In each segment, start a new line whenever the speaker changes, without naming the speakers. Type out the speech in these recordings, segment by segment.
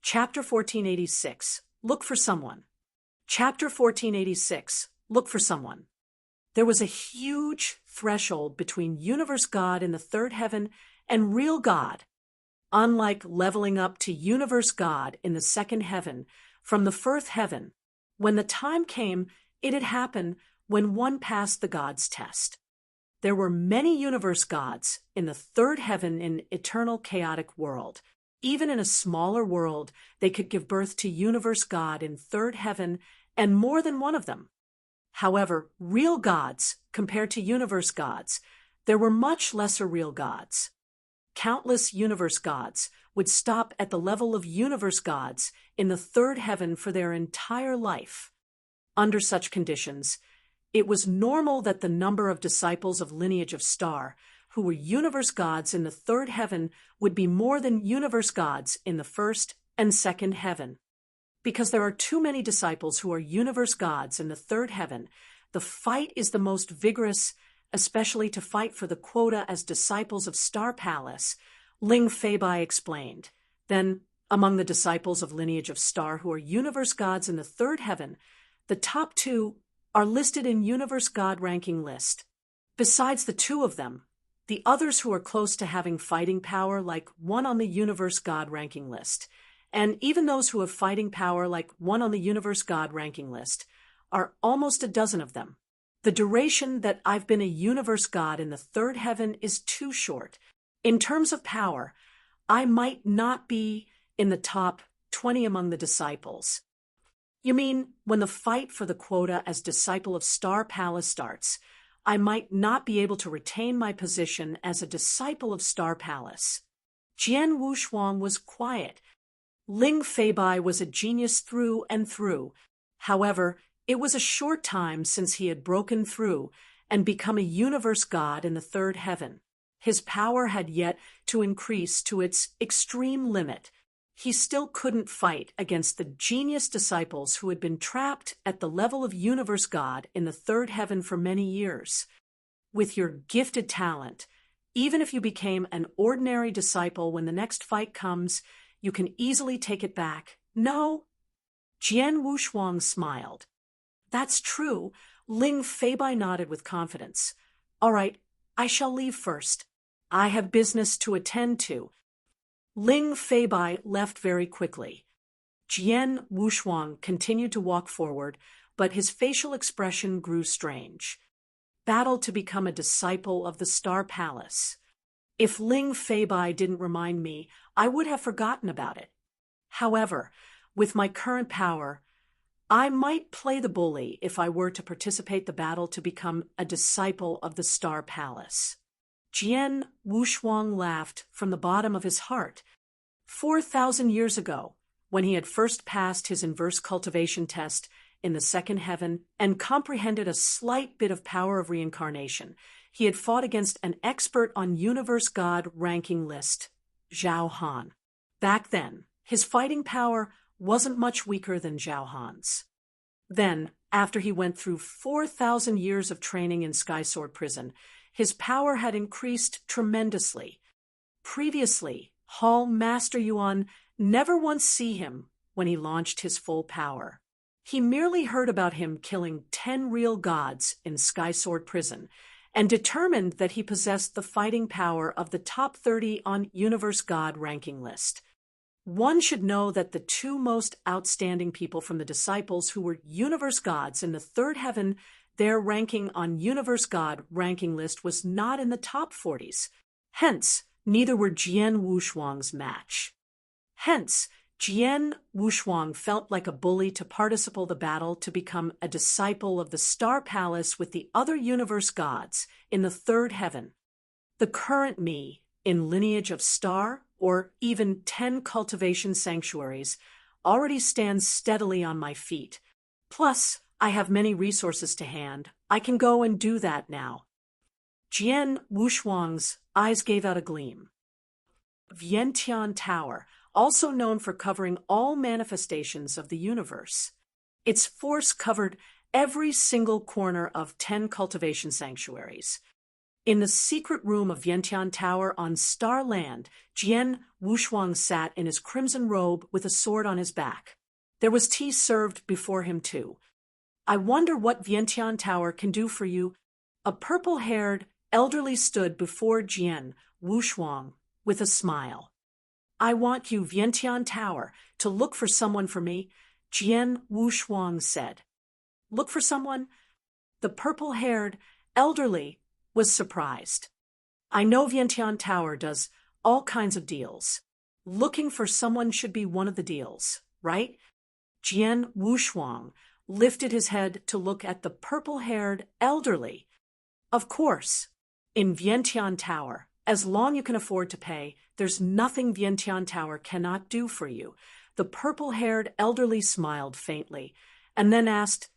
Chapter 1486. Look for someone. Chapter 1486. Look for someone. There was a huge threshold between Universe God in the third heaven and real God. Unlike leveling up to Universe God in the second heaven from the first heaven, when the time came, it had happened when one passed the God's test. There were many Universe Gods in the third heaven in eternal chaotic world. Even in a smaller world, they could give birth to Universe God in third heaven and more than one of them. However, real gods, compared to Universe Gods, there were much lesser real gods. Countless Universe Gods would stop at the level of Universe Gods in the third heaven for their entire life. Under such conditions, it was normal that the number of disciples of Lineage of Star who were Universe Gods in the third heaven would be more than Universe Gods in the first and second heaven. Because there are too many disciples who are Universe Gods in the third heaven, the fight is the most vigorous, especially to fight for the quota as disciples of Star Palace, Ling Feibai explained. Then, among the disciples of Lineage of Star who are Universe Gods in the third heaven, the top two are listed in Universe God ranking list. Besides the two of them, the others who are close to having fighting power like one on the Universe God ranking list, and even those who have fighting power like one on the Universe God ranking list, are almost a dozen of them. The duration that I've been a Universe God in the third heaven is too short. In terms of power, I might not be in the top 20 among the disciples. You mean, when the fight for the quota as disciple of Star Palace starts, I might not be able to retain my position as a disciple of Star Palace? Jian Wushuang was quiet. Ling Feibai was a genius through and through. However, it was a short time since he had broken through and become a Universe God in the third heaven. His power had yet to increase to its extreme limit. He still couldn't fight against the genius disciples who had been trapped at the level of Universe God in the third heaven for many years. With your gifted talent, even if you became an ordinary disciple when the next fight comes, you can easily take it back. No? Jian Wushuang smiled. That's true. Ling Feibai nodded with confidence. All right, I shall leave first. I have business to attend to. Ling Feibai left very quickly. Jian Wushuang continued to walk forward, but his facial expression grew strange. Battle to become a disciple of the Star Palace. If Ling Feibai didn't remind me, I would have forgotten about it. However, with my current power, I might play the bully if I were to participate the battle to become a disciple of the Star Palace. Jian Wushuang laughed from the bottom of his heart. 4,000 years ago, when he had first passed his inverse cultivation test in the second heaven and comprehended a slight bit of power of reincarnation, he had fought against an expert on Universe God ranking list, Zhao Han. Back then, his fighting power wasn't much weaker than Zhao Han's. Then, after he went through 4,000 years of training in Sky Sword Prison, his power had increased tremendously. Previously, Hall Master Yuan never once see him when he launched his full power. He merely heard about him killing 10 real gods in Sky Sword Prison and determined that he possessed the fighting power of the top 30 on Universe God ranking list. One should know that the two most outstanding people from the disciples who were Universe Gods in the third heaven, their ranking on Universe God ranking list was not in the top 40s. Hence, neither were Jian Wushuang's match. Hence, Jian Wushuang felt like a bully to participate the battle to become a disciple of the Star Palace with the other Universe Gods in the third heaven. The current me, in Lineage of Star, or even 10 cultivation sanctuaries, already stands steadily on my feet. Plus, I have many resources to hand. I can go and do that now. Jian Wushuang's eyes gave out a gleam. Vientiane Tower, also known for covering all manifestations of the universe. Its force covered every single corner of 10 cultivation sanctuaries. In the secret room of Vientiane Tower on Star Land, Jian Wushuang sat in his crimson robe with a sword on his back. There was tea served before him too. I wonder what Vientiane Tower can do for you. A purple-haired elderly stood before Jian Wushuang with a smile. I want you, Vientiane Tower, to look for someone for me, Jian Wushuang said. Look for someone? The purple-haired elderly was surprised. I know Vientiane Tower does all kinds of deals. Looking for someone should be one of the deals, right? Jian Wushuang lifted his head to look at the purple-haired elderly. Of course. In Vientiane Tower, as long as you can afford to pay, there's nothing Vientiane Tower cannot do for you. The purple-haired elderly smiled faintly, and then asked,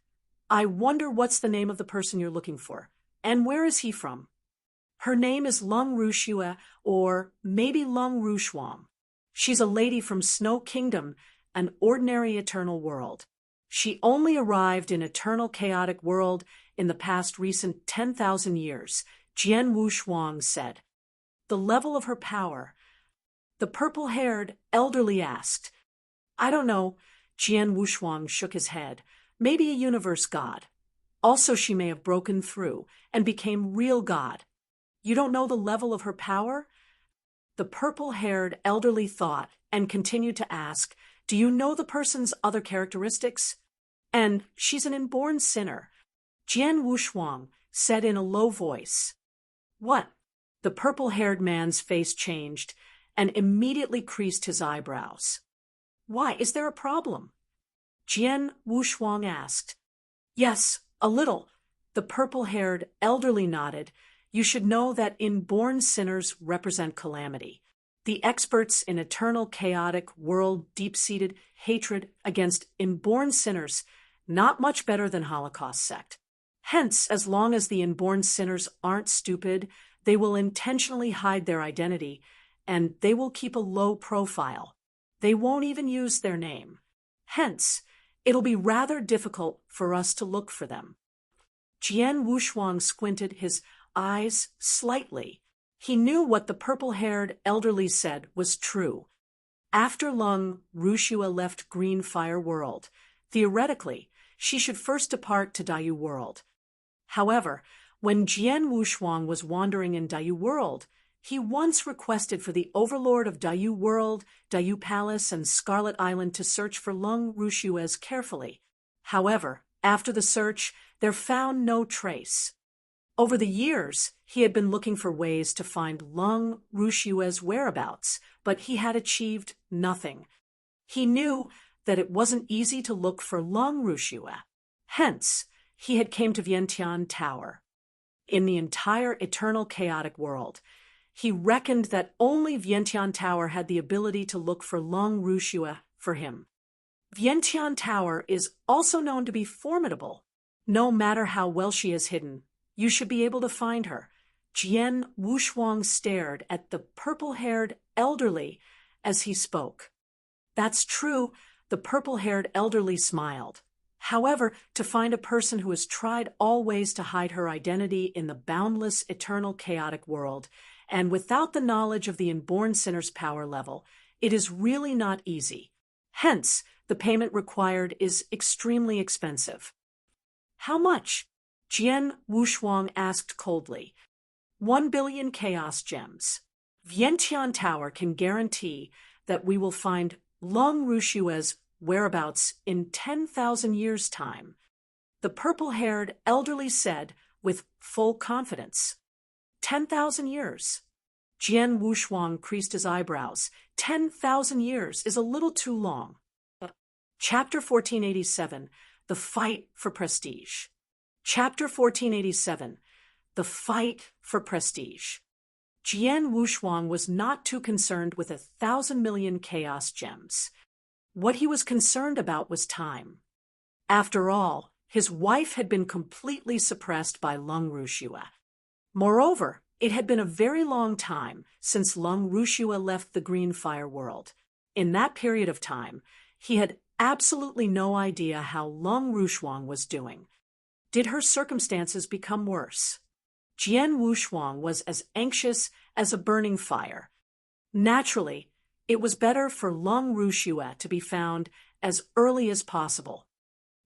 I wonder what's the name of the person you're looking for, and where is he from? Her name is Lung Rushua, or maybe Lung Wushuang. She's a lady from Snow Kingdom, an ordinary eternal world. She only arrived in eternal chaotic world in the past recent 10,000 years, Jian Wushuang said. The level of her power? The purple-haired elderly asked. I don't know. Jian Wushuang shook his head. Maybe a universe god. Also, she may have broken through and became real god. You don't know the level of her power? The purple-haired elderly thought and continued to ask, do you know the person's other characteristics? And she's an inborn sinner. Jian Wushuang said in a low voice. What? The purple-haired man's face changed and immediately creased his eyebrows. Why, is there a problem? Jian Wushuang asked. Yes, a little. The purple-haired elderly nodded. You should know that inborn sinners represent calamity. The experts in eternal chaotic world deep-seated hatred against inborn sinners, not much better than Holocaust sect. Hence, as long as the inborn sinners aren't stupid, they will intentionally hide their identity, and they will keep a low profile. They won't even use their name. Hence, it'll be rather difficult for us to look for them. Jian Wushuang squinted his eyes slightly. He knew what the purple-haired elderly said was true. After Lung Rushua left Green Fire World, theoretically, she should first depart to Daiyu World. However, when Jian Wushuang was wandering in Daiyu World, he once requested for the overlord of Daiyu World, Daiyu Palace, and Scarlet Island to search for Lung Rushua's carefully. However, after the search, there found no trace. Over the years, he had been looking for ways to find Lung Rushua's whereabouts, but he had achieved nothing. He knew that it wasn't easy to look for Lung Rushua. Hence, he had came to Vientiane Tower. In the entire eternal chaotic world, he reckoned that only Vientiane Tower had the ability to look for Lung Rushua for him. Vientiane Tower is also known to be formidable. No matter how well she is hidden, you should be able to find her. Jian Wushuang stared at the purple-haired elderly as he spoke. That's true, the purple-haired elderly smiled. However, to find a person who has tried all ways to hide her identity in the boundless, eternal, chaotic world, and without the knowledge of the inborn sinner's power level, it is really not easy. Hence, the payment required is extremely expensive. How much? Jian Wushuang asked coldly. 1 billion chaos gems. Vientiane Tower can guarantee that we will find Lung Rushua's whereabouts in 10,000 years' time. The purple-haired elderly said with full confidence. 10,000 years. Jian Wushuang creased his eyebrows. 10,000 years is a little too long. Chapter 1487, The Fight for Prestige. Chapter 1487, The Fight for Prestige. Jian Wushuang was not too concerned with 1,000 million chaos gems. What he was concerned about was time. After all, his wife had been completely suppressed by Lung Rushua. Moreover, it had been a very long time since Lung Rushua left the Green Fire World. In that period of time, he had absolutely no idea how Lung Wushuang was doing. Did her circumstances become worse? Jian Wushuang was as anxious as a burning fire. Naturally, it was better for Long Rushue to be found as early as possible.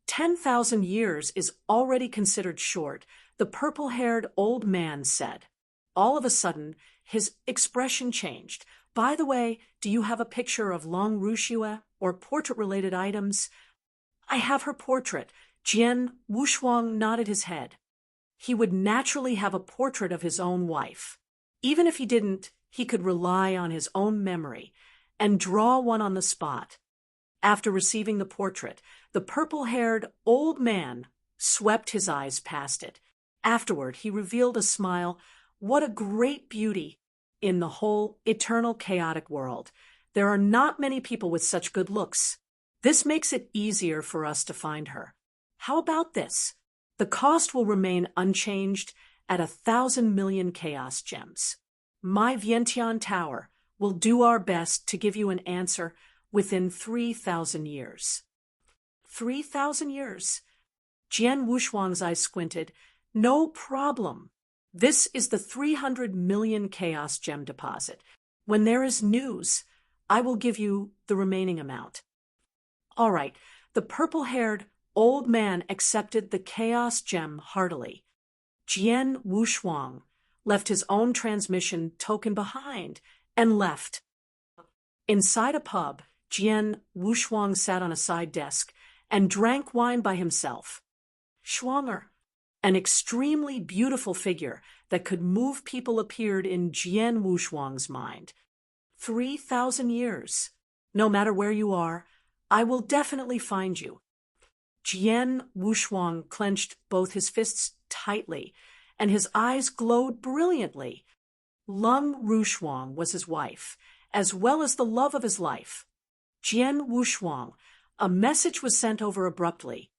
10,000 years is already considered short, the purple-haired old man said. All of a sudden, his expression changed. By the way, do you have a picture of Long Rushue or portrait-related items? I have her portrait. Jian Wushuang nodded his head. He would naturally have a portrait of his own wife. Even if he didn't, he could rely on his own memory and draw one on the spot. After receiving the portrait, the purple-haired old man swept his eyes past it. Afterward, he revealed a smile. What a great beauty in the whole eternal chaotic world. There are not many people with such good looks. This makes it easier for us to find her. How about this? The cost will remain unchanged at 1,000 million chaos gems. My Vientiane Tower will do our best to give you an answer within 3,000 years. 3,000 years? Jian Wushuang's eyes squinted. No problem. This is the 300 million chaos gem deposit. When there is news, I will give you the remaining amount. All right, the purple-haired old man accepted the chaos gem heartily. Jian Wushuang left his own transmission token behind and left. Inside a pub, Jian Wushuang sat on a side desk and drank wine by himself. Schwanger, an extremely beautiful figure that could move people, appeared in Jian Wushuang's mind. 3,000 years. No matter where you are, I will definitely find you. Jian Wushuang clenched both his fists tightly, and his eyes glowed brilliantly. Long Wushuang was his wife, as well as the love of his life. Jian Wushuang, a message was sent over abruptly.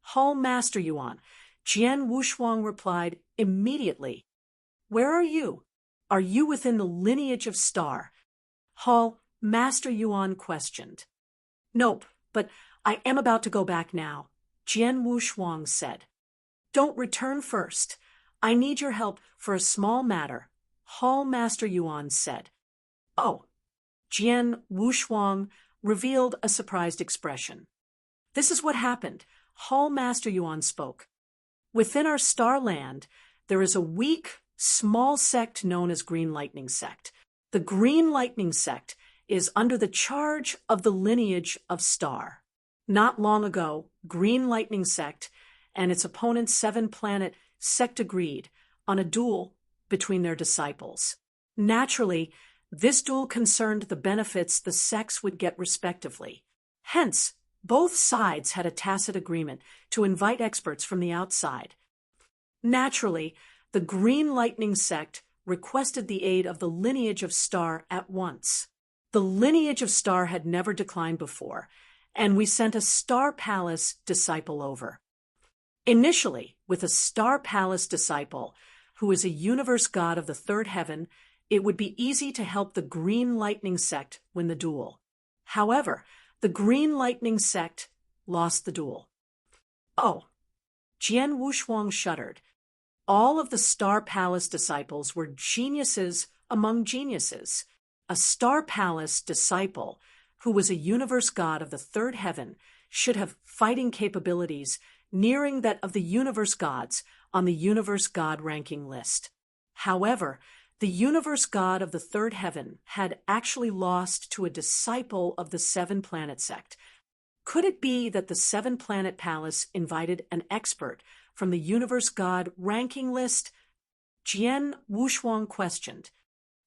Hall Master Yuan. Jian Wushuang replied immediately. Where are you? Are you within the lineage of Star? Hall Master Yuan questioned. Nope, but I am about to go back now, Jian Wushuang said. Don't return first. I need your help for a small matter, Hall Master Yuan said. Oh. Jian Wushuang revealed a surprised expression. This is what happened, Hall Master Yuan spoke. Within our star land, there is a weak, small sect known as Green Lightning Sect. The Green Lightning Sect is under the charge of the lineage of Star. Not long ago, Green Lightning Sect and its opponent Seven Planet Sect agreed on a duel between their disciples. Naturally, this duel concerned the benefits the sects would get respectively. Hence, both sides had a tacit agreement to invite experts from the outside. Naturally, the Green Lightning Sect requested the aid of the lineage of Star at once. The lineage of Star had never declined before, and we sent a Star Palace disciple over. Initially, with a Star Palace disciple, who is a universe god of the third heaven, it would be easy to help the Green Lightning Sect win the duel. However, the Green Lightning Sect lost the duel. Oh. Jian Wushuang shuddered. All of the Star Palace disciples were geniuses among geniuses. A Star Palace disciple, who was a universe god of the third heaven, should have fighting capabilities nearing that of the universe gods on the universe god ranking list. However, the universe god of the third heaven had actually lost to a disciple of the Seven Planet Sect. Could it be that the Seven Planet Palace invited an expert from the universe god ranking list? Jian Wushuang questioned.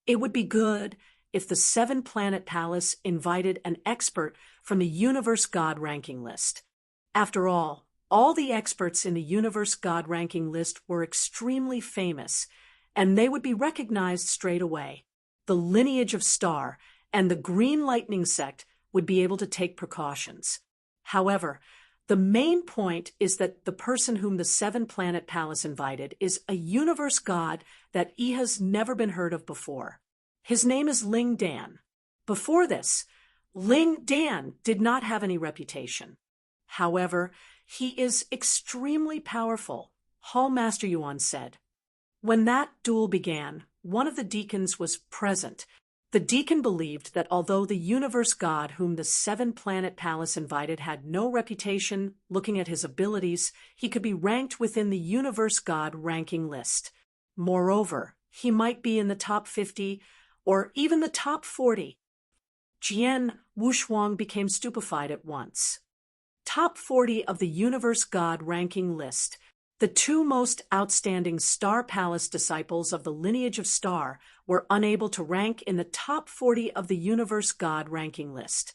It would be good if the Seven Planet Palace invited an expert from the universe god ranking list. After all the experts in the universe god ranking list were extremely famous, and they would be recognized straight away. The lineage of Star and the Green Lightning Sect would be able to take precautions. However, the main point is that the person whom the Seven Planet Palace invited is a universe god that he has never been heard of before. His name is Ling Dan. Before this, Ling Dan did not have any reputation. However, he is extremely powerful, Hall Master Yuan said. When that duel began, one of the deacons was present. The deacon believed that although the universe god whom the seven-planet palace invited had no reputation, looking at his abilities, he could be ranked within the universe god ranking list. Moreover, he might be in the top 50 or even the top 40. Jian Wushuang became stupefied at once. Top 40 of the universe god ranking list. The two most outstanding Star Palace disciples of the lineage of Star were unable to rank in the top 40 of the universe god ranking list.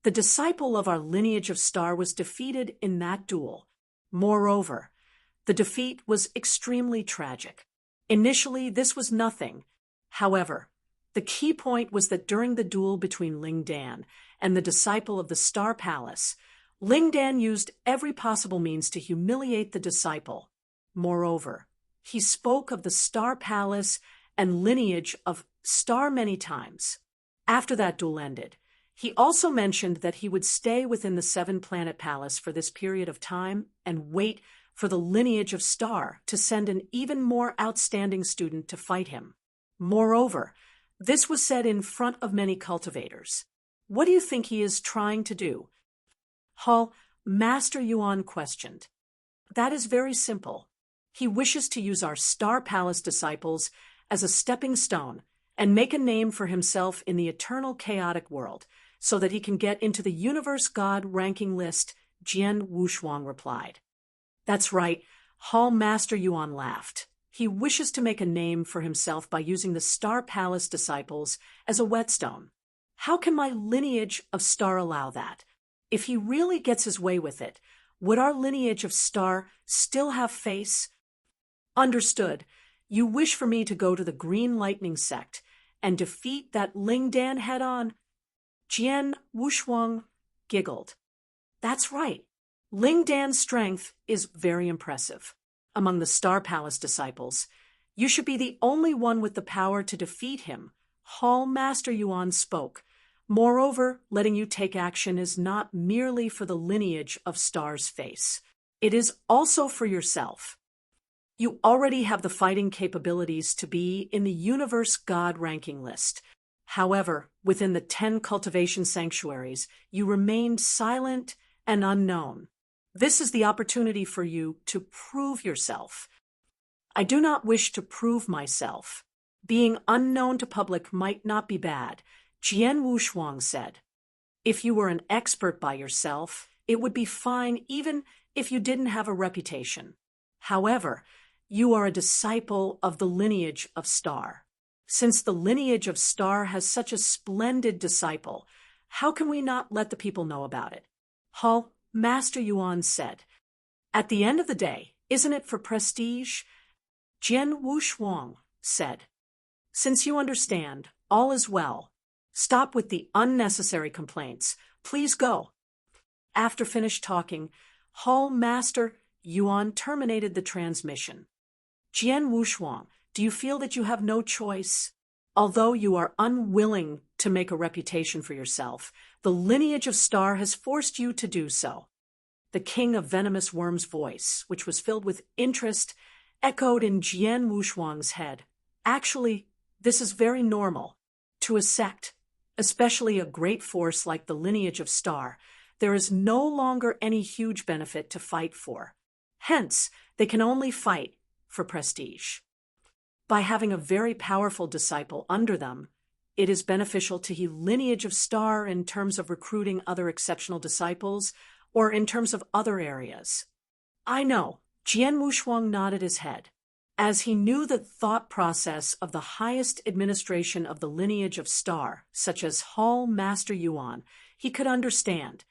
The disciple of our lineage of Star was defeated in that duel. Moreover, the defeat was extremely tragic. Initially, this was nothing. However, the key point was that during the duel between Ling Dan and the disciple of the Star Palace, Ling Dan used every possible means to humiliate the disciple. Moreover, he spoke of the Star Palace and lineage of Star many times. After that duel ended, he also mentioned that he would stay within the seven-planet palace for this period of time and wait for the lineage of Star to send an even more outstanding student to fight him. Moreover, this was said in front of many cultivators. What do you think he is trying to do? Master Yuan questioned. That is very simple. He wishes to use our Star Palace disciples as a stepping stone and make a name for himself in the eternal chaotic world so that he can get into the universe god ranking list, Jian Wushuang replied. That's right, Master Yuan laughed. He wishes to make a name for himself by using the Star Palace disciples as a whetstone. How can my lineage of Star allow that? If he really gets his way with it, would our lineage of Star still have face? Understood. You wish for me to go to the Green Lightning sect and defeat that Ling Dan head-on? Jian Wushuang giggled. That's right. Ling Dan's strength is very impressive. Among the Star Palace disciples, you should be the only one with the power to defeat him. Master Yuan spoke. Moreover, letting you take action is not merely for the lineage of Star's face. It is also for yourself. You already have the fighting capabilities to be in the universe god ranking list. However, within the 10 cultivation sanctuaries, you remained silent and unknown. This is the opportunity for you to prove yourself. I do not wish to prove myself. Being unknown to public might not be bad, Jian Wushuang said. If you were an expert by yourself, it would be fine even if you didn't have a reputation. However, you are a disciple of the lineage of Star. Since the lineage of Star has such a splendid disciple, how can we not let the people know about it? Master Yuan said. At the end of the day, isn't it for prestige? Jian Wushuang said. Since you understand, all is well. Stop with the unnecessary complaints. Please go. After finished talking, Master Yuan terminated the transmission. Jian Wushuang, do you feel that you have no choice? Although you are unwilling to make a reputation for yourself, the lineage of Star has forced you to do so. The king of venomous worms' voice, which was filled with interest, echoed in Jian Wushuang's head. Actually, this is very normal. To a sect, especially a great force like the lineage of Star, there is no longer any huge benefit to fight for. Hence, they can only fight for prestige. By having a very powerful disciple under them, it is beneficial to the lineage of Star in terms of recruiting other exceptional disciples or in terms of other areas. I know, Jian Wushuang nodded his head. As he knew the thought process of the highest administration of the lineage of Star, such as Master Yuan, he could understand.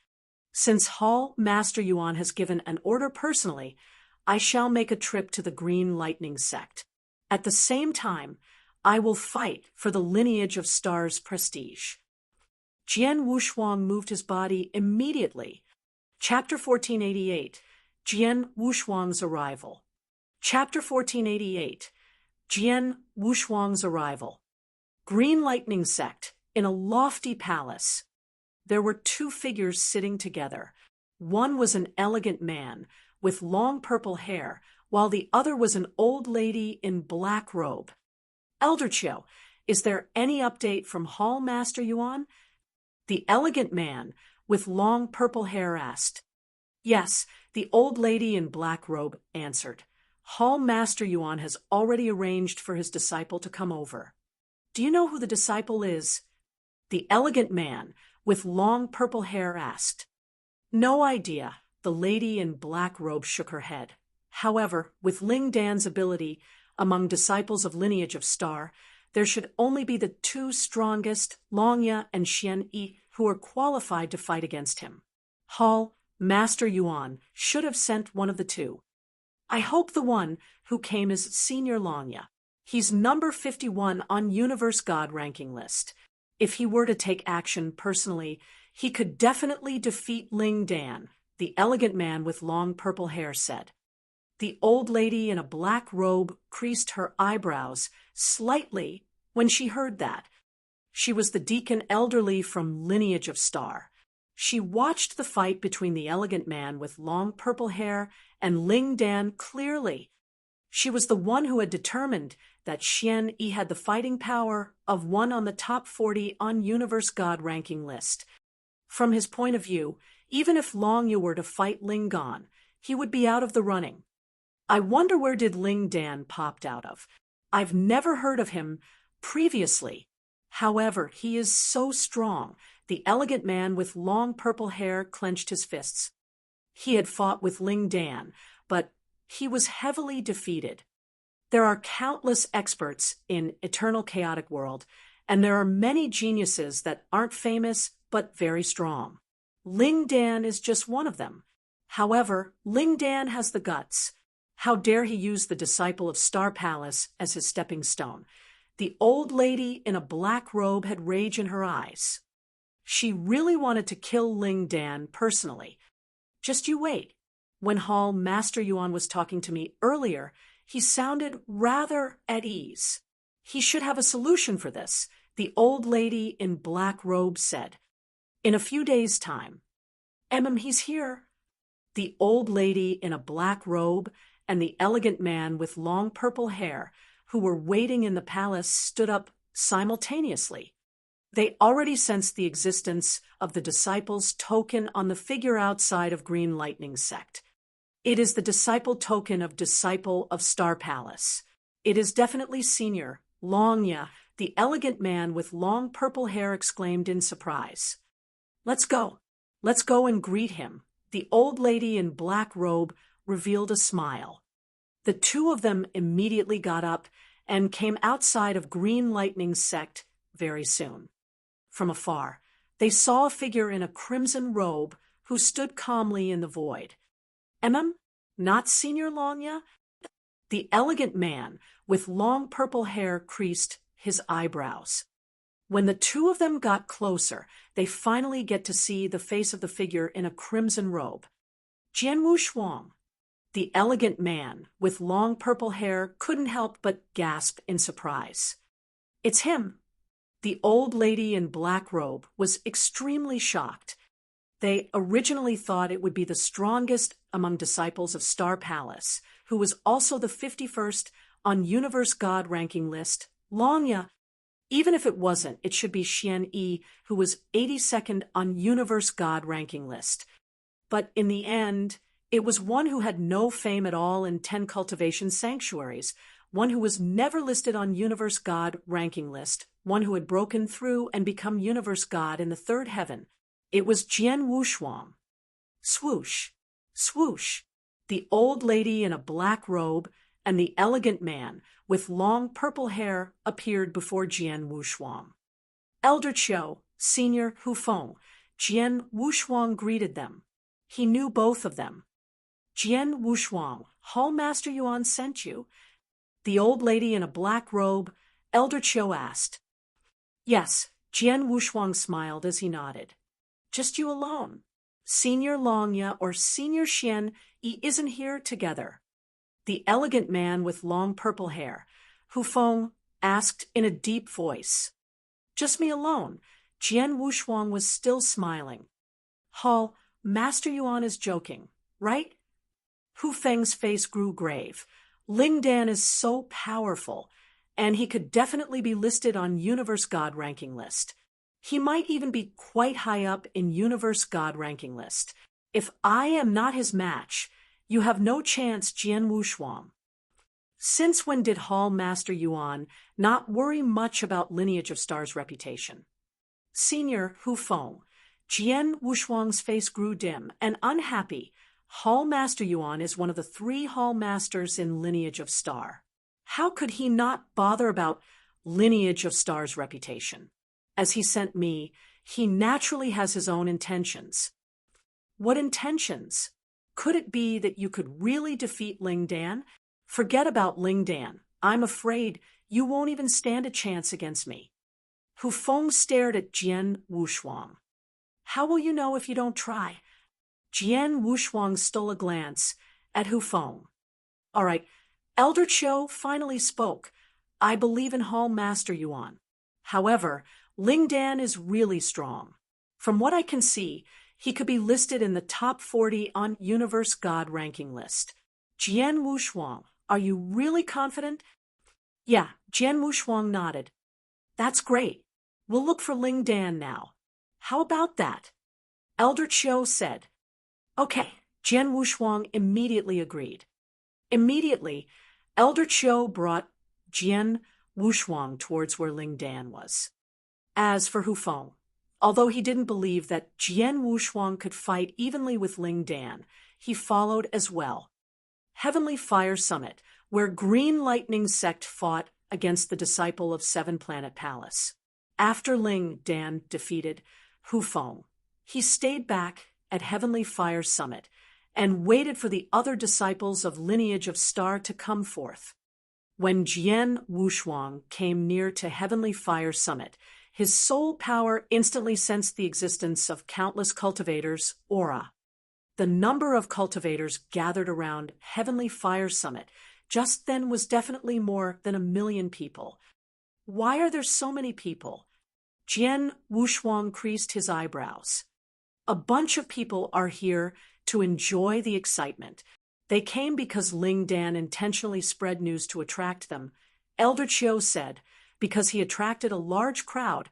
Since Master Yuan has given an order personally, I shall make a trip to the Green Lightning sect. At the same time, I will fight for the lineage of Star's prestige. Jian Wushuang moved his body immediately. Chapter 1488, Jian Wushuang's Arrival. Chapter 1488, Jian Wushuang's Arrival. Green Lightning Sect, in a lofty palace. There were two figures sitting together. One was an elegant man, with long purple hair, while the other was an old lady in black robe. Elder Chiu, is there any update from Hall Master Yuan? The elegant man with long purple hair asked. Yes, the old lady in black robe answered. Hall Master Yuan has already arranged for his disciple to come over. Do you know who the disciple is? The elegant man with long purple hair asked. No idea. The lady in black robe shook her head. However, with Ling Dan's ability among disciples of lineage of Star, there should only be the two strongest, Longya and Xian, who are qualified to fight against him. Hall Master Yuan should have sent one of the two. I hope the one who came is Senior Longya. He's number 51 on Universe God ranking list. If he were to take action personally, he could definitely defeat Ling Dan, the elegant man with long purple hair said. The old lady in a black robe creased her eyebrows slightly when she heard that. She was the deacon elderly from lineage of Star. She watched the fight between the elegant man with long purple hair and Ling Dan clearly. She was the one who had determined that Xian had the fighting power of one on the top 40 on Universe God ranking list. From his point of view, even if Longya were to fight Ling Dan, he would be out of the running. I wonder where did Ling Dan popped out of. I've never heard of him previously. However, he is so strong. The elegant man with long purple hair clenched his fists. He had fought with Ling Dan, but he was heavily defeated. There are countless experts in Eternal Chaotic World, and there are many geniuses that aren't famous but very strong. Ling Dan is just one of them. However, Ling Dan has the guts. How dare he use the disciple of Star Palace as his stepping stone? The old lady in a black robe had rage in her eyes. She really wanted to kill Ling Dan personally. Just you wait. When Hall Master Yuan was talking to me earlier, he sounded rather at ease. He should have a solution for this, the old lady in black robe said. In a few days' time. He's here. The old lady in a black robe and the elegant man with long purple hair, who were waiting in the palace, stood up simultaneously. They already sensed the existence of the disciple's token on the figure outside of Green Lightning Sect. It is the disciple token of Disciple of Star Palace. It is definitely Senior Longya, the elegant man with long purple hair exclaimed in surprise. Let's go. Let's go and greet him. The old lady in black robe revealed a smile. The two of them immediately got up and came outside of Green Lightning Sect very soon. From afar, they saw a figure in a crimson robe who stood calmly in the void. Not Senior Longya? The elegant man with long purple hair creased his eyebrows. When the two of them got closer, they finally get to see the face of the figure in a crimson robe. Jian Wushuang. The elegant man with long purple hair couldn't help but gasp in surprise. It's him. The old lady in black robe was extremely shocked. They originally thought it would be the strongest among disciples of Star Palace, who was also the 51st on Universe God ranking list, Longya. Even if it wasn't, it should be Xian, who was 82nd on Universe God ranking list. But in the end, it was one who had no fame at all in 10 cultivation sanctuaries, one who was never listed on Universe God ranking list, one who had broken through and become Universe God in the third heaven. It was Jian Wushuang. Swoosh, swoosh. The old lady in a black robe and the elegant man with long purple hair appeared before Jian Wushuang. Elder Chiu, Senior Hufeng, Jian Wushuang greeted them. He knew both of them. Jian Wushuang, Hall Master Yuan sent you. The old lady in a black robe, Elder Chiu asked. Yes, Jian Wushuang smiled as he nodded. Just you alone. Senior Longya or Senior Xian isn't here together. The elegant man with long purple hair, Hufeng, asked in a deep voice. Just me alone. Jian Wushuang was still smiling. Hall, Master Yuan is joking, right? Hu Feng's face grew grave. Ling Dan is so powerful, and he could definitely be listed on Universe God ranking list. He might even be quite high up in Universe God ranking list. If I am not his match, you have no chance, Jian Wushuang. Since when did Hall Master Yuan not worry much about Lineage of Stars' reputation? Senior Hu Feng. Jian Wushuang's face grew dim and unhappy. Hall Master Yuan is one of the 3 Hall Masters in Lineage of Star. How could he not bother about Lineage of Stars' reputation? As he sent me, he naturally has his own intentions. What intentions? Could it be that you could really defeat Ling Dan? Forget about Ling Dan. I'm afraid you won't even stand a chance against me. Hu Feng stared at Jian Wushuang. How will you know if you don't try? Jian Wushuang stole a glance at Hu Feng. All right, Elder Qiu finally spoke. I believe in Hall Master Yuan. However, Ling Dan is really strong. From what I can see, he could be listed in the top 40 on Universe God ranking list. Jian Wushuang, are you really confident? Yeah, Jian Wushuang nodded. That's great. We'll look for Ling Dan now. How about that? Elder Qiu said. Okay, Jian Wushuang immediately agreed. Immediately, Elder Qiu brought Jian Wushuang towards where Ling Dan was. As for Hu Feng, although he didn't believe that Jian Wushuang could fight evenly with Ling Dan, he followed as well. Heavenly Fire Summit, where Green Lightning Sect fought against the disciple of 7 Planet Palace. After Ling Dan defeated Hu Feng, he stayed back at Heavenly Fire Summit and waited for the other disciples of Lineage of Star to come forth. When Jian Wushuang came near to Heavenly Fire Summit, his soul power instantly sensed the existence of countless cultivators' aura. The number of cultivators gathered around Heavenly Fire Summit just then was definitely more than 1 million people. Why are there so many people? Jian Wushuang creased his eyebrows. A bunch of people are here to enjoy the excitement. They came because Ling Dan intentionally spread news to attract them. Elder Qiu said, because he attracted a large crowd.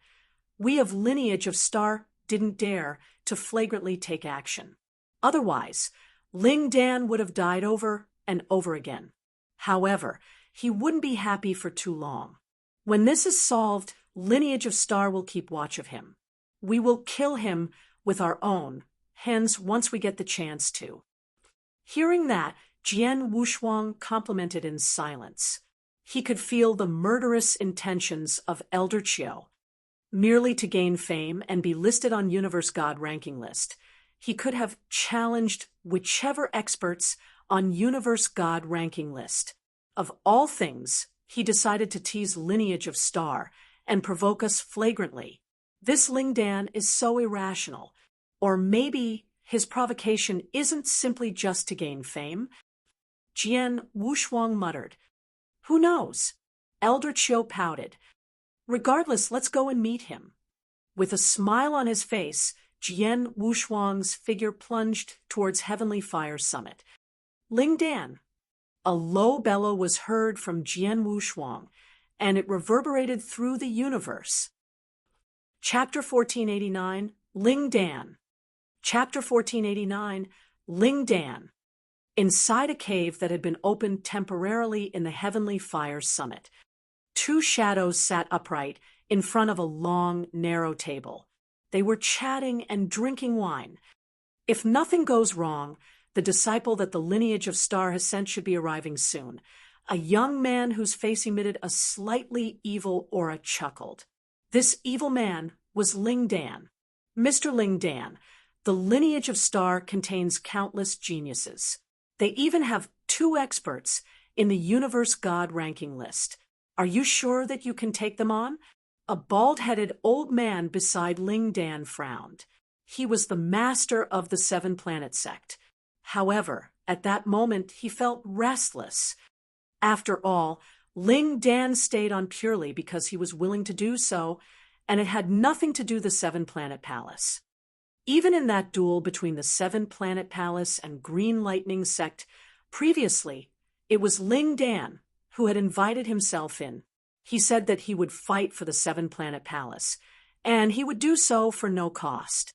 We of Lineage of Star didn't dare to flagrantly take action. Otherwise, Ling Dan would have died over and over again. However, he wouldn't be happy for too long. When this is solved, Lineage of Star will keep watch of him. We will kill him with our own hands once we get the chance to. Hearing that, Jian Wushuang complimented in silence. He could feel the murderous intentions of Elder Qiu. Merely to gain fame and be listed on Universe God ranking list, he could have challenged whichever experts on Universe God ranking list. Of all things, he decided to tease Lineage of Star and provoke us flagrantly. This Ling Dan is so irrational. Or maybe his provocation isn't simply just to gain fame. Jian Wushuang muttered. Who knows? Elder Qiu pouted. Regardless, let's go and meet him. With a smile on his face, Jian Wushuang's figure plunged towards Heavenly Fire Summit. Ling Dan. A low bellow was heard from Jian Wushuang, and it reverberated through the universe. Chapter 1489, Ling Dan. Chapter 1489, Ling Dan. Inside a cave that had been opened temporarily in the Heavenly Fire Summit, 2 shadows sat upright in front of a long, narrow table. They were chatting and drinking wine. If nothing goes wrong, the disciple that the Lineage of Star has sent should be arriving soon. A young man whose face emitted a slightly evil aura chuckled. This evil man was Ling Dan. Mr. Ling Dan, the Lineage of Star contains countless geniuses. They even have 2 experts in the Universe God ranking list. Are you sure that you can take them on? A bald-headed old man beside Ling Dan frowned. He was the master of the 7 Planet Sect. However, at that moment he felt restless. After all, Ling Dan stayed on purely because he was willing to do so, and it had nothing to do with the 7 Planet Palace. Even in that duel between the 7 Planet Palace and Green Lightning Sect, Previously, it was Ling Dan who had invited himself in. He said that he would fight for the seven-planet palace, and he would do so for no cost.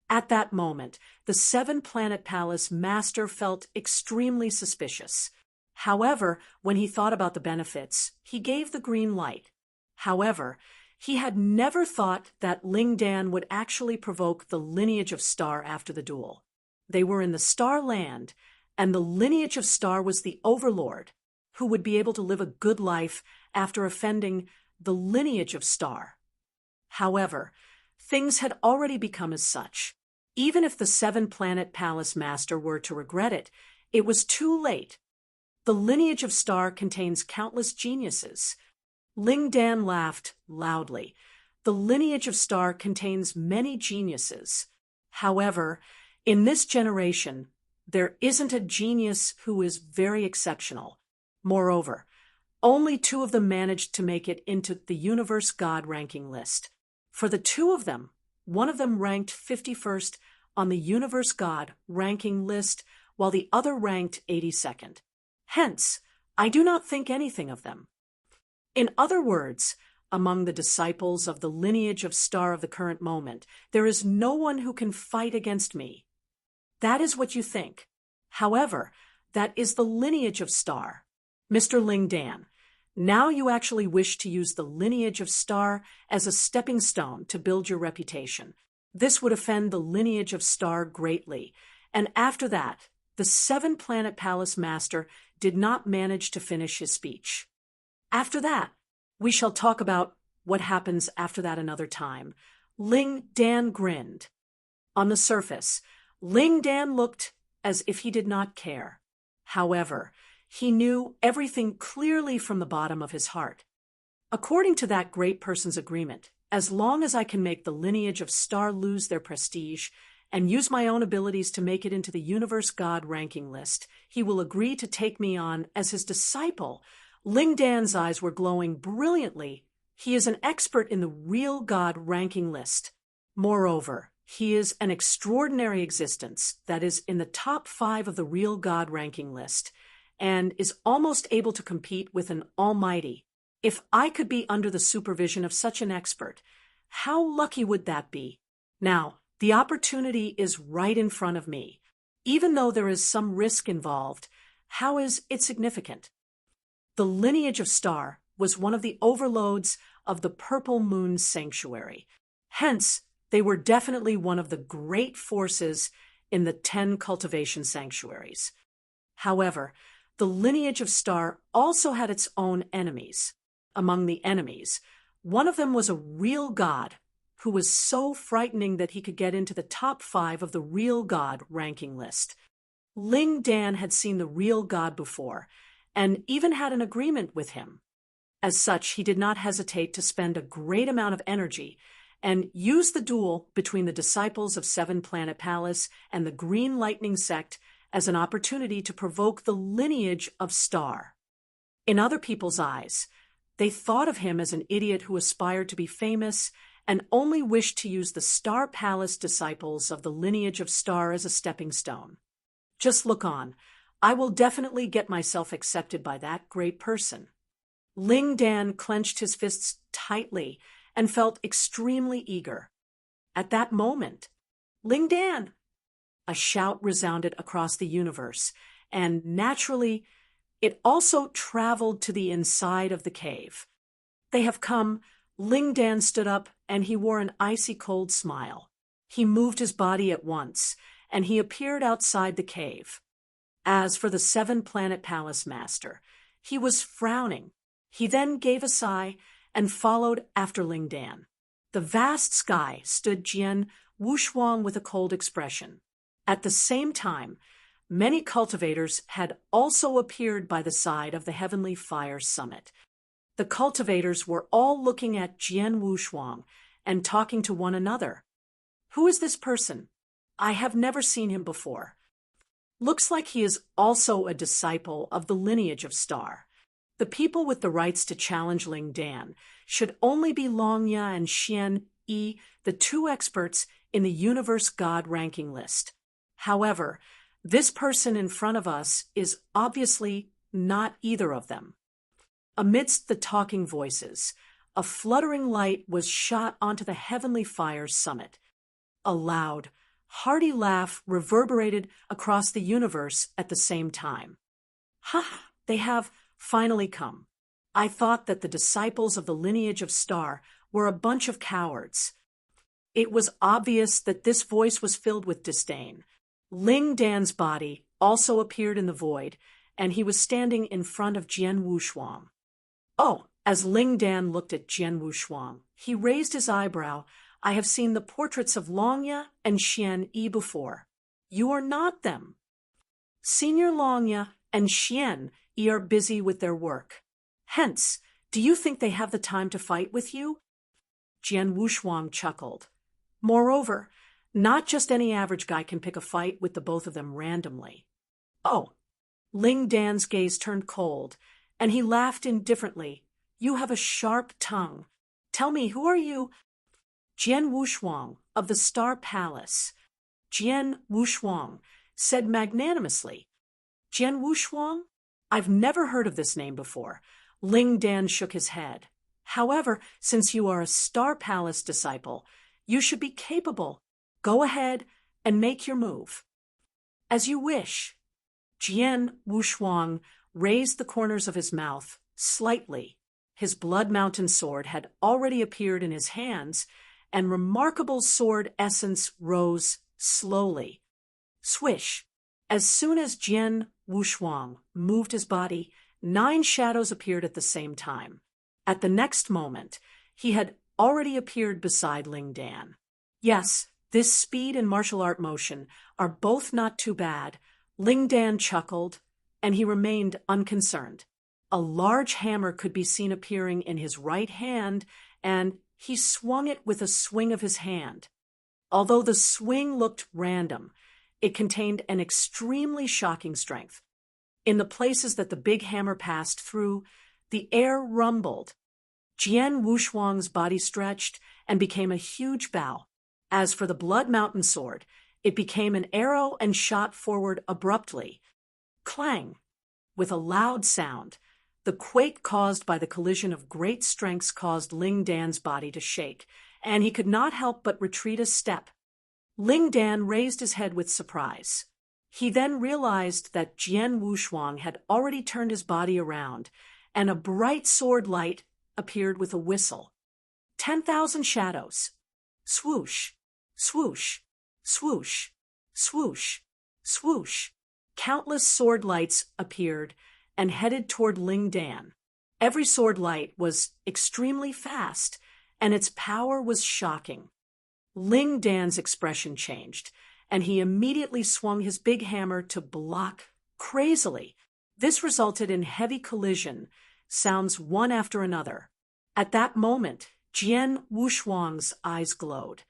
At that moment, the seven-planet palace master felt extremely suspicious. However, when he thought about the benefits, he gave the green light. However, he had never thought that Ling Dan would actually provoke the lineage of Star after the duel. They were in the Star Land, and the lineage of Star was the overlord, who would be able to live a good life after offending the lineage of Star. However, things had already become as such. Even if the seven-planet palace master were to regret it, it was too late. The lineage of Star contains countless geniuses. Ling Dan laughed loudly. The lineage of Star contains many geniuses. However, in this generation, there isn't a genius who is very exceptional. Moreover, only two of them managed to make it into the Universe God ranking list. For the two of them, one of them ranked 51st on the Universe God ranking list, while the other ranked 82nd. Hence, I do not think anything of them. In other words, among the disciples of the lineage of Star of the current moment, there is no one who can fight against me. That is what you think. However, that is the lineage of Star. Mr. Ling Dan, now you actually wish to use the lineage of Star as a stepping stone to build your reputation. This would offend the lineage of Star greatly, and after that, the seven-planet palace master did not manage to finish his speech. After that, we shall talk about what happens after that another time. Ling Dan grinned. On the surface, Ling Dan looked as if he did not care. However, he knew everything clearly from the bottom of his heart. According to that great person's agreement, as long as I can make the lineage of Star lose their prestige and use my own abilities to make it into the Universe God ranking list, he will agree to take me on as his disciple. Ling Dan's eyes were glowing brilliantly. He is an expert in the real God ranking list. Moreover, he is an extraordinary existence that is in the top 5 of the real God ranking list, and is almost able to compete with an almighty. If I could be under the supervision of such an expert, how lucky would that be? Now, the opportunity is right in front of me. Even though there is some risk involved, how is it significant? The lineage of Star was one of the overloads of the Purple Moon Sanctuary. Hence, they were definitely one of the great forces in the 10 cultivation sanctuaries. However, the lineage of Star also had its own enemies. Among the enemies, one of them was a real god who was so frightening that he could get into the top 5 of the real god ranking list. Ling Dan had seen the real god before, and even had an agreement with him. As such, he did not hesitate to spend a great amount of energy and use the duel between the disciples of Seven Planet Palace and the Green Lightning Sect as an opportunity to provoke the lineage of Star. In other people's eyes, they thought of him as an idiot who aspired to be famous and only wished to use the Star Palace disciples of the lineage of Star as a stepping stone. Just look on. I will definitely get myself accepted by that great person. Ling Dan clenched his fists tightly and felt extremely eager. At that moment, Ling Dan! A shout resounded across the universe, and naturally, it also traveled to the inside of the cave. They have come. Ling Dan stood up, and he wore an icy cold smile. He moved his body at once, and he appeared outside the cave. As for the Seven-Planet Palace Master, he was frowning. He then gave a sigh and followed after Ling Dan. The vast sky stood Jian Wushuang with a cold expression. At the same time, many cultivators had also appeared by the side of the Heavenly Fire Summit. The cultivators were all looking at Jian Wushuang and talking to one another. Who is this person? I have never seen him before. Looks like he is also a disciple of the lineage of Star. The people with the rights to challenge Ling Dan should only be Longya and Xian, the two experts in the Universe God ranking list. However, This person in front of us is obviously not either of them. Amidst the talking voices, a fluttering light was shot onto the heavenly fire's summit. A loud, hearty laugh reverberated across the universe at the same time. Ha! They have finally come. I thought that the disciples of the lineage of Star were a bunch of cowards. It was obvious that this voice was filled with disdain. Ling Dan's body also appeared in the void, and he was standing in front of Jian Wushuang. Oh, as Ling Dan looked at Jian Wushuang, he raised his eyebrow. I have seen the portraits of Longya and Xian before. You are not them. Senior Longya and Xian are busy with their work. Hence, do you think they have the time to fight with you? Jian Wushuang chuckled. Moreover, not just any average guy can pick a fight with the both of them randomly. Oh, Ling Dan's gaze turned cold, and he laughed indifferently. You have a sharp tongue. Tell me, who are you? Jian Wushuang of the Star Palace. Jian Wushuang said magnanimously. Jian Wushuang? I've never heard of this name before. Ling Dan shook his head. However, since you are a Star Palace disciple, you should be capable. Go ahead and make your move. As you wish. Jian Wushuang raised the corners of his mouth slightly. His Blood Mountain sword had already appeared in his hands, and remarkable sword essence rose slowly. Swish! As soon as Jian Wushuang moved his body, 9 shadows appeared at the same time. At the next moment, he had already appeared beside Ling Dan. Yes, this speed and martial art motion are both not too bad. Ling Dan chuckled, and he remained unconcerned. A large hammer could be seen appearing in his right hand, and he swung it with a swing of his hand. Although the swing looked random, it contained an extremely shocking strength. In the places that the big hammer passed through, the air rumbled. Jian Wushuang's body stretched and became a huge bow. As for the Blood Mountain sword, it became an arrow and shot forward abruptly. Clang! With a loud sound, the quake caused by the collision of great strengths caused Ling Dan's body to shake, and he could not help but retreat a step. Ling Dan raised his head with surprise. He then realized that Jian Wushuang had already turned his body around, and a bright sword light appeared with a whistle. 10,000 shadows. Swoosh, swoosh, swoosh, swoosh, swoosh. Countless sword lights appeared and headed toward Ling Dan. Every sword light was extremely fast, and its power was shocking. Ling Dan's expression changed, and he immediately swung his big hammer to block crazily. This resulted in heavy collision, sounds one after another. At that moment, Jian Wushuang's eyes glowed.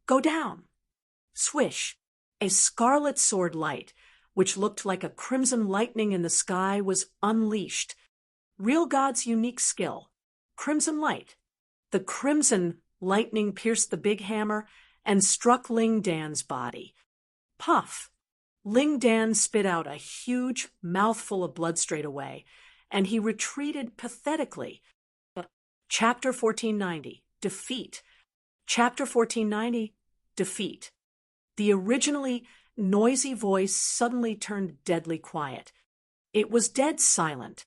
Go down. Swish! A scarlet sword light, which looked like a crimson lightning in the sky, was unleashed. Real God's unique skill. Crimson light. The crimson lightning pierced the big hammer and struck Ling Dan's body. Puff! Ling Dan spit out a huge mouthful of blood straight away, and he retreated pathetically. Chapter 1490, Defeat. Chapter 1490, Defeat. The originally noisy voice suddenly turned deadly quiet. It was dead silent.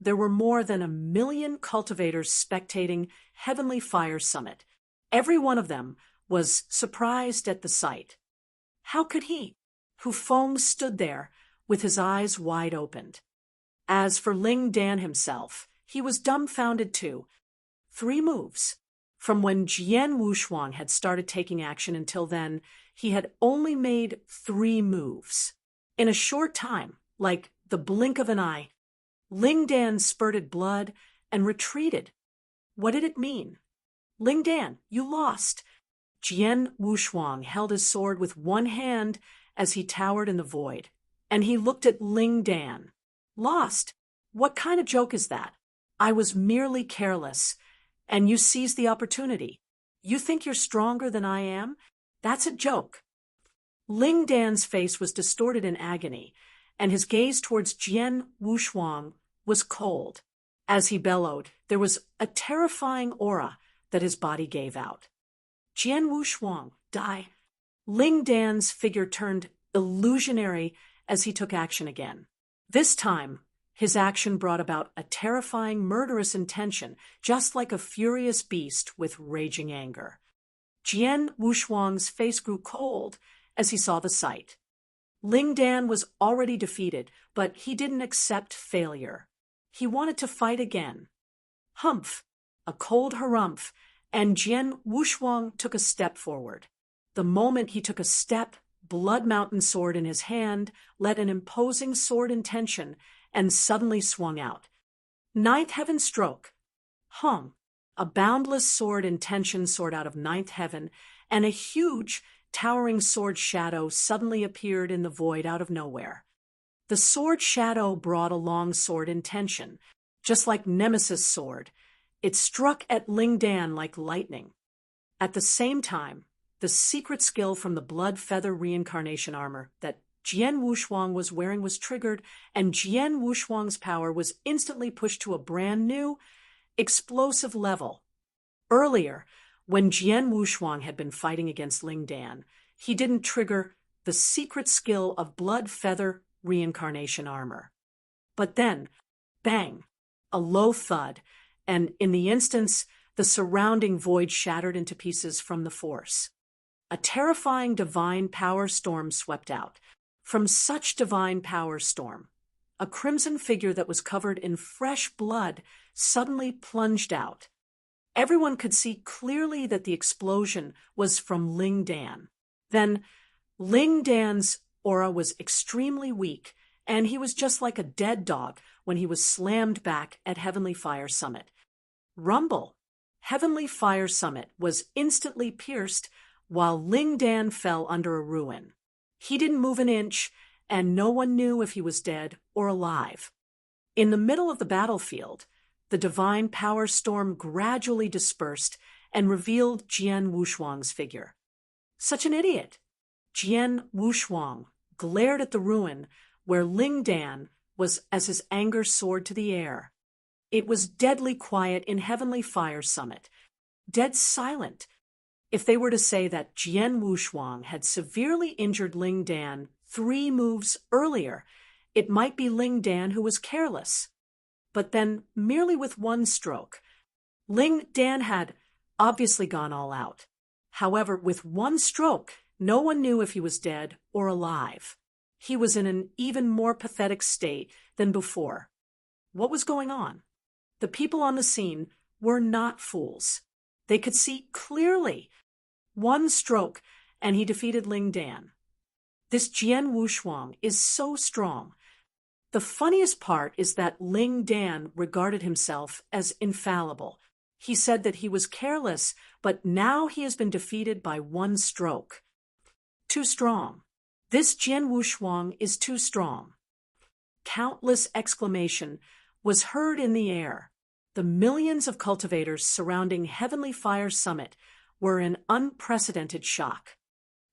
There were more than 1 million cultivators spectating Heavenly Fire Summit. Every one of them was surprised at the sight. How could he, who foamed, stood there with his eyes wide opened? As for Ling Dan himself, he was dumbfounded too. 3 moves. From when Jian Wushuang had started taking action until then, he had only made 3 moves. In a short time, like the blink of an eye, Ling Dan spurted blood and retreated. What did it mean? Ling Dan, you lost. Jian Wushuang held his sword with one hand as he towered in the void, and he looked at Ling Dan. Lost? What kind of joke is that? I was merely careless, and you seized the opportunity. You think you're stronger than I am? That's a joke. Ling Dan's face was distorted in agony, and his gaze towards Jian Wushuang was cold. As he bellowed, there was a terrifying aura that his body gave out. Jian Wushuang, die. Ling Dan's figure turned illusionary as he took action again. This time, his action brought about a terrifying, murderous intention, just like a furious beast with raging anger. Jian Wushuang's face grew cold as he saw the sight. Ling Dan was already defeated, but he didn't accept failure. He wanted to fight again. Humph! A cold harumph, and Jian Wushuang took a step forward. The moment he took a step, Blood Mountain sword in his hand led an imposing sword intention and suddenly swung out. Ninth Heaven stroke. Hung. A boundless sword intention soared out of Ninth Heaven, and a huge, towering sword shadow suddenly appeared in the void out of nowhere. The sword shadow brought a long sword intention, just like Nemesis' sword. It struck at Ling Dan like lightning. At the same time, the secret skill from the blood feather reincarnation armor that Jian Wushuang was wearing was triggered, and Jian Wushuang's power was instantly pushed to a brand new, explosive level. Earlier, when Jian Wushuang had been fighting against Ling Dan, he didn't trigger the secret skill of blood feather reincarnation armor. But then, bang, a low thud, and in the instance, the surrounding void shattered into pieces from the force. A terrifying divine power storm swept out. From such divine power storm, a crimson figure that was covered in fresh blood suddenly plunged out. Everyone could see clearly that the explosion was from Ling Dan. Then, Ling Dan's aura was extremely weak, and he was just like a dead dog when he was slammed back at Heavenly Fire Summit. Rumble! Heavenly Fire Summit was instantly pierced while Ling Dan fell under a ruin. He didn't move an inch, and no one knew if he was dead or alive. In the middle of the battlefield, the divine power storm gradually dispersed and revealed Jian Wushuang's figure. Such an idiot! Jian Wushuang glared at the ruin where Ling Dan was as his anger soared to the air. It was deadly quiet in Heavenly Fire Summit, dead silent. If they were to say that Jian Wushuang had severely injured Ling Dan 3 moves earlier, it might be Ling Dan who was careless. But then, merely with 1 stroke, Ling Dan had obviously gone all out. However, with 1 stroke, no one knew if he was dead or alive. He was in an even more pathetic state than before. What was going on? The people on the scene were not fools. They could see clearly. 1 stroke, and he defeated Ling Dan. This Jian Wushuang is so strong. The funniest part is that Ling Dan regarded himself as infallible. He said that he was careless, but now he has been defeated by 1 stroke. Too strong. This Jian Wushuang is too strong. Countless exclamation was heard in the air. The millions of cultivators surrounding Heavenly Fire Summit were in unprecedented shock.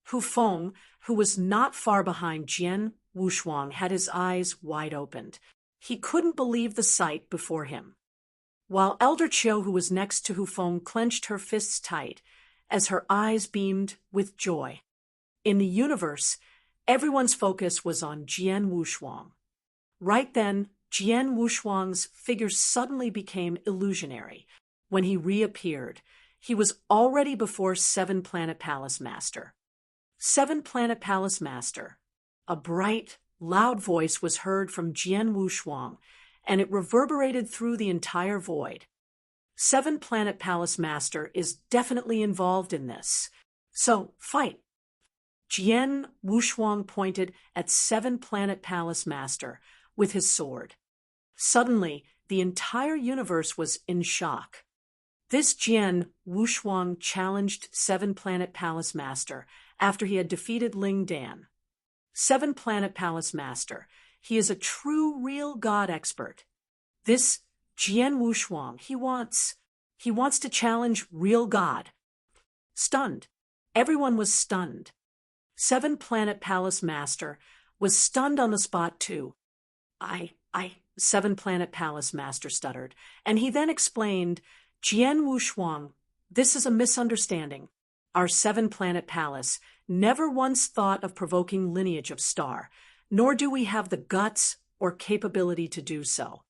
Hu Feng, who was not far behind Jian Wushuang, had his eyes wide opened. He couldn't believe the sight before him. While Elder Chiu, who was next to Hu Feng, clenched her fists tight as her eyes beamed with joy. In the universe, everyone's focus was on Jian Wushuang. Right then, Jian Wushuang's figure suddenly became illusionary. When he reappeared, he was already before 7 Planet Palace Master. 7 Planet Palace Master. A bright, loud voice was heard from Jian Wushuang, and it reverberated through the entire void. 7 Planet Palace Master is definitely involved in this. So, fight! Jian Wushuang pointed at 7 Planet Palace Master with his sword. Suddenly, the entire universe was in shock. This Jian Wushuang challenged 7 Planet Palace Master after he had defeated Ling Dan. 7 Planet Palace Master. He is a true, real God expert. This Jian Wushuang, he wants to challenge real God. Stunned. Everyone was stunned. Seven Planet Palace Master was stunned on the spot too. Seven Planet Palace Master stuttered, and he then explained, Jian Wushuang, this is a misunderstanding. Our Seven Planet Palace never once thought of provoking lineage of star, nor do we have the guts or capability to do so.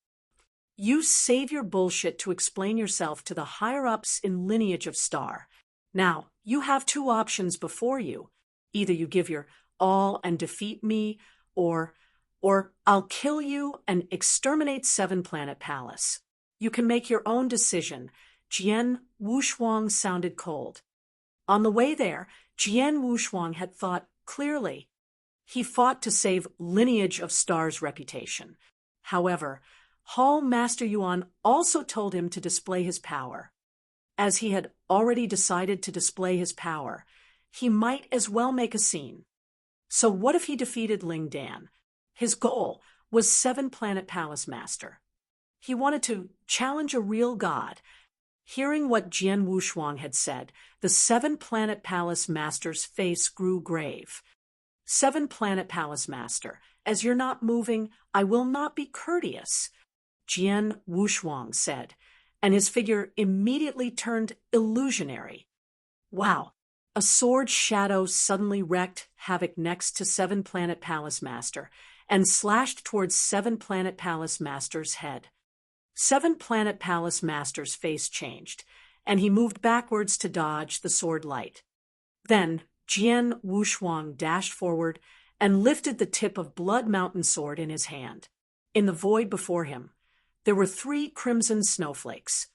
You save your bullshit to explain yourself to the higher-ups in lineage of star. Now, you have two options before you. Either you give your all and defeat me, or I'll kill you and exterminate Seven Planet Palace. You can make your own decision. Jian Wushuang sounded cold. On the way there, Jian Wushuang had thought clearly. He fought to save lineage of Star's reputation. However, Hall Master Yuan also told him to display his power. As he had already decided to display his power, he might as well make a scene. So what if he defeated Ling Dan? His goal was Seven Planet Palace Master. He wanted to challenge a real god. Hearing what Jian Wushuang had said, the Seven Planet Palace Master's face grew grave. Seven Planet Palace Master, as you're not moving, I will not be courteous, Jian Wushuang said, and his figure immediately turned illusionary. Wow! A sword shadow suddenly wreaked havoc next to Seven Planet Palace Master and slashed towards Seven Planet Palace Master's head. Seven Planet Palace Master's face changed, and he moved backwards to dodge the sword light. Then Jian Wushuang dashed forward and lifted the tip of Blood Mountain sword in his hand. In the void before him, there were 3 crimson snowflakes.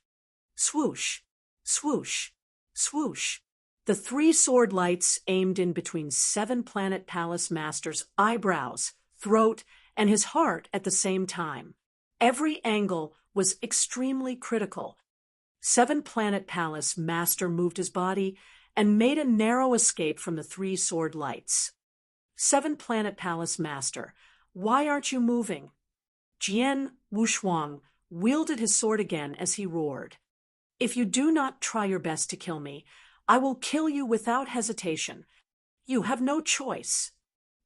Swoosh, swoosh, swoosh. The 3 sword lights aimed in between Seven Planet Palace Master's eyebrows, throat, and his heart at the same time. Every angle was extremely critical. Seven Planet Palace Master moved his body and made a narrow escape from the 3 sword lights. Seven Planet Palace Master, why aren't you moving? Jian Wushuang wielded his sword again as he roared. If you do not try your best to kill me, I will kill you without hesitation. You have no choice.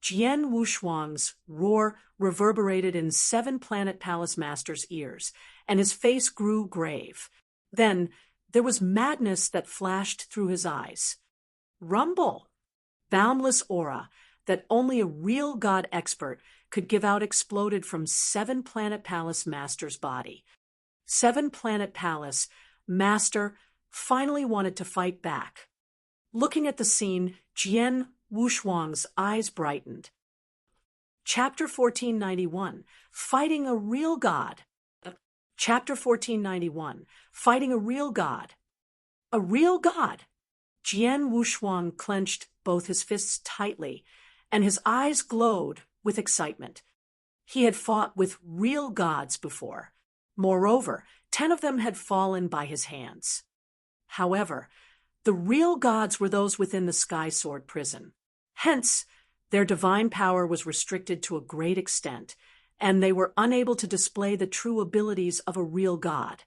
Jian Wushuang's roar reverberated in Seven Planet Palace Master's ears, and his face grew grave. Then there was madness that flashed through his eyes. Rumble! Boundless aura that only a real god expert could give out exploded from Seven Planet Palace Master's body. Seven Planet Palace Master finally wanted to fight back. Looking at the scene, Jian Wushuang's eyes brightened. Chapter 1491, Fighting a Real God. Chapter 1491, Fighting a Real God. A real god! Jian Wushuang clenched both his fists tightly, and his eyes glowed with excitement. He had fought with real gods before. Moreover, 10 of them had fallen by his hands. However, the real gods were those within the Sky Sword prison. Hence, their divine power was restricted to a great extent, and they were unable to display the true abilities of a real god.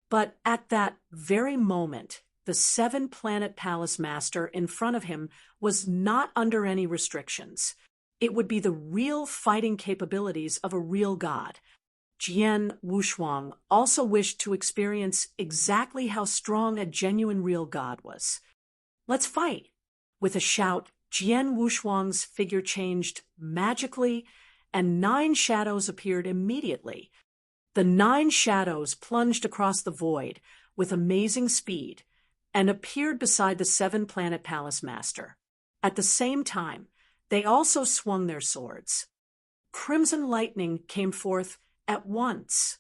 But at that very moment, the Seven Planet Palace Master in front of him was not under any restrictions. It would be the real fighting capabilities of a real god. Jian Wushuang also wished to experience exactly how strong a genuine real god was. Let's fight! With a shout, Jian Wushuang's figure changed magically, and 9 shadows appeared immediately. The 9 shadows plunged across the void with amazing speed and appeared beside the Seven Planet Palace Master. At the same time, they also swung their swords. Crimson lightning came forth at once.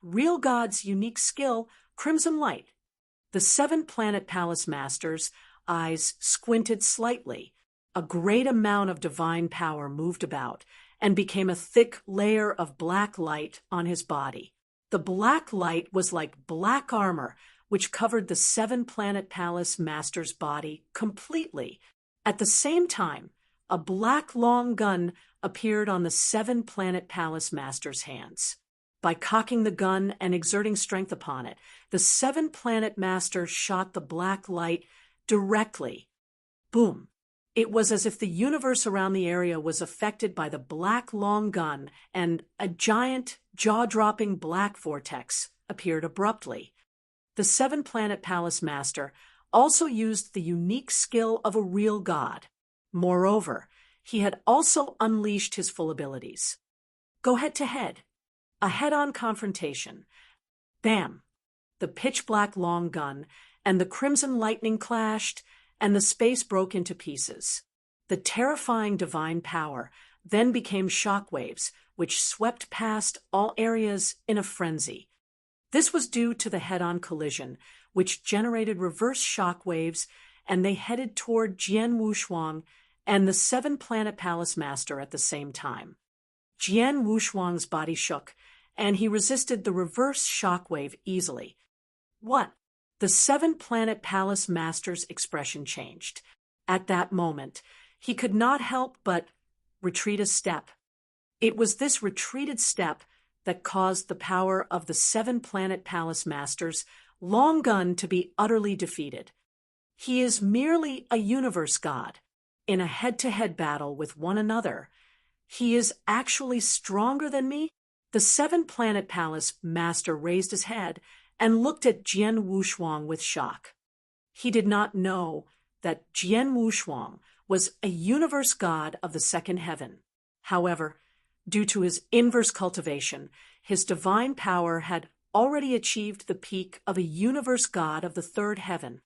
Real god's unique skill, crimson light. The Seven Planet Palace Master's eyes squinted slightly. A great amount of divine power moved about and became a thick layer of black light on his body. The black light was like black armor, which covered the Seven Planet Palace Master's body completely. At the same time, a black long gun appeared on the Seven Planet Palace Master's hands. By cocking the gun and exerting strength upon it, the Seven Planet Master shot the black light directly. Boom! It was as if the universe around the area was affected by the black long gun, and a giant, jaw-dropping black vortex appeared abruptly. The seven-planet palace master also used the unique skill of a real god. Moreover, he had also unleashed his full abilities. Go head-to-head. A head-on confrontation. Bam! The pitch-black long gun and the crimson lightning clashed, and the space broke into pieces. The terrifying divine power then became shockwaves, which swept past all areas in a frenzy. This was due to the head-on collision, which generated reverse shockwaves, and they headed toward Jian Wushuang and the seven-planet palace master at the same time. Jian Wushuang's body shook, and he resisted the reverse shockwave easily. What? The seven-planet palace master's expression changed. At that moment, he could not help but retreat a step. It was this retreated step that caused the power of the seven-planet palace master's long gun to be utterly defeated. He is merely a universe god. In a head-to-head battle with one another, he is actually stronger than me? The seven-planet palace master raised his head and looked at Jian Wushuang with shock. He did not know that Jian Wushuang was a universe god of the second heaven. However, due to his inverse cultivation, his divine power had already achieved the peak of a universe god of the third heaven.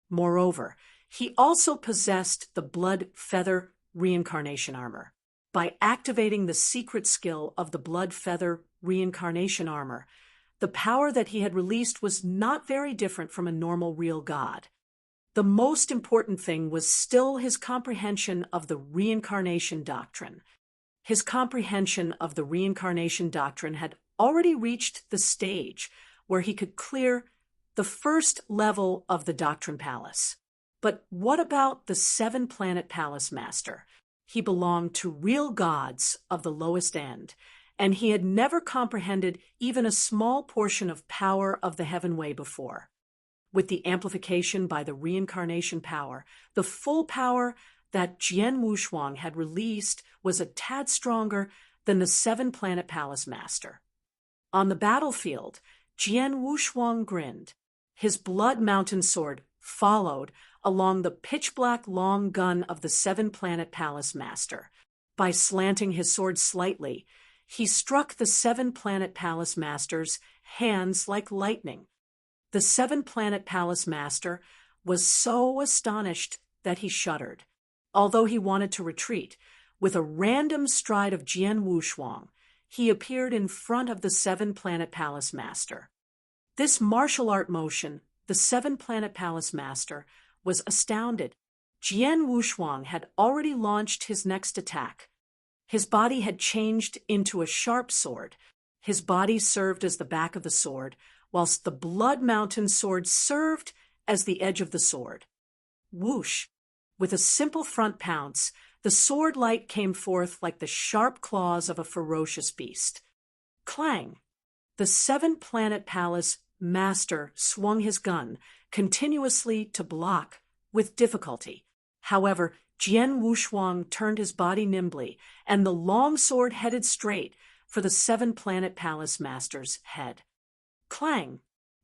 Moreover, he also possessed the blood feather reincarnation armor. By activating the secret skill of the blood feather reincarnation armor, the power that he had released was not very different from a normal real god. The most important thing was still his comprehension of the reincarnation doctrine. His comprehension of the reincarnation doctrine had already reached the stage where he could clear the first level of the Doctrine Palace. But what about the seven-planet palace master? He belonged to real gods of the lowest end, and he had never comprehended even a small portion of power of the heaven way before. With the amplification by the reincarnation power, the full power that Jian Wushuang had released was a tad stronger than the seven-planet palace master. On the battlefield, Jian Wushuang grinned. His blood mountain sword followed along the pitch-black long gun of the seven-planet palace master. By slanting his sword slightly, he struck the seven-planet palace master's hands like lightning. The seven-planet palace master was so astonished that he shuddered. Although he wanted to retreat, with a random stride of Jian Wushuang, he appeared in front of the seven-planet palace master. This martial art motion, the seven-planet palace master, was astounded. Jian Wushuang had already launched his next attack. His body had changed into a sharp sword. His body served as the back of the sword, whilst the blood mountain sword served as the edge of the sword. Whoosh! With a simple front pounce, the sword light came forth like the sharp claws of a ferocious beast. Clang! The seven-planet palace master swung his gun continuously to block with difficulty. However, Jian Wushuang turned his body nimbly, and the long sword headed straight for the seven-planet palace master's head. Clang!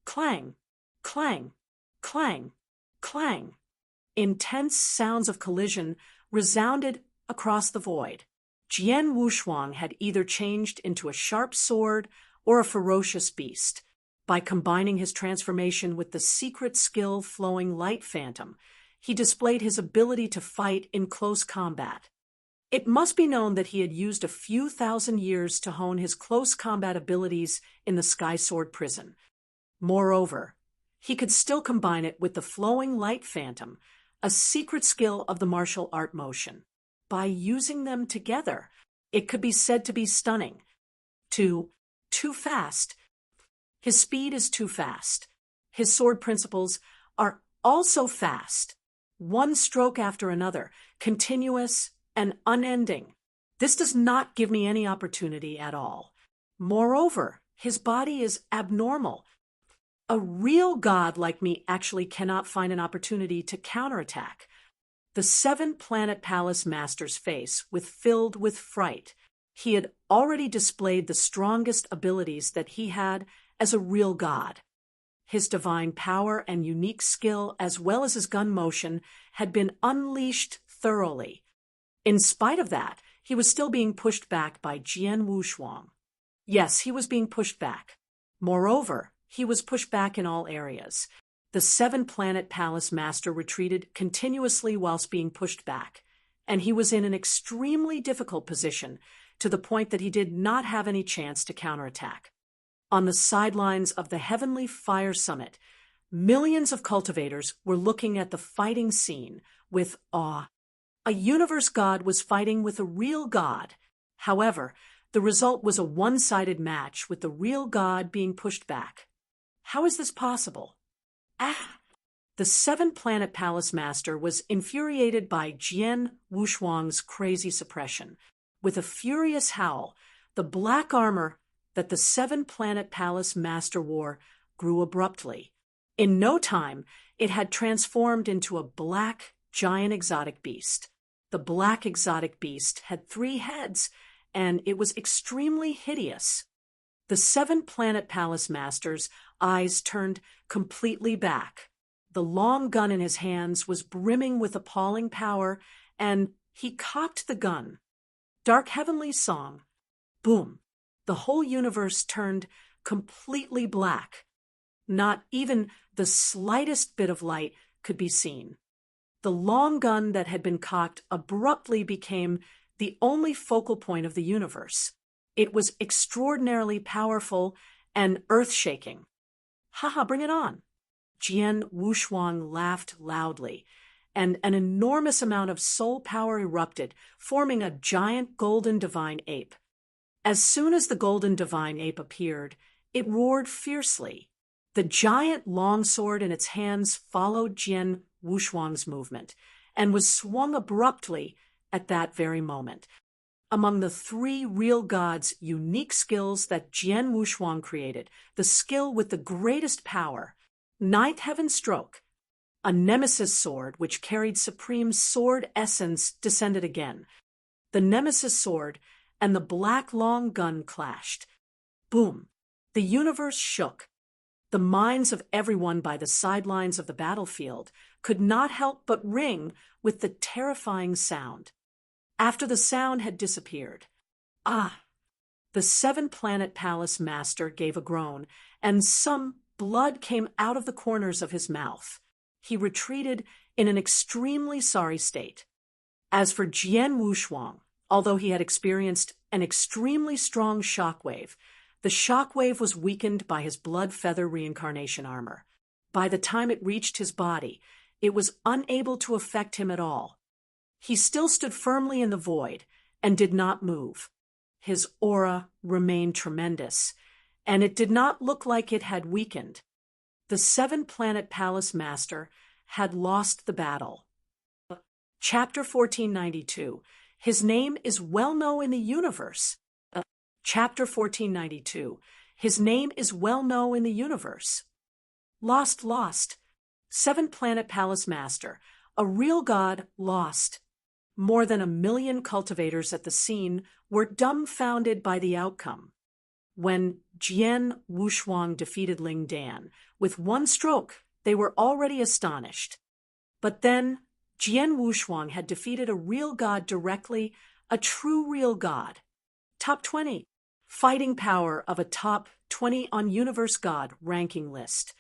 Clang! Clang! Clang! Clang! Intense sounds of collision resounded across the void. Jian Wushuang had either changed into a sharp sword or a ferocious beast. By combining his transformation with the secret skill flowing light phantom, he displayed his ability to fight in close combat. It must be known that he had used a few thousand years to hone his close combat abilities in the Sky Sword prison. Moreover, he could still combine it with the flowing light phantom, a secret skill of the martial art motion. By using them together, it could be said to be stunning. Too fast. His speed is too fast. His sword principles are also fast. One stroke after another, continuous and unending. This does not give me any opportunity at all. Moreover, his body is abnormal. A real god like me actually cannot find an opportunity to counterattack. The seven-planet palace master's face was filled with fright. He had already displayed the strongest abilities that he had as a real god. His divine power and unique skill, as well as his gun motion, had been unleashed thoroughly. In spite of that, he was still being pushed back by Jian Wushuang. Yes, he was being pushed back. Moreover, he was pushed back in all areas. The seven-planet palace master retreated continuously whilst being pushed back, and he was in an extremely difficult position, to the point that he did not have any chance to counterattack. On the sidelines of the Heavenly Fire Summit, millions of cultivators were looking at the fighting scene with awe. A universe god was fighting with a real god. However, the result was a one-sided match with the real god being pushed back. How is this possible? The seven-planet palace master was infuriated by Jian Wushuang's crazy suppression. With a furious howl, the black armor that the seven-planet palace master wore grew abruptly. In no time, it had transformed into a black, giant exotic beast. The black exotic beast had 3 heads, and it was extremely hideous. The seven-planet palace master's eyes turned completely back. The long gun in his hands was brimming with appalling power, and he cocked the gun. Dark heavenly song. Boom. The whole universe turned completely black. Not even the slightest bit of light could be seen. The long gun that had been cocked abruptly became the only focal point of the universe. It was extraordinarily powerful and earth-shaking. Haha, bring it on. Jian Wushuang laughed loudly, and an enormous amount of soul power erupted, forming a giant golden divine ape. As soon as the golden divine ape appeared, it roared fiercely. The giant longsword in its hands followed Jian Wushuang's movement, and was swung abruptly at that very moment. Among the 3 real gods' unique skills that Jian Wushuang created, the skill with the greatest power, Ninth Heaven Stroke, a nemesis sword which carried supreme sword essence, descended again. The nemesis sword and the black long gun clashed. Boom! The universe shook. The minds of everyone by the sidelines of the battlefield could not help but ring with the terrifying sound. After the sound had disappeared, the seven-planet palace master gave a groan, and some blood came out of the corners of his mouth. He retreated in an extremely sorry state. As for Jian Wushuang, although he had experienced an extremely strong shockwave, the shockwave was weakened by his blood feather reincarnation armor. By the time it reached his body, it was unable to affect him at all. He still stood firmly in the void and did not move. His aura remained tremendous, and it did not look like it had weakened. The seven-planet palace master had lost the battle. Chapter 1492. His name is well known in the universe. Chapter 1492. His name is well known in the universe. Lost. Seven-planet palace master. A real god lost. More than 1 million cultivators at the scene were dumbfounded by the outcome. When Jian Wushuang defeated Ling Dan, with 1 stroke, they were already astonished. But then, Jian Wushuang had defeated a real god directly, a true real god. Top 20. Fighting power of a top 20 on Universe God ranking list.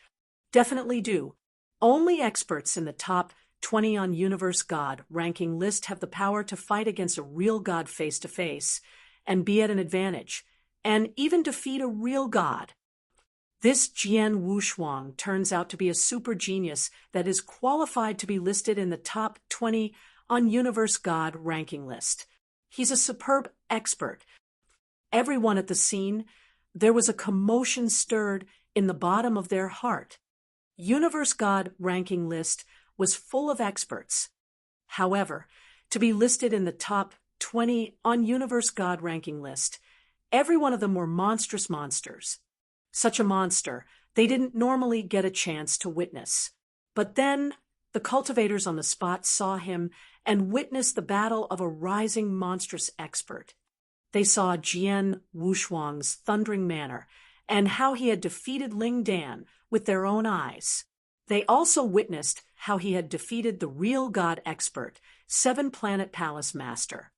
Definitely do. Only experts in the top 20 on Universe God ranking list have the power to fight against a real god face-to-face and be at an advantage, and even defeat a real god. This Jian Wushuang turns out to be a super genius that is qualified to be listed in the top 20 on Universe God ranking list. He's a superb expert. Everyone at the scene, there was a commotion stirred in the bottom of their heart. Universe God ranking list was full of experts. However, to be listed in the top 20 on Universe God ranking list, every one of them were monstrous monsters. Such a monster they didn't normally get a chance to witness. But then The cultivators on the spot saw him and witnessed the battle of a rising monstrous expert. They saw Jian Wushuang's thundering manner and how he had defeated Ling Dan with their own eyes. They also witnessed how he had defeated the real god expert, 7-Planet Palace Master.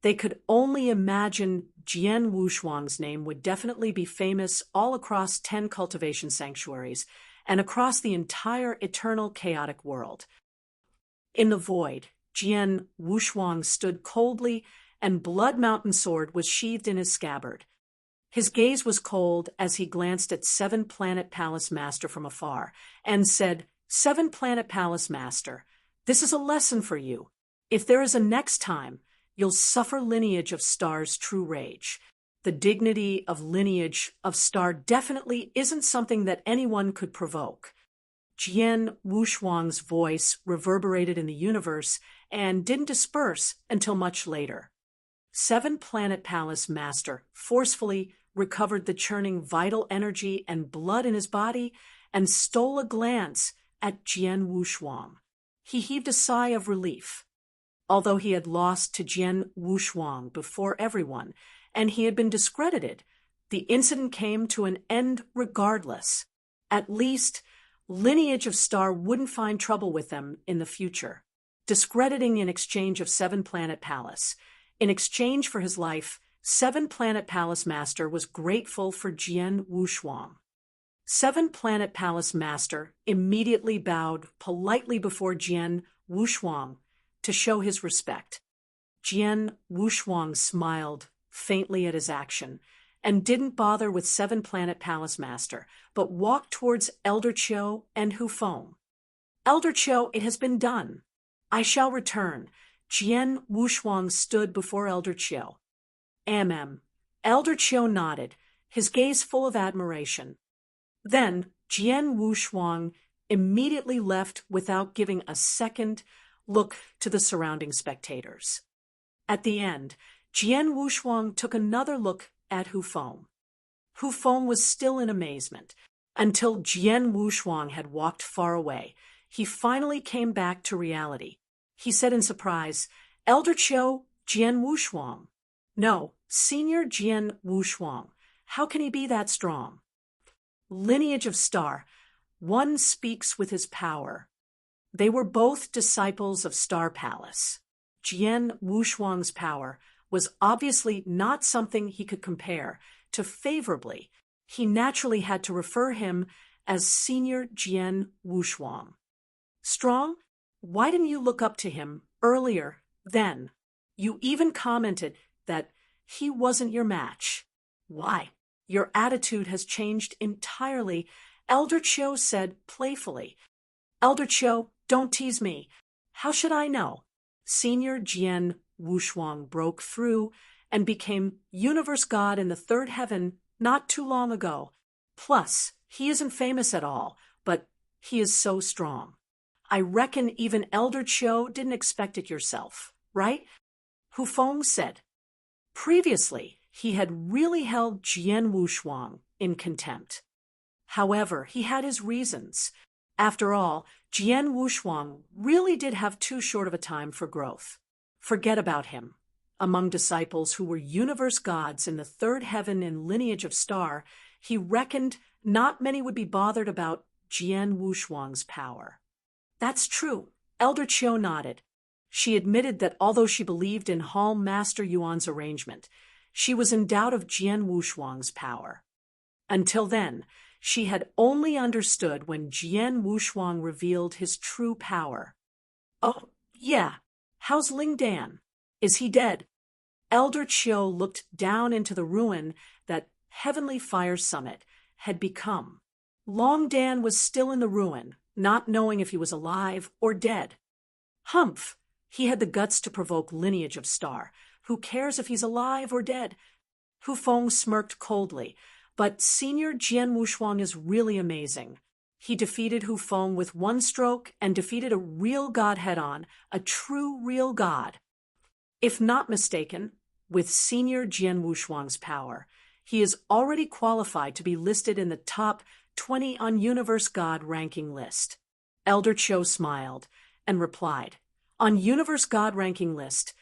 They could only imagine Jian Wushuang's name would definitely be famous all across 10 cultivation sanctuaries and across the entire eternal chaotic world. In the void, Jian Wushuang stood coldly, and Blood Mountain sword was sheathed in his scabbard. His gaze was cold as he glanced at 7-Planet Palace Master from afar and said, 7-Planet Palace Master, this is a lesson for you. If there is a next time, you'll suffer lineage of Star's true rage. The dignity of lineage of Star definitely isn't something that anyone could provoke. Jian Wushuang's voice reverberated in the universe and didn't disperse until much later. 7-Planet Palace Master forcefully recovered the churning vital energy and blood in his body and stole a glance at Jian Wushuang. He heaved a sigh of relief. Although he had lost to Jian Wushuang before everyone, and he had been discredited, the incident came to an end regardless. At least, Lineage of Star wouldn't find trouble with them in the future. Discrediting in exchange of 7-Planet Palace. In exchange for his life, 7-Planet Palace Master was grateful for Jian Wushuang. 7-Planet Palace Master immediately bowed politely before Jian Wushuang to show his respect. Jian Wushuang smiled faintly at his action and didn't bother with 7-Planet Palace Master, but walked towards Elder Qiu and Hufeng. Elder Qiu, it has been done. I shall return. Jian Wushuang stood before Elder Qiu. Elder Qiu nodded, his gaze full of admiration. Then Jian Wushuang immediately left without giving a second look to the surrounding spectators. At the end, Jian Wushuang took another look at Hufeng. Hufeng was still in amazement. Until Jian Wushuang had walked far away, he finally came back to reality. He said in surprise, Elder Qiu, Jian Wushuang. No, Senior Jian Wushuang. How can he be that strong? Lineage of Star. One speaks with his power. They were both disciples of Star Palace. Jian Wushuang's power was obviously not something he could compare to favorably. He naturally had to refer him as Senior Jian Wushuang. Strong? Why didn't you look up to him earlier then? You even commented that he wasn't your match. Why? Your attitude has changed entirely, Elder Qiu said playfully. Elder Qiu, don't tease me. How should I know? Senior Jian Wushuang broke through and became universe god in the third heaven not too long ago. Plus, he isn't famous at all, but he is so strong. I reckon even Elder Qiu didn't expect it yourself, right? Hufeng said. Previously, he had really held Jian Wushuang in contempt. However, he had his reasons. After all, Jian Wushuang really did have too short of a time for growth. Forget about him. Among disciples who were universe gods in the third heaven in Lineage of Star, he reckoned not many would be bothered about Jian Wushuang's power. That's true. Elder Qiu nodded. She admitted that although she believed in Hall Master Yuan's arrangement, she was in doubt of Jian Wushuang's power. Until then, she had only understood when Jian Wushuang revealed his true power. Oh, yeah. How's Ling Dan? Is he dead? Elder Qiu looked down into the ruin that Heavenly Fire Summit had become. Long Dan was still in the ruin, not knowing if he was alive or dead. Humph! He had the guts to provoke Lineage of Star. Who cares if he's alive or dead? Hufeng smirked coldly, but Senior Jian Wushuang is really amazing. He defeated Hufeng with one stroke and defeated a real god head-on, a true real god. If not mistaken, with Senior Jian Wushuang's power, he is already qualified to be listed in the top 20 on Universe God ranking list. Elder Cho smiled and replied, "On Universe God ranking list,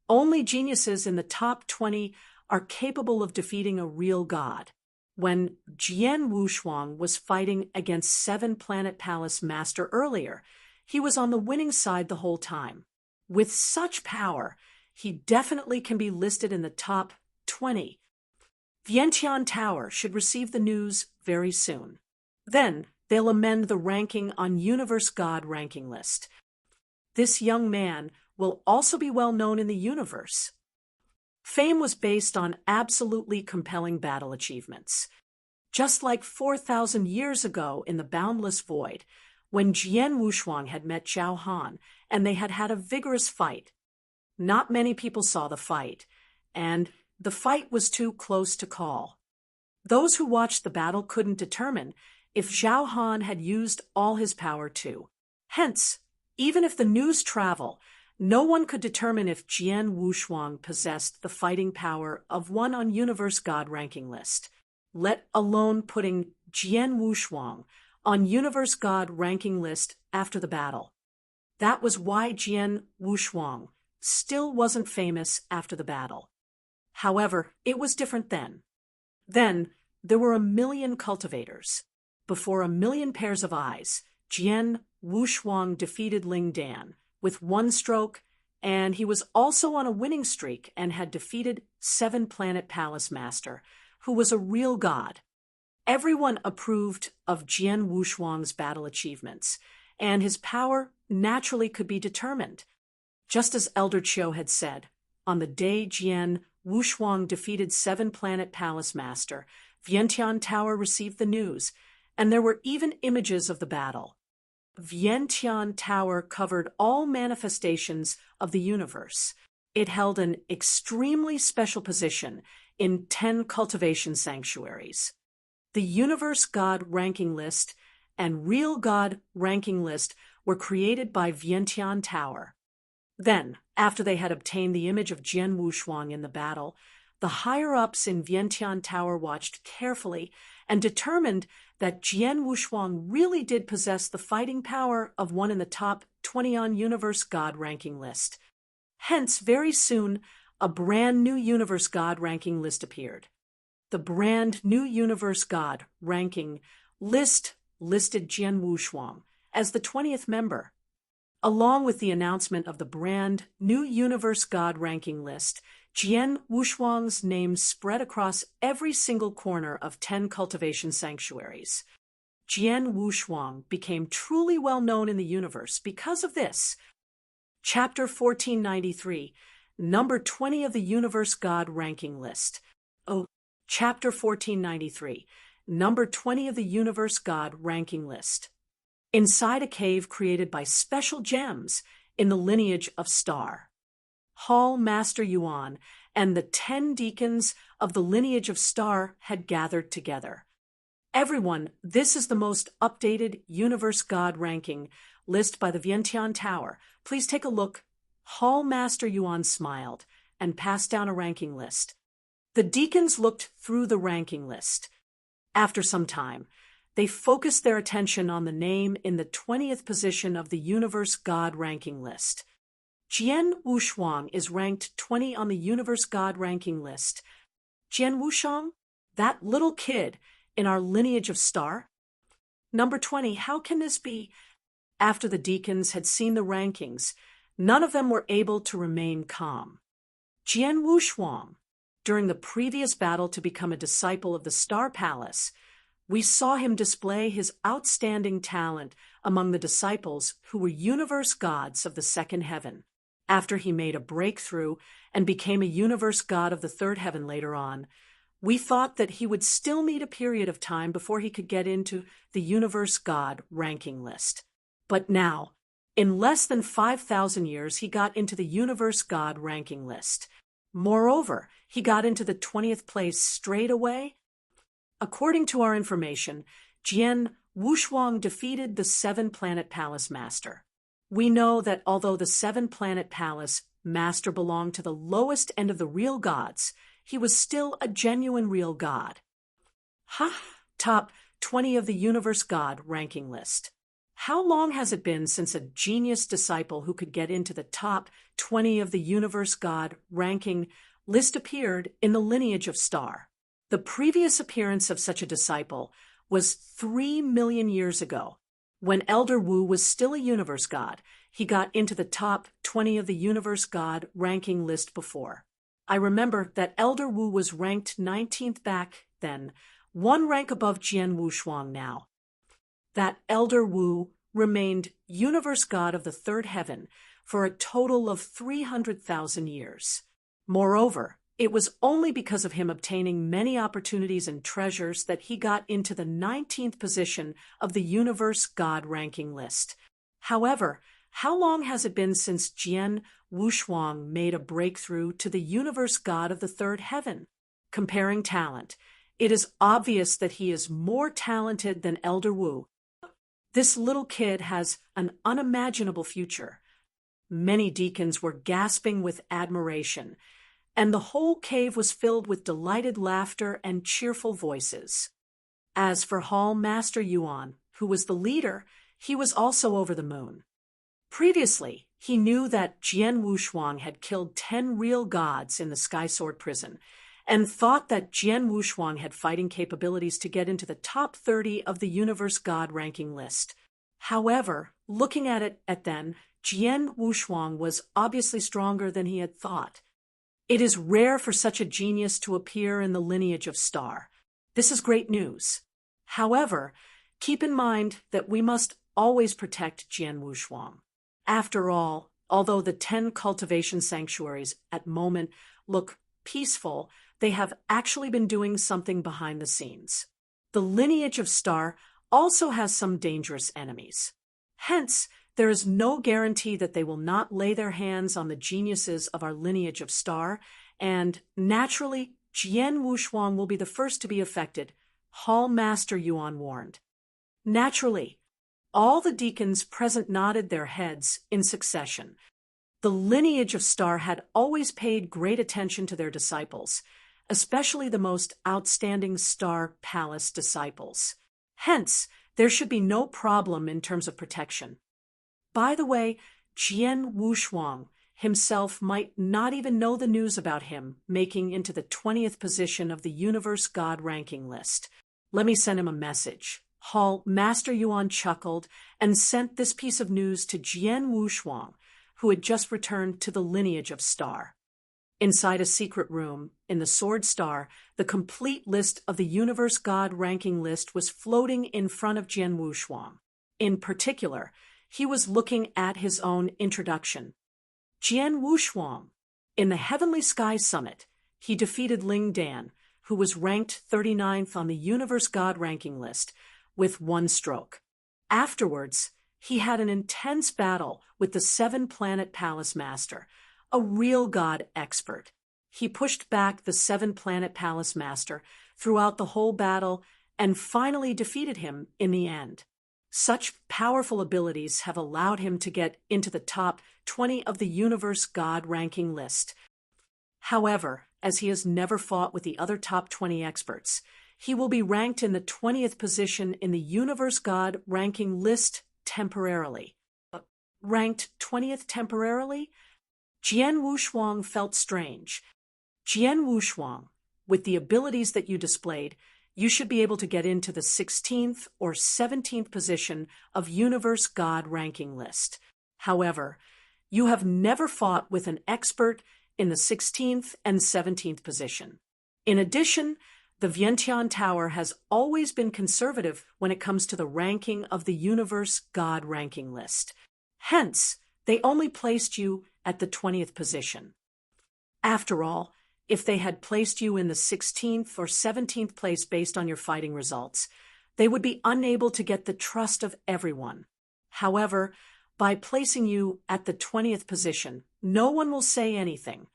only geniuses in the top 20 are capable of defeating a real god." When Jian Wushuang was fighting against 7-Planet Palace Master earlier, he was on the winning side the whole time. With such power, he definitely can be listed in the top 20. Vientiane Tower should receive the news very soon. Then they'll amend the ranking on Universe God ranking list. This young man will also be well known in the universe. Fame was based on absolutely compelling battle achievements. Just like 4,000 years ago in the Boundless Void, when Jian Wushuang had met Zhao Han and they had had a vigorous fight. Not many people saw the fight, and the fight was too close to call. Those who watched the battle couldn't determine if Zhao Han had used all his power too. Hence, even if the news travel, no one could determine if Jian Wushuang possessed the fighting power of one on Universe God ranking list, let alone putting Jian Wushuang on Universe God ranking list after the battle. That was why Jian Wushuang still wasn't famous after the battle. However, it was different then. Then, there were 1,000,000 cultivators. Before 1,000,000 pairs of eyes, Jian Wushuang defeated Ling Dan with one stroke, and he was also on a winning streak and had defeated 7-Planet Palace Master, who was a real god. Everyone approved of Jian Wushuang's battle achievements, and his power naturally could be determined. Just as Elder Cho had said, on the day Jian Wushuang defeated 7-Planet Palace Master, Vientiane Tower received the news, and there were even images of the battle. Vientiane Tower covered all manifestations of the universe. It held an extremely special position in 10 cultivation sanctuaries. The Universe God ranking list and Real God ranking list were created by Vientiane Tower. Then, after they had obtained the image of Jian Wushuang in the battle, the higher-ups in Vientiane Tower watched carefully and determined that Jian Wushuang really did possess the fighting power of one in the top 20 on Universe God ranking list. Hence, very soon, a brand new Universe God ranking list appeared. The brand new Universe God ranking list listed Jian Wushuang as the 20th member. Along with the announcement of the brand new Universe God ranking list, Jian Wushuang's name spread across every single corner of 10 cultivation sanctuaries. Jian Wushuang became truly well known in the universe because of this. Chapter 1493, number 20 of the Universe God ranking list. Chapter 1493, number 20 of the Universe God ranking list. Inside a cave created by special gems in the lineage of Star, Hall Master Yuan and the 10 deacons of the lineage of Star had gathered together. Everyone, this is the most updated Universe God ranking list by the Vientiane Tower. Please take a look. Hall Master Yuan smiled and passed down a ranking list. The deacons looked through the ranking list. After some time, they focused their attention on the name in the 20th position of the Universe God ranking list. Jian Wushuang is ranked 20 on the Universe God ranking list. Jian Wushuang? That little kid in our lineage of Star? Number 20, how can this be? After the deacons had seen the rankings, none of them were able to remain calm. Jian Wushuang. During the previous battle to become a disciple of the Star Palace, we saw him display his outstanding talent among the disciples who were universe gods of the second heaven. After he made a breakthrough and became a universe god of the third heaven later on, we thought that he would still need a period of time before he could get into the universe god ranking list. But now, in less than 5,000 years, he got into the universe god ranking list. Moreover, he got into the 20th place straight away. According to our information, Jian Wushuang defeated the 7-Planet Palace Master. We know that although the 7-Planet Palace Master belonged to the lowest end of the real gods, he was still a genuine real god. Top 20 of the Universe God ranking list. How long has it been since a genius disciple who could get into the top 20 of the Universe God ranking list appeared in the lineage of Star? The previous appearance of such a disciple was 3 million years ago. When Elder Wu was still a Universe God, he got into the top 20 of the Universe God ranking list before. I remember that Elder Wu was ranked 19th back then, one rank above Jian Wushuang now. That Elder Wu remained Universe God of the third heaven for a total of 300,000 years. Moreover, it was only because of him obtaining many opportunities and treasures that he got into the 19th position of the Universe God ranking list. However, how long has it been since Jian Wushuang made a breakthrough to the Universe God of the third heaven? Comparing talent, it is obvious that he is more talented than Elder Wu. This little kid has an unimaginable future. Many deacons were gasping with admiration, and the whole cave was filled with delighted laughter and cheerful voices. As for Hall Master Yuan, who was the leader, he was also over the moon. Previously, he knew that Jian Wushuang had killed 10 real gods in the Sky Sword prison, and thought that Jian Wushuang had fighting capabilities to get into the top 30 of the Universe God ranking list. However, looking at it then, Jian Wushuang was obviously stronger than he had thought. It is rare for such a genius to appear in the lineage of Star. This is great news. However, keep in mind that we must always protect Jian Wushuang. After all, although the 10 cultivation sanctuaries at moment look peaceful, they have actually been doing something behind the scenes. The lineage of Star also has some dangerous enemies. Hence, there is no guarantee that they will not lay their hands on the geniuses of our lineage of Star, and naturally, Jian Wushuang will be the first to be affected, Hall Master Yuan warned. Naturally, all the deacons present nodded their heads in succession. The lineage of Star had always paid great attention to their disciples, especially the most outstanding Star Palace disciples. Hence, there should be no problem in terms of protection. By the way, Jian Wushuang himself might not even know the news about him making into the 20th position of the Universe God ranking list. Let me send him a message. Hall Master Yuan chuckled and sent this piece of news to Jian Wushuang, who had just returned to the lineage of Star. Inside a secret room, in the Sword Star, the complete list of the Universe God ranking list was floating in front of Jian Wushuang. In particular, he was looking at his own introduction. Jian Wushuang. In the Heavenly Sky Summit, he defeated Ling Dan, who was ranked 39th on the Universe God ranking list, with one stroke. Afterwards, he had an intense battle with the 7-planet Palace Master, a real god expert. He pushed back the 7-planet Palace Master throughout the whole battle and finally defeated him in the end. Such powerful abilities have allowed him to get into the top 20 of the Universe God ranking list. However, as he has never fought with the other top 20 experts, he will be ranked in the 20th position in the Universe God ranking list temporarily. Ranked 20th temporarily? Jian Wushuang felt strange. Jian Wushuang, with the abilities that you displayed, you should be able to get into the 16th or 17th position of Universe God ranking list. However, you have never fought with an expert in the 16th and 17th position. In addition, the Vientiane Tower has always been conservative when it comes to the ranking of the Universe God ranking list. Hence, they only placed you at the 20th position. After all, if they had placed you in the 16th or 17th place based on your fighting results, they would be unable to get the trust of everyone. However, by placing you at the 20th position, no one will say anything.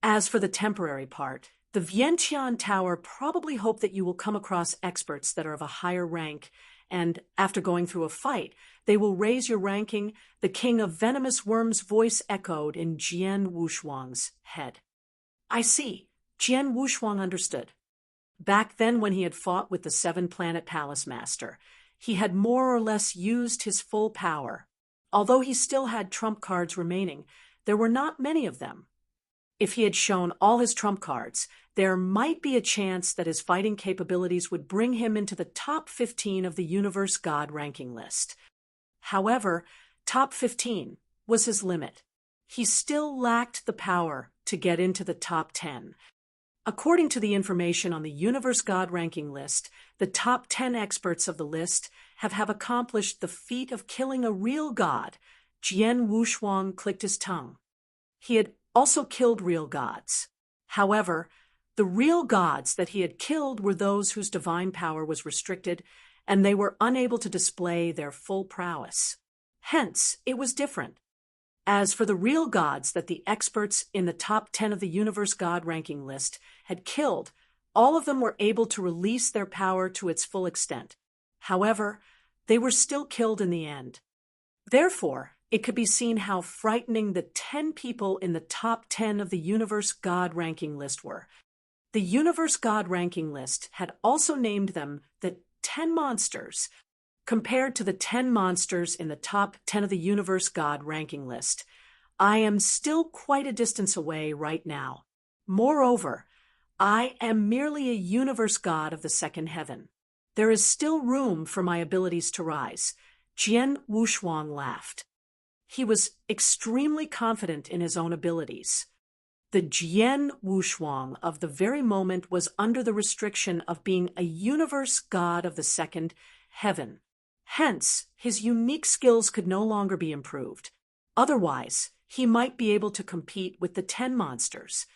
As for the temporary part, the Vientiane Tower probably hope that you will come across experts that are of a higher rank, and after going through a fight, they will raise your ranking, the king of venomous worms' voice echoed in Jian Wushuang's head. I see. Jian Wushuang understood. Back then when he had fought with the 7-planet Palace Master, he had more or less used his full power. Although he still had trump cards remaining, there were not many of them. If he had shown all his trump cards, there might be a chance that his fighting capabilities would bring him into the top 15 of the Universe God ranking list. However, top 15 was his limit. He still lacked the power to get into the top 10. According to the information on the Universe God ranking list, the top 10 experts of the list have accomplished the feat of killing a real god. Jian Wushuang clicked his tongue. He had also killed real gods. However, the real gods that he had killed were those whose divine power was restricted, and they were unable to display their full prowess. Hence, it was different. As for the real gods that the experts in the top 10 of the Universe God ranking list had killed, all of them were able to release their power to its full extent. However, they were still killed in the end. Therefore, it could be seen how frightening the 10 people in the top 10 of the Universe God ranking list were. The Universe God ranking list had also named them the 10 monsters. Compared to the 10 monsters in the top 10 of the Universe God ranking list, I am still quite a distance away right now. Moreover, I am merely a Universe God of the second heaven. There is still room for my abilities to rise. Jian Wushuang laughed. He was extremely confident in his own abilities. The Jian Wushuang of the very moment was under the restriction of being a Universe God of the second heaven. Hence, his unique skills could no longer be improved. Otherwise, he might be able to compete with the 10 monsters.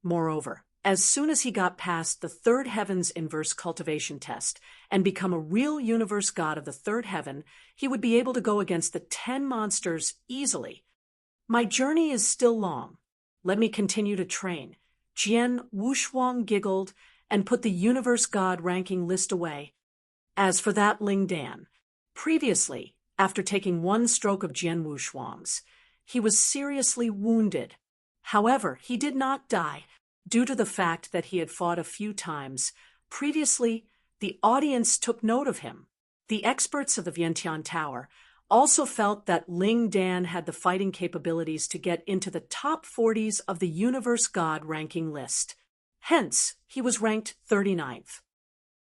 Moreover, as soon as he got past the third heaven's inverse cultivation test and become a real Universe God of the third heaven, he would be able to go against the 10 monsters easily. My journey is still long. Let me continue to train. Jian Wushuang giggled and put the Universe God ranking list away. As for that Ling Dan, previously, after taking one stroke of Jian Wushuang's, he was seriously wounded. However, he did not die, due to the fact that he had fought a few times. Previously, the audience took note of him. The experts of the Vientiane Tower also felt that Ling Dan had the fighting capabilities to get into the top 40s of the Universe God ranking list. Hence, he was ranked 39th.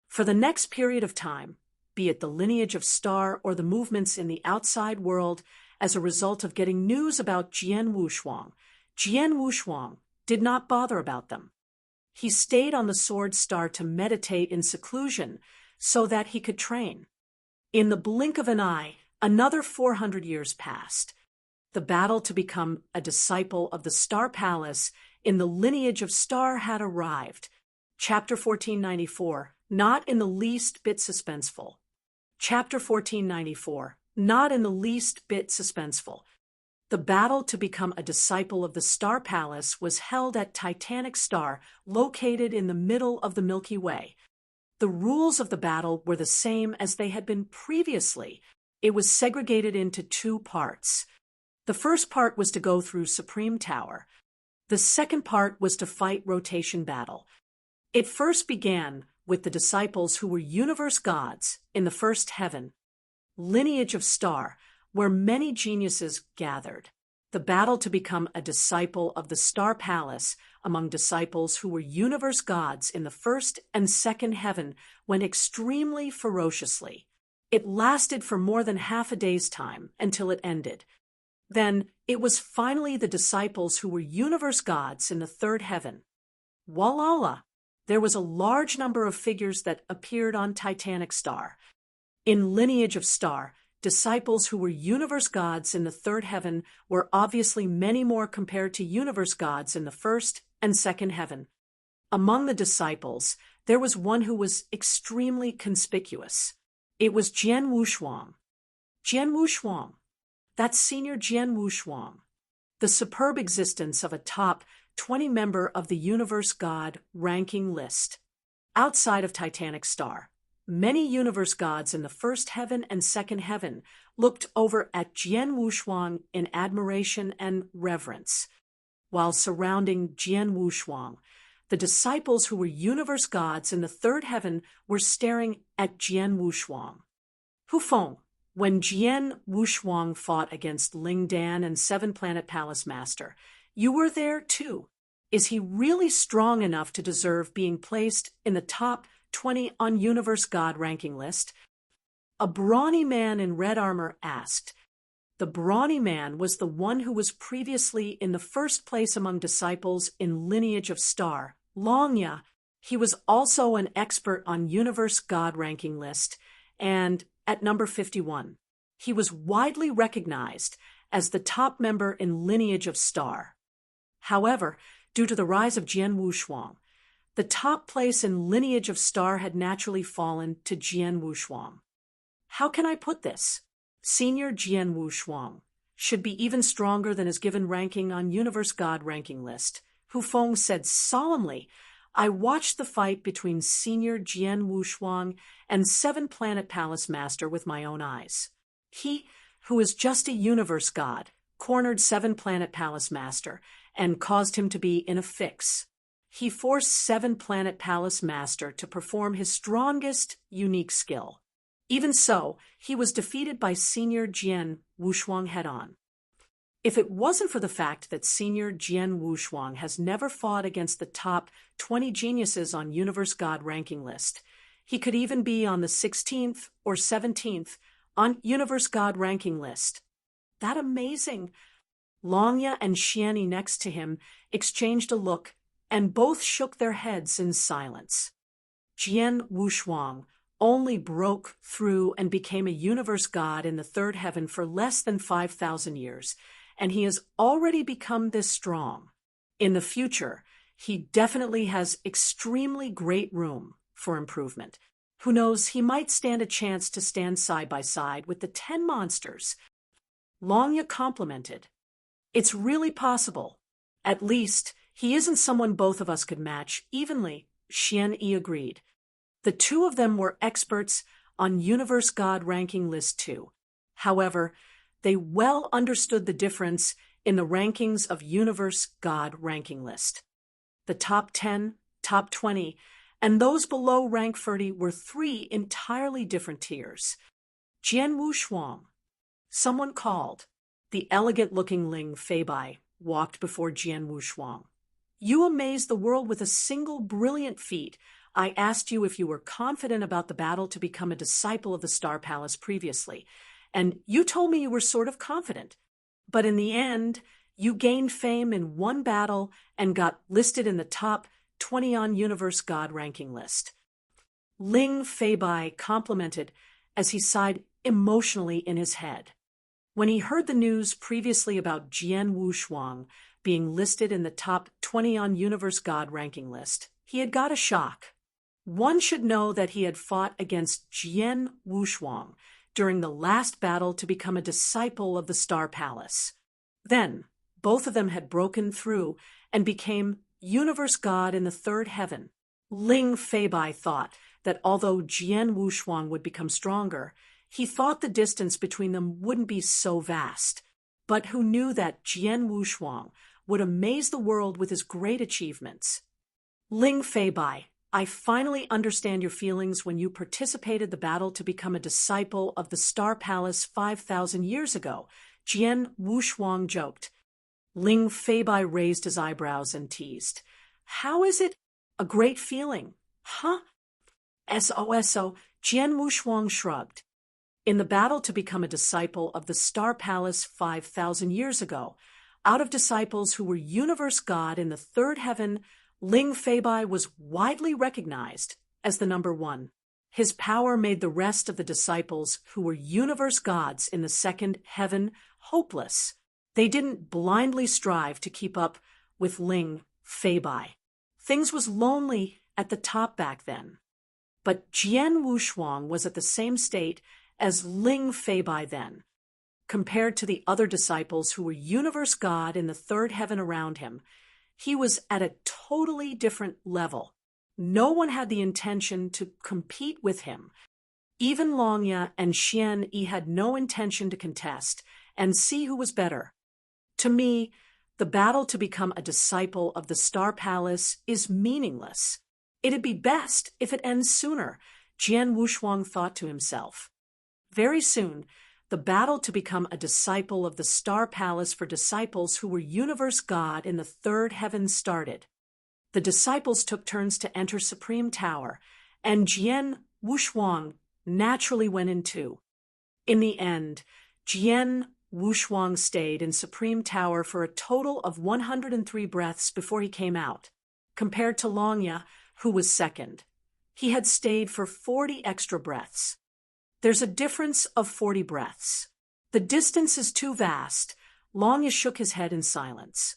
For the next period of time, be it the lineage of star or the movements in the outside world as a result of getting news about Jian Wushuang did not bother about them. He stayed on the Sword Star to meditate in seclusion so that he could train. In the blink of an eye, another 400 years passed. The battle to become a disciple of the Star Palace in the lineage of Star had arrived. Chapter 1494, not in the least bit suspenseful. Chapter 1494, not in the least bit suspenseful. The battle to become a disciple of the Star Palace was held at Titanic Star, located in the middle of the Milky Way. The rules of the battle were the same as they had been previously. It was segregated into two parts. The first part was to go through Supreme Tower. The second part was to fight rotation battle. It first began with the disciples who were universe gods in the first heaven, lineage of Star, where many geniuses gathered. The battle to become a disciple of the Star Palace among disciples who were universe gods in the first and second heaven went extremely ferociously. It lasted for more than half a day's time until it ended. Then it was finally the disciples who were universe gods in the third heaven. Walala! There was a large number of figures that appeared on Titanic Star. In lineage of Star, disciples who were universe gods in the third heaven were obviously many more compared to universe gods in the first and second heaven. Among the disciples, there was one who was extremely conspicuous. It was Jian Wushuang. Jian Wushuang. That senior Jian Wushuang. The superb existence of a top 20 member of the Universe God ranking list. Outside of Titanic Star, many universe gods in the first heaven and second heaven looked over at Jian Wushuang in admiration and reverence. While surrounding Jian Wushuang, the disciples who were universe gods in the third heaven were staring at Jian Wushuang. Hufeng, when Jian Wushuang fought against Ling Dan and Seven Planet Palace Master, you were there too. Is he really strong enough to deserve being placed in the top 20 on Universe God ranking list? A brawny man in red armor asked. The brawny man was the one who was previously in the first place among disciples in Lineage of Star, Longya. He was also an expert on Universe God ranking list, and at number 51. He was widely recognized as the top member in Lineage of Star. However, due to the rise of Jian Wushuang, the top place in Lineage of Star had naturally fallen to Jian Wushuang. How can I put this? Senior Jian Wushuang should be even stronger than his given ranking on Universe God ranking list. Hufeng said solemnly, I watched the fight between Senior Jian Wushuang and Seven Planet Palace Master with my own eyes. He, who is just a universe god, cornered Seven Planet Palace Master and caused him to be in a fix. He forced Seven Planet Palace Master to perform his strongest, unique skill. Even so, he was defeated by Senior Jian Wushuang head-on. If it wasn't for the fact that Senior Jian Wushuang has never fought against the top 20 geniuses on Universe God ranking list, he could even be on the 16th or 17th on Universe God ranking list. That amazing. Longya and Xian next to him exchanged a look, and both shook their heads in silence. Jian Wushuang only broke through and became a universe god in the third heaven for less than 5,000 years, and he has already become this strong. In the future, he definitely has extremely great room for improvement. Who knows, he might stand a chance to stand side by side with the 10 monsters. Longya complimented. It's really possible. At least, he isn't someone both of us could match evenly, Xian agreed. The two of them were experts on Universe God ranking list too. However, they well understood the difference in the rankings of Universe God ranking list. The top 10, top 20, and those below rank 30 were three entirely different tiers. Jian Wushuang. Someone called. The elegant-looking Ling Feibai walked before Jian Wushuang. You amazed the world with a single brilliant feat. I asked you if you were confident about the battle to become a disciple of the Star Palace previously, and you told me you were sort of confident. But in the end, you gained fame in one battle and got listed in the top 20 on Universe God ranking list. Ling Feibai complimented as he sighed emotionally in his head. When he heard the news previously about Jian Wushuang being listed in the top 20 on Universe God ranking list, he had got a shock. One should know that he had fought against Jian Wushuang during the last battle to become a disciple of the Star Palace. Then, both of them had broken through and became Universe God in the third heaven. Ling Feibai thought that although Jian Wushuang would become stronger, he thought the distance between them wouldn't be so vast, but who knew that Jian Wushuang would amaze the world with his great achievements. Ling Feibai, I finally understand your feelings when you participated in the battle to become a disciple of the Star Palace 5,000 years ago, Jian Wushuang joked. Ling Feibai raised his eyebrows and teased. How is it? A great feeling. Huh? SOSO, Jian Wushuang shrugged. In the battle to become a disciple of the Star Palace 5,000 years ago, out of disciples who were universe god in the third heaven, Ling Feibai was widely recognized as the number one. His power made the rest of the disciples who were universe gods in the second heaven hopeless. They didn't blindly strive to keep up with Ling Feibai. Things was lonely at the top back then. But Jian Wushuang was at the same state as Ling Feibai then. Compared to the other disciples who were universe god in the third heaven around him, he was at a totally different level. No one had the intention to compete with him. Even Longya and Xian had no intention to contest and see who was better. To me, the battle to become a disciple of the Star Palace is meaningless. It'd be best if it ends sooner, Jian Wushuang thought to himself. Very soon, the battle to become a disciple of the Star Palace for disciples who were universe God in the third heaven started. The disciples took turns to enter Supreme Tower, and Jian Wushuang naturally went in too. In the end, Jian Wushuang stayed in Supreme Tower for a total of 103 breaths before he came out, compared to Longya, who was second. He had stayed for 40 extra breaths. There's a difference of 40 breaths. The distance is too vast. Longya shook his head in silence.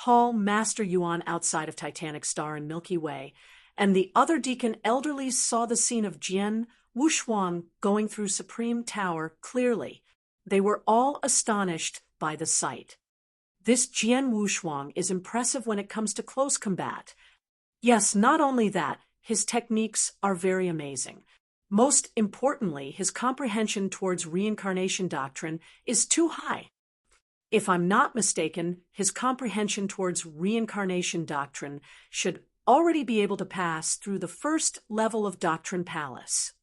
Hall Master Yuan outside of Titanic Star and Milky Way, and the other deacon elderlies saw the scene of Jian Wushuang going through Supreme Tower clearly. They were all astonished by the sight. This Jian Wushuang is impressive when it comes to close combat. Yes, not only that, his techniques are very amazing. Most importantly, his comprehension towards reincarnation doctrine is too high. If I'm not mistaken, his comprehension towards reincarnation doctrine should already be able to pass through the first level of Doctrine Palace.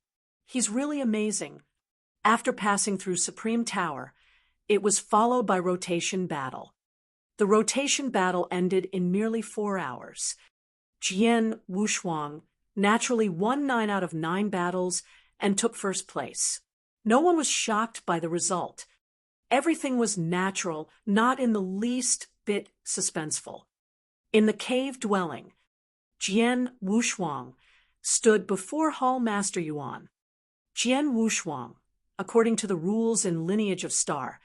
He's really amazing. After passing through Supreme Tower, it was followed by Rotation Battle. The Rotation Battle ended in merely 4 hours. Jian Wushuang naturally won 9 out of 9 battles and took first place. No one was shocked by the result. Everything was natural, not in the least bit suspenseful. In the cave dwelling, Jian Wushuang stood before Hall Master Yuan. Jian Wushuang, according to the rules in Lineage of Star,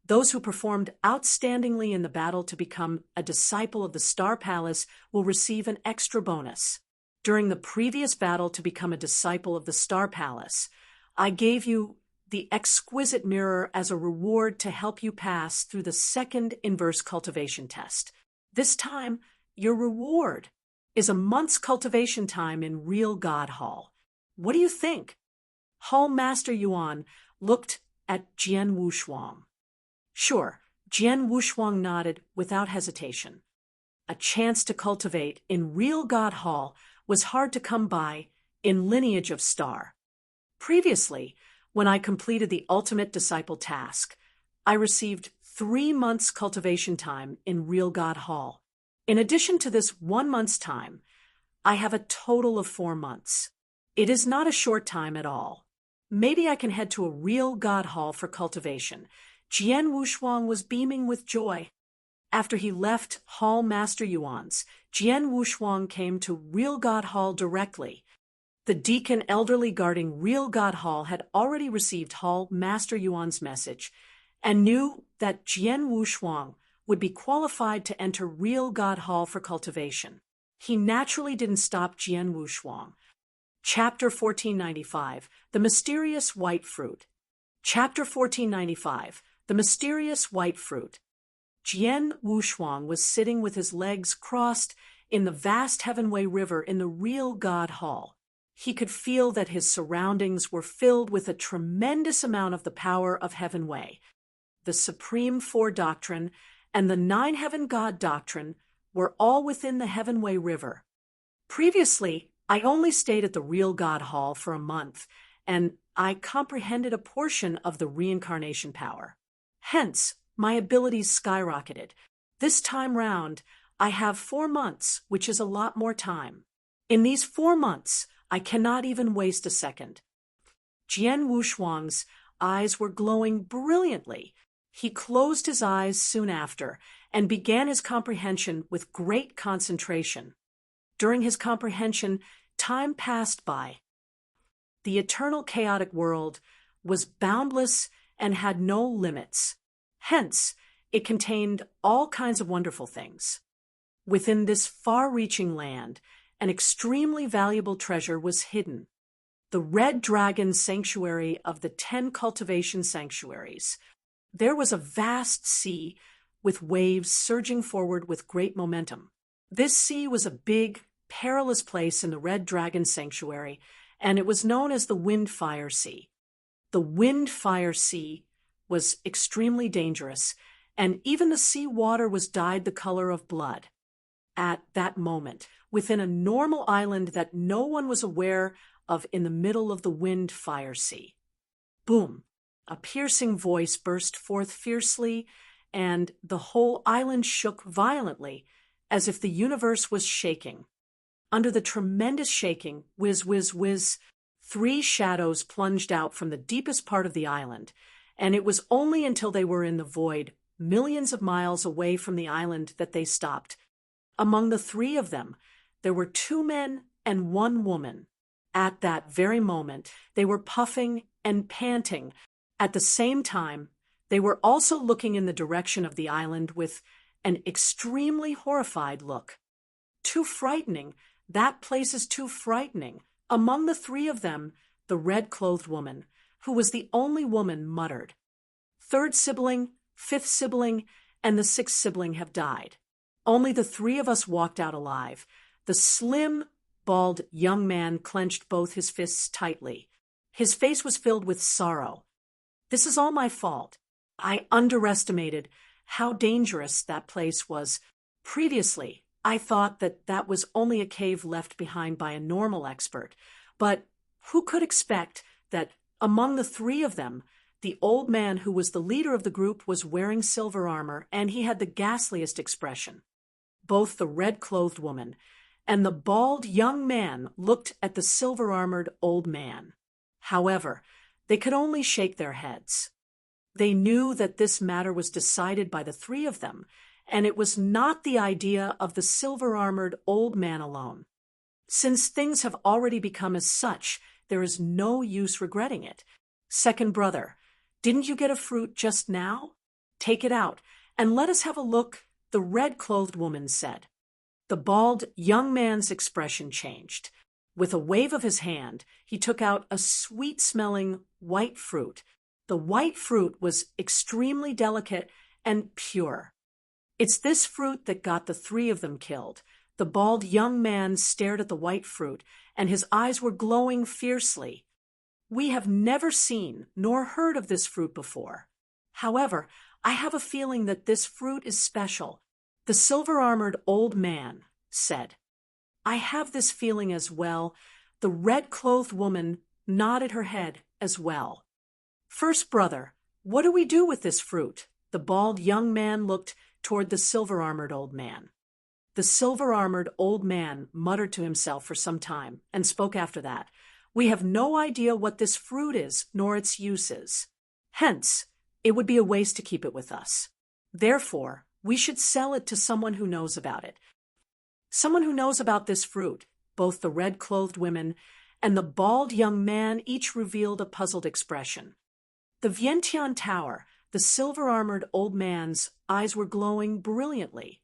those who performed outstandingly in the battle to become a disciple of the Star Palace will receive an extra bonus. During the previous battle to become a disciple of the Star Palace, I gave you the exquisite mirror as a reward to help you pass through the second inverse cultivation test. This time, your reward is a month's cultivation time in real God Hall. What do you think? Hall Master Yuan looked at Jian Wushuang. Sure, Jian Wushuang nodded without hesitation. A chance to cultivate in real God Hall was hard to come by in Lineage of Star. Previously, when I completed the ultimate disciple task, I received 3 months cultivation time in real God Hall. In addition to this 1 month's time, I have a total of 4 months. It is not a short time at all. Maybe I can head to a real God Hall for cultivation. Jian Wushuang was beaming with joy. After he left Hall Master Yuan's, Jian Wushuang came to real God Hall directly. The deacon elderly guarding real God Hall had already received Hall Master Yuan's message and knew that Jian Wushuang would be qualified to enter real God Hall for cultivation. He naturally didn't stop Jian Wushuang. Chapter 1495, The Mysterious White Fruit. Chapter 1495, The Mysterious White Fruit. Jian Wushuang was sitting with his legs crossed in the vast Heavenway River in the real God Hall. He could feel that his surroundings were filled with a tremendous amount of the power of Heavenway. The Supreme Four Doctrine and the 9 Heaven God Doctrine were all within the Heavenway River. Previously, I only stayed at the real God Hall for a month, and I comprehended a portion of the reincarnation power. Hence, my abilities skyrocketed. This time round, I have 4 months, which is a lot more time. In these 4 months, I cannot even waste a second. Jian Wushuang's eyes were glowing brilliantly. He closed his eyes soon after and began his comprehension with great concentration. During his comprehension, time passed by. The eternal chaotic world was boundless and had no limits. Hence, it contained all kinds of wonderful things. Within this far-reaching land, an extremely valuable treasure was hidden. The Red Dragon Sanctuary of the 10 cultivation sanctuaries. There was a vast sea with waves surging forward with great momentum. This sea was a big, perilous place in the Red Dragon Sanctuary, and it was known as the Wind-Fire Sea. The Wind-Fire Sea was extremely dangerous, and even the sea water was dyed the color of blood. At that moment, within a normal island that no one was aware of in the middle of the Wind-Fire Sea. Boom! A piercing voice burst forth fiercely, and the whole island shook violently, as if the universe was shaking. Under the tremendous shaking, whiz, whiz, whiz, 3 shadows plunged out from the deepest part of the island, and it was only until they were in the void, millions of miles away from the island, that they stopped. Among the 3 of them, there were 2 men and 1 woman. At that very moment, they were puffing and panting. At the same time, they were also looking in the direction of the island with an extremely horrified look. Too frightening. That place is too frightening. Among the 3 of them, the red-clothed woman, who was the only woman, muttered, "Third sibling, 5th sibling, and the 6th sibling have died. Only the 3 of us walked out alive." The slim, bald young man clenched both his fists tightly. His face was filled with sorrow. "This is all my fault. I underestimated how dangerous that place was. Previously, I thought that that was only a cave left behind by a normal expert. But who could expect that among the 3 of them, the old man who was the leader of the group was wearing silver armor, and he had the ghastliest expression. Both the red-clothed woman and the bald young man looked at the silver-armored old man. However, they could only shake their heads. They knew that this matter was decided by the 3 of them, and it was not the idea of the silver-armored old man alone. Since things have already become as such, there is no use regretting it. "Second brother, didn't you get a fruit just now? Take it out, and let us have a look," the red-clothed woman said. The bald young man's expression changed. With a wave of his hand, he took out a sweet-smelling white fruit. The white fruit was extremely delicate and pure. "It's this fruit that got the 3 of them killed." The bald young man stared at the white fruit, and his eyes were glowing fiercely. "We have never seen nor heard of this fruit before. However, I have a feeling that this fruit is special," the silver-armored old man said. "I have this feeling as well." The red-clothed woman nodded her head as well. "First brother, what do we do with this fruit?" The bald young man looked toward the silver-armored old man. The silver-armored old man muttered to himself for some time and spoke after that. "We have no idea what this fruit is, nor its uses. Hence, it would be a waste to keep it with us. Therefore, we should sell it to someone who knows about it." Someone who knows about this fruit. Both the red-clothed women and the bald young man each revealed a puzzled expression. The Vientiane Tower, the silver-armored old man's eyes were glowing brilliantly.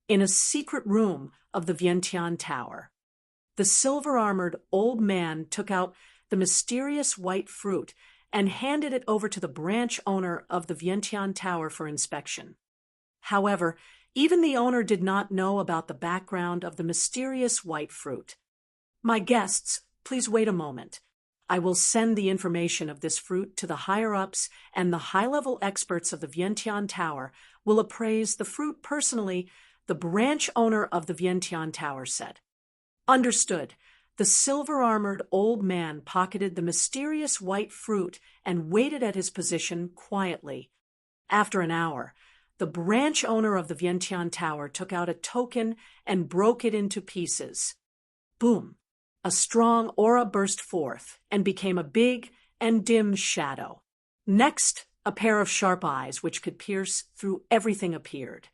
In a secret room of the Vientiane Tower, the silver-armored old man took out the mysterious white fruit and handed it over to the branch owner of the Vientiane Tower for inspection. However, even the owner did not know about the background of the mysterious white fruit. "My guests, please wait a moment. I will send the information of this fruit to the higher-ups, and the high-level experts of the Vientiane Tower will appraise the fruit personally," the branch owner of the Vientiane Tower said. "Understood." The silver-armored old man pocketed the mysterious white fruit and waited at his position quietly. After an hour, the branch owner of the Vientiane Tower took out a token and broke it into pieces. Boom! A strong aura burst forth and became a big and dim shadow. Next, a pair of sharp eyes which could pierce through everything appeared.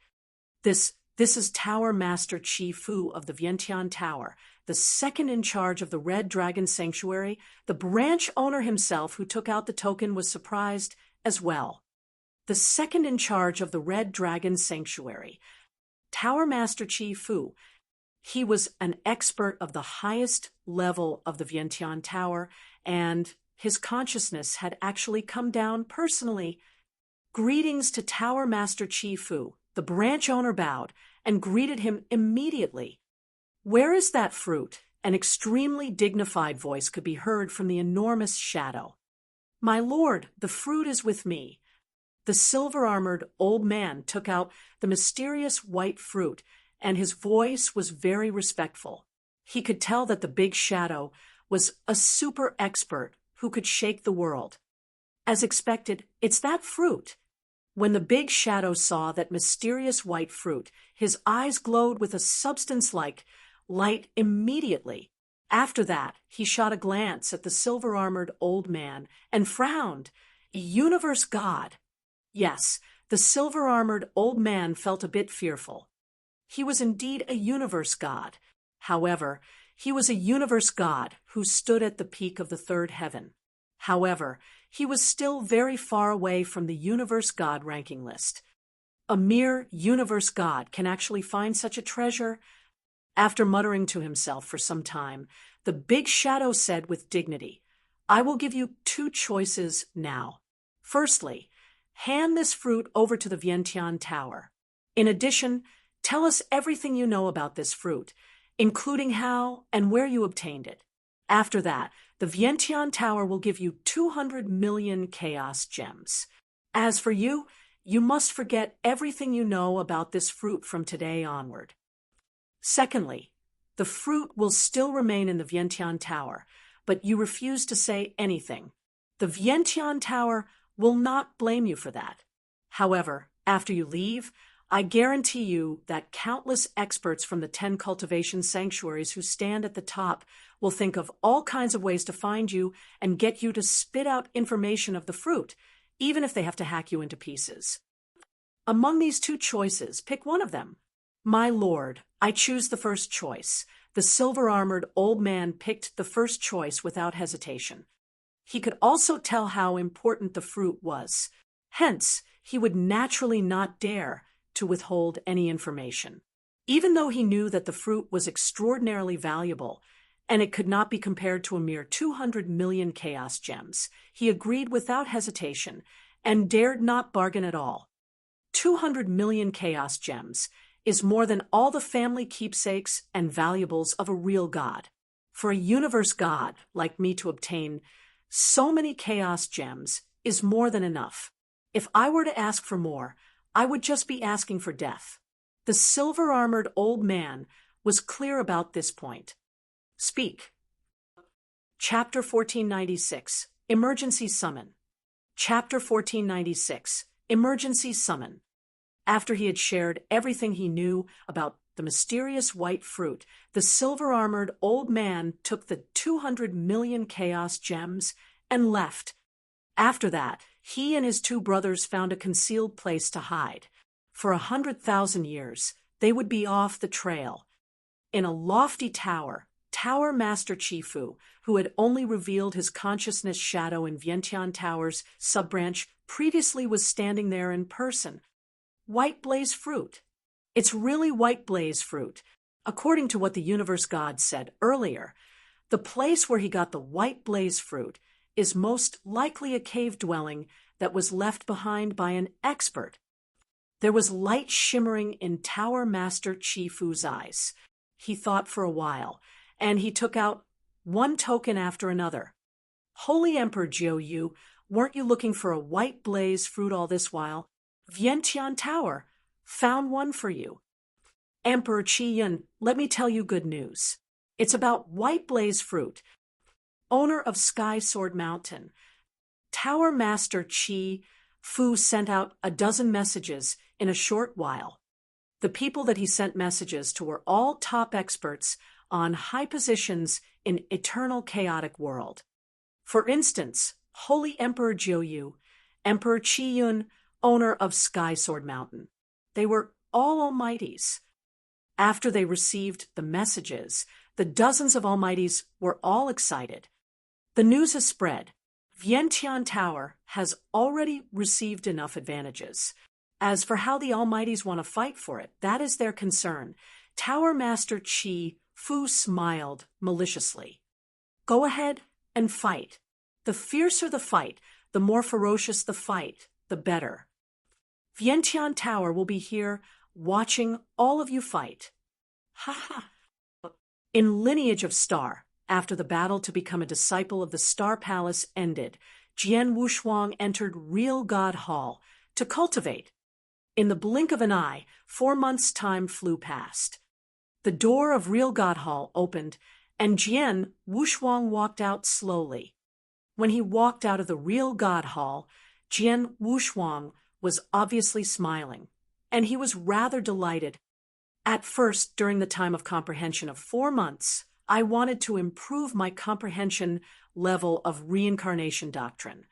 This is Tower Master Chi Fu of the Vientiane Tower, the second in charge of the Red Dragon Sanctuary. The branch owner himself who took out the token was surprised as well. The second in charge of the Red Dragon Sanctuary, Tower Master Chi Fu. He was an expert of the highest level of the Vientiane Tower, and his consciousness had actually come down personally. "Greetings to Tower Master Chi Fu." The branch owner bowed and greeted him immediately. "Where is that fruit?" An extremely dignified voice could be heard from the enormous shadow. "My lord, the fruit is with me." The silver-armored old man took out the mysterious white fruit, and his voice was very respectful. He could tell that the big shadow was a super expert who could shake the world. As expected, it's that fruit. When the big shadow saw that mysterious white fruit, his eyes glowed with a substance like light immediately. After that, he shot a glance at the silver-armored old man and frowned. Universe God. Yes, the silver-armored old man felt a bit fearful. He was indeed a universe god. However, he was a universe god who stood at the peak of the third heaven. However, he was still very far away from the universe god ranking list. A mere universe god can actually find such a treasure? After muttering to himself for some time, the big shadow said with dignity, I will give you two choices now. Firstly, hand this fruit over to the Vientiane Tower. In addition, tell us everything you know about this fruit, including how and where you obtained it. After that, the Vientiane Tower will give you 200 million chaos gems. As for you, you must forget everything you know about this fruit from today onward. Secondly, the fruit will still remain in the Vientiane Tower, but you refuse to say anything. The Vientiane Tower will not blame you for that. However, after you leave, I guarantee you that countless experts from the 10 cultivation sanctuaries who stand at the top will think of all kinds of ways to find you and get you to spit out information of the fruit, even if they have to hack you into pieces. Among these two choices, pick one of them. My lord, I choose the first choice. The silver-armored old man picked the first choice without hesitation. He could also tell how important the fruit was. Hence, he would naturally not dare to withhold any information. Even though he knew that the fruit was extraordinarily valuable, and it could not be compared to a mere 200 million chaos gems, he agreed without hesitation and dared not bargain at all. 200 million chaos gems is more than all the family keepsakes and valuables of a real god. For a universe god like me to obtain so many chaos gems is more than enough. If I were to ask for more, I would just be asking for death. The silver-armored old man was clear about this point. Speak. Chapter 1496, Emergency Summon. Chapter 1496, Emergency Summon. After he had shared everything he knew about the mysterious white fruit, the silver-armored old man took the 200 million chaos gems and left. After that, he and his two brothers found a concealed place to hide. For 100,000 years, they would be off the trail. In a lofty tower, Tower Master Chifu, who had only revealed his consciousness shadow in Vientiane Tower's sub-branch, previously was standing there in person. White blaze fruit. It's really white blaze fruit. According to what the universe god said earlier, the place where he got the white blaze fruit is most likely a cave dwelling that was left behind by an expert. There was light shimmering in Tower Master Chifu's eyes. He thought for a while, and he took out one token after another. Holy Emperor Jiu, weren't you looking for a white blaze fruit all this while? Vientiane Tower found one for you. Emperor Xiong, let me tell you good news. It's about white blaze fruit. Owner of Sky Sword Mountain, Tower Master Chi Fu sent out a dozen messages in a short while. The people that he sent messages to were all top experts on high positions in eternal chaotic world. For instance, Holy Emperor Jiu, Emperor Qiyun, owner of Sky Sword Mountain. They were all almighties. After they received the messages, the dozens of almighties were all excited. The news has spread. Vientiane Tower has already received enough advantages. As for how the almighties want to fight for it, that is their concern. Tower Master Chi Fu smiled maliciously. Go ahead and fight. The fiercer the fight, the more ferocious the fight, the better. Vientiane Tower will be here watching all of you fight. Ha ha. In Lineage of Star, after the battle to become a disciple of the Star Palace ended, Jian Wushuang entered Real God Hall to cultivate. In the blink of an eye, 4 months' time flew past. The door of Real God Hall opened, and Jian Wushuang walked out slowly. When he walked out of the real God Hall, Jian Wushuang was obviously smiling, and he was rather delighted. At first, during the time of comprehension of 4 months, I wanted to improve my comprehension level of reincarnation doctrine.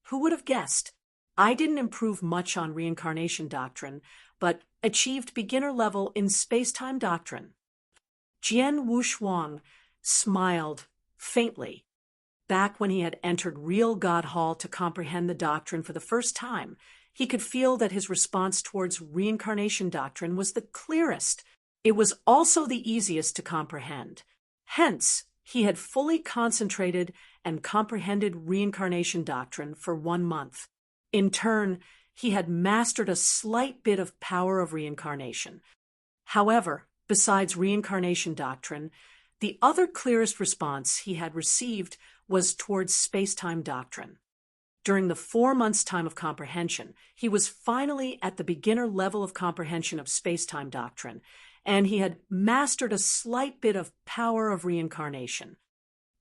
Who would have guessed? I didn't improve much on reincarnation doctrine, but achieved beginner level in space-time doctrine. Jian Wushuang smiled faintly. Back when he had entered real God Hall to comprehend the doctrine for the first time, he could feel that his response towards reincarnation doctrine was the clearest. It was also the easiest to comprehend. Hence, he had fully concentrated and comprehended reincarnation doctrine for 1 month. In turn, he had mastered a slight bit of power of reincarnation. However, besides reincarnation doctrine, the other clearest response he had received was towards space-time doctrine. During the 4 months' time of comprehension, he was finally at the beginner level of comprehension of space-time doctrine, and he had mastered a slight bit of power of reincarnation.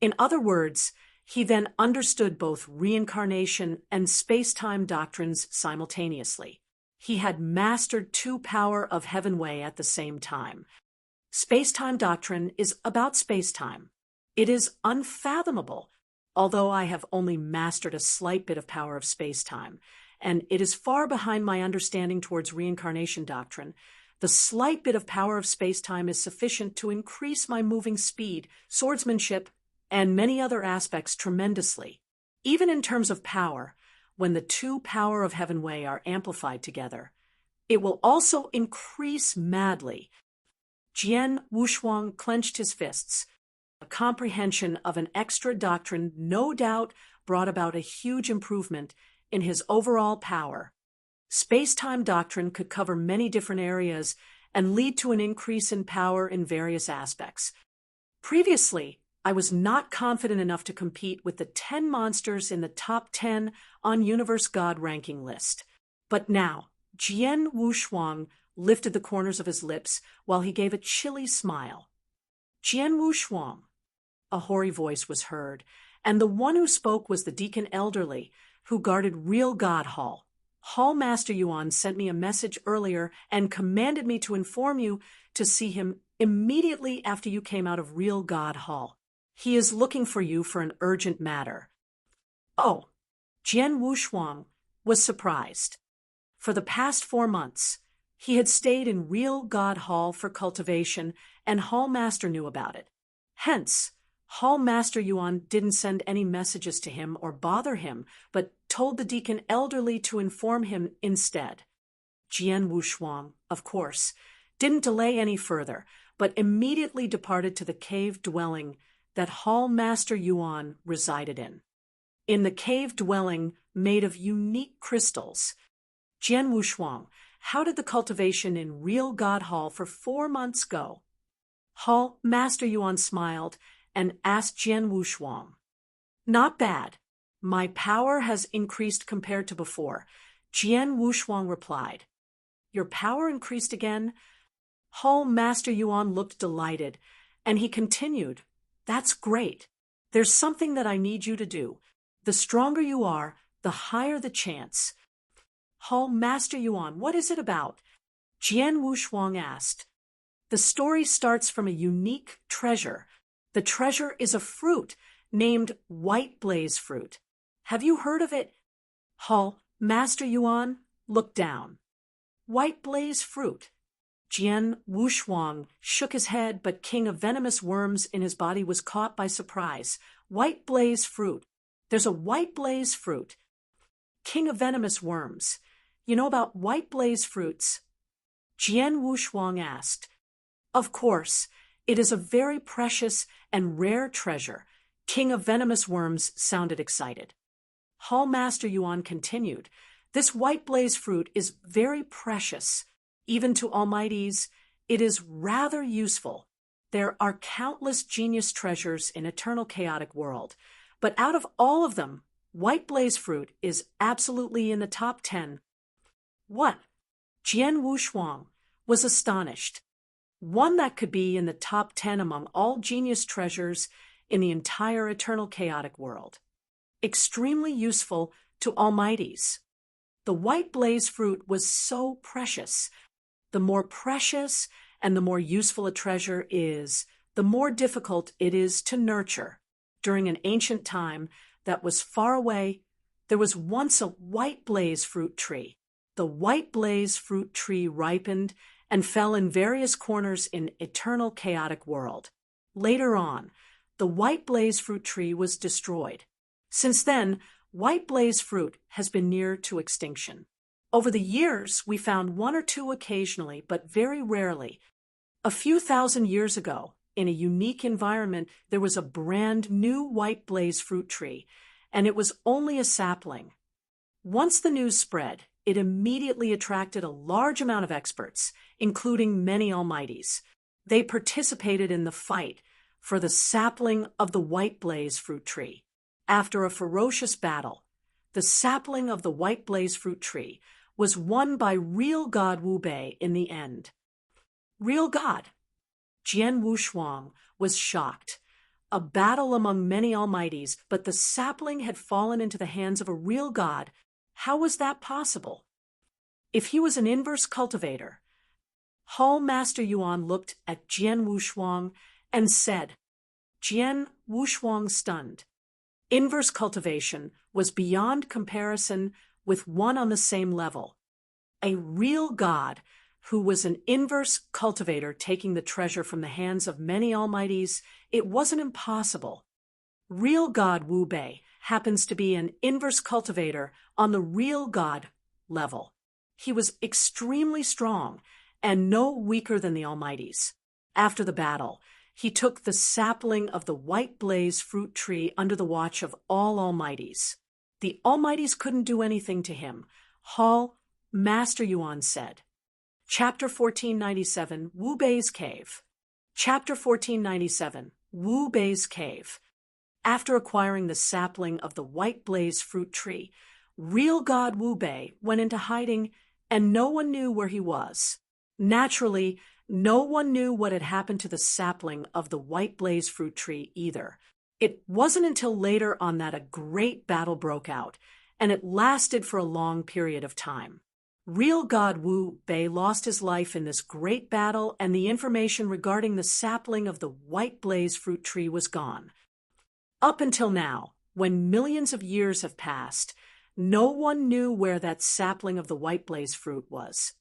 In other words, he then understood both reincarnation and space-time doctrines simultaneously. He had mastered 2 power of heaven way at the same time. Space-time doctrine is about space-time. It is unfathomable, although I have only mastered a slight bit of power of space-time, and it is far behind my understanding towards reincarnation doctrine. The slight bit of power of space-time is sufficient to increase my moving speed, swordsmanship, and many other aspects tremendously. Even in terms of power, when the 2 power of heaven way are amplified together, it will also increase madly. Jian Wushuang clenched his fists. A comprehension of an extra doctrine no doubt brought about a huge improvement in his overall power. Space-time doctrine could cover many different areas and lead to an increase in power in various aspects. Previously, I was not confident enough to compete with the 10 monsters in the top 10 on Universe God ranking list. But now, Jian Wushuang lifted the corners of his lips while he gave a chilly smile. Jian Wushuang. A hoary voice was heard, and the one who spoke was the deacon elderly, who guarded real God Hall. Hall Master Yuan sent me a message earlier and commanded me to inform you to see him immediately after you came out of real God Hall. He is looking for you for an urgent matter. Oh, Jian Wushuang was surprised. For the past 4 months, he had stayed in real God Hall for cultivation, and Hall Master knew about it. Hence, Hall Master Yuan didn't send any messages to him or bother him, but told the deacon elderly to inform him instead. Jian Wushuang, of course, didn't delay any further, but immediately departed to the cave dwelling that Hall Master Yuan resided in. In the cave dwelling made of unique crystals. Jian Wushuang, how did the cultivation in real God Hall for 4 months go? Hall Master Yuan smiled and asked Jian Wushuang. Not bad. My power has increased compared to before. Jian Wushuang replied. Your power increased again? Hall Master Yuan looked delighted, and he continued. That's great. There's something that I need you to do. The stronger you are, the higher the chance. Hall Master Yuan, what is it about? Jian Wushuang asked. The story starts from a unique treasure. The treasure is a fruit named White Blaze Fruit. Have you heard of it? Hall Master Yuan looked down. White Blaze Fruit. Jian Wushuang shook his head, but King of Venomous Worms in his body was caught by surprise. White Blaze Fruit. There's a White Blaze Fruit. King of Venomous Worms. You know about White Blaze Fruits? Jian Wushuang asked. Of course, it is a very precious and rare treasure. King of Venomous Worms sounded excited. Hall Master Yuan continued. This White Blaze Fruit is very precious. Even to almighties, it is rather useful. There are countless genius treasures in eternal chaotic world, but out of all of them, White Blaze Fruit is absolutely in the top 10. What? Jian Wushuang was astonished. One that could be in the top 10 among all genius treasures in the entire eternal chaotic world. extremely useful to almighties. The white blaze fruit was so precious. The more precious and the more useful a treasure is, the more difficult it is to nurture. During an ancient time that was far away, there was once a white blaze fruit tree. The white blaze fruit tree ripened and fell in various corners in eternal chaotic world. Later on, the white blaze fruit tree was destroyed. Since then, white blaze fruit has been near to extinction. Over the years, we found one or two occasionally, but very rarely. A few thousand years ago, in a unique environment, there was a brand new white blaze fruit tree, and it was only a sapling. Once the news spread, it immediately attracted a large amount of experts, including many almighties. They participated in the fight for the sapling of the white blaze fruit tree. After a ferocious battle, the sapling of the white blaze fruit tree was won by real god Wu Bei in the end. Real god. Jian Wushuang was shocked. A battle among many almighties, but the sapling had fallen into the hands of a real god. How was that possible? If he was an inverse cultivator, Hall Master Yuan looked at Jian Wushuang and said, Jian Wushuang stunned. Inverse cultivation was beyond comparison with one on the same level. A real god who was an inverse cultivator taking the treasure from the hands of many almighties, it wasn't impossible. Real god Wu Bei happens to be an inverse cultivator on the real god level. He was extremely strong and no weaker than the almighties. After the battle, he took the sapling of the white blaze fruit tree under the watch of all almighties. The almighties couldn't do anything to him. Hall Master Yuan said. Chapter 1497, Wu Bei's Cave. Chapter 1497, Wu Bei's Cave. After acquiring the sapling of the white blaze fruit tree, real god Wu Bei went into hiding and no one knew where he was. Naturally, no one knew what had happened to the sapling of the white blaze fruit tree either. It wasn't until later on that a great battle broke out, and it lasted for a long period of time. Real god Wu Bei lost his life in this great battle, and the information regarding the sapling of the white blaze fruit tree was gone. Up until now, when millions of years have passed, no one knew where that sapling of the white blaze fruit was.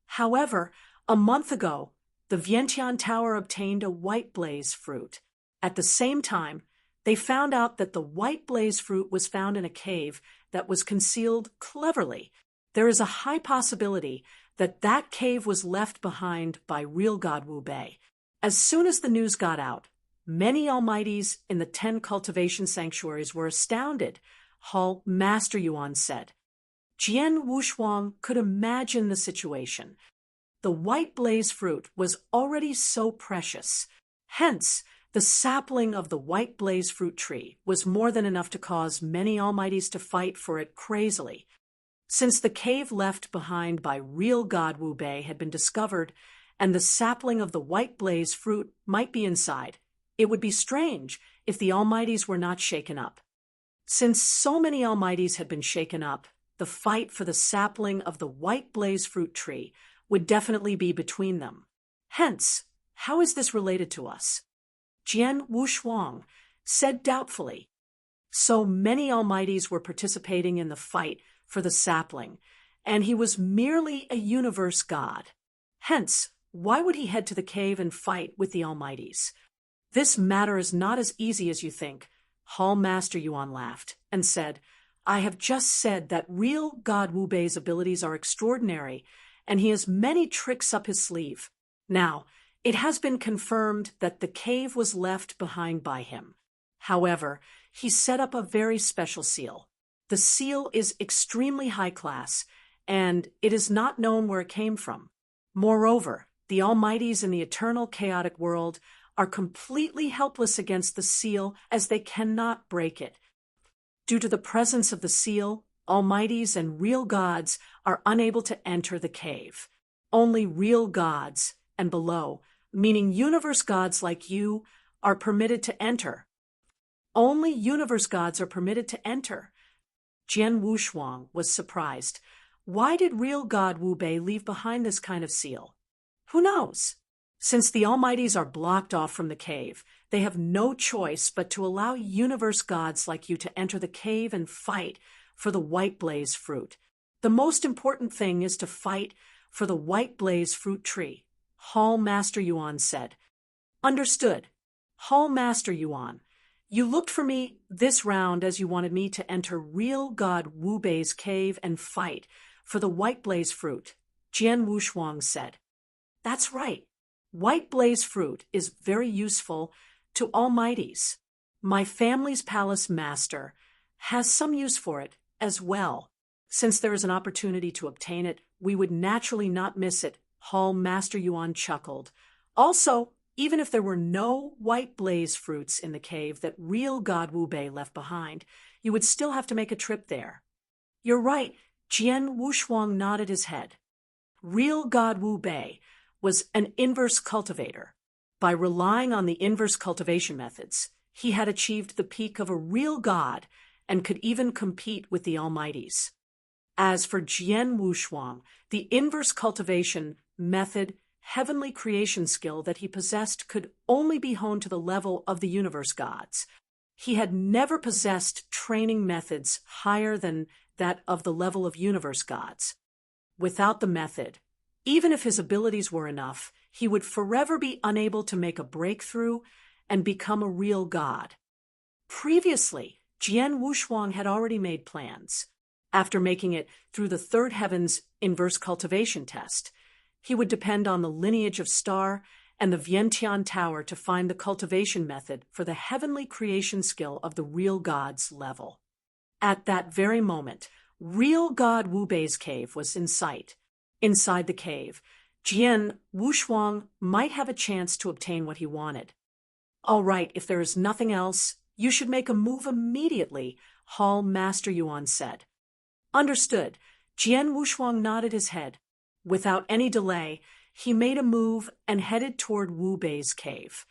However, a month ago, the Vientiane Tower obtained a white blaze fruit. At the same time, they found out that the white blaze fruit was found in a cave that was concealed cleverly. There is a high possibility that that cave was left behind by real god Wu Bei. As soon as the news got out, many almighties in the 10 cultivation sanctuaries were astounded, Hall Master Yuan said. Jian Wushuang could imagine the situation. The white blaze fruit was already so precious. Hence, the sapling of the white blaze fruit tree was more than enough to cause many almighties to fight for it crazily. Since the cave left behind by real god Wu Bei had been discovered, and the sapling of the white blaze fruit might be inside, it would be strange if the almighties were not shaken up. Since so many almighties had been shaken up, the fight for the sapling of the white blaze fruit tree would definitely be between them. Hence, how is this related to us? Jian Wushuang said doubtfully. So many almighties were participating in the fight for the sapling, and he was merely a universe god. Hence, why would he head to the cave and fight with the almighties? This matter is not as easy as you think, Hall Master Yuan laughed and said, I have just said that real god Wu Bei's abilities are extraordinary, and he has many tricks up his sleeve. Now, it has been confirmed that the cave was left behind by him. However, he set up a very special seal. The seal is extremely high class, and it is not known where it came from. Moreover, the almighties in the eternal chaotic world are completely helpless against the seal as they cannot break it. Due to the presence of the seal, almighties and real gods are unable to enter the cave. Only real gods and below, meaning universe gods like you, are permitted to enter. Only universe gods are permitted to enter. Jian Wushuang was surprised. Why did real god Wu Bei leave behind this kind of seal? Who knows? Since the Almighties are blocked off from the cave, they have no choice but to allow universe gods like you to enter the cave and fight for the white blaze fruit. The most important thing is to fight for the white blaze fruit tree, Hall Master Yuan said. Understood. Hall Master Yuan, you looked for me this round as you wanted me to enter real god Wu Bei's cave and fight for the white blaze fruit, Jian Wushuang said. That's right. White blaze fruit is very useful to Almighties. My family's palace master has some use for it as well. Since there is an opportunity to obtain it, we would naturally not miss it, Hall Master Yuan chuckled. Also, even if there were no white blaze fruits in the cave that real god Wu Bei left behind, you would still have to make a trip there. You're right, Jian Wushuang nodded his head. Real god Wu Bei was an inverse cultivator. By relying on the inverse cultivation methods, he had achieved the peak of a real god and could even compete with the Almighties. As for Jian Wushuang, the inverse cultivation method heavenly creation skill that he possessed could only be honed to the level of the universe gods. He had never possessed training methods higher than that of the level of universe gods. Without the method, even if his abilities were enough, he would forever be unable to make a breakthrough and become a real god. Previously, Jian Wushuang had already made plans. After making it through the third heaven's inverse cultivation test, he would depend on the lineage of star and the Vientiane Tower to find the cultivation method for the heavenly creation skill of the real god's level. At that very moment, real god Wu Bei's cave was in sight. Inside the cave, Jian Wushuang might have a chance to obtain what he wanted. All right, if there is nothing else, you should make a move immediately, Hall Master Yuan said. Understood. Jian Wushuang nodded his head. Without any delay, he made a move and headed toward Wu Bei's cave.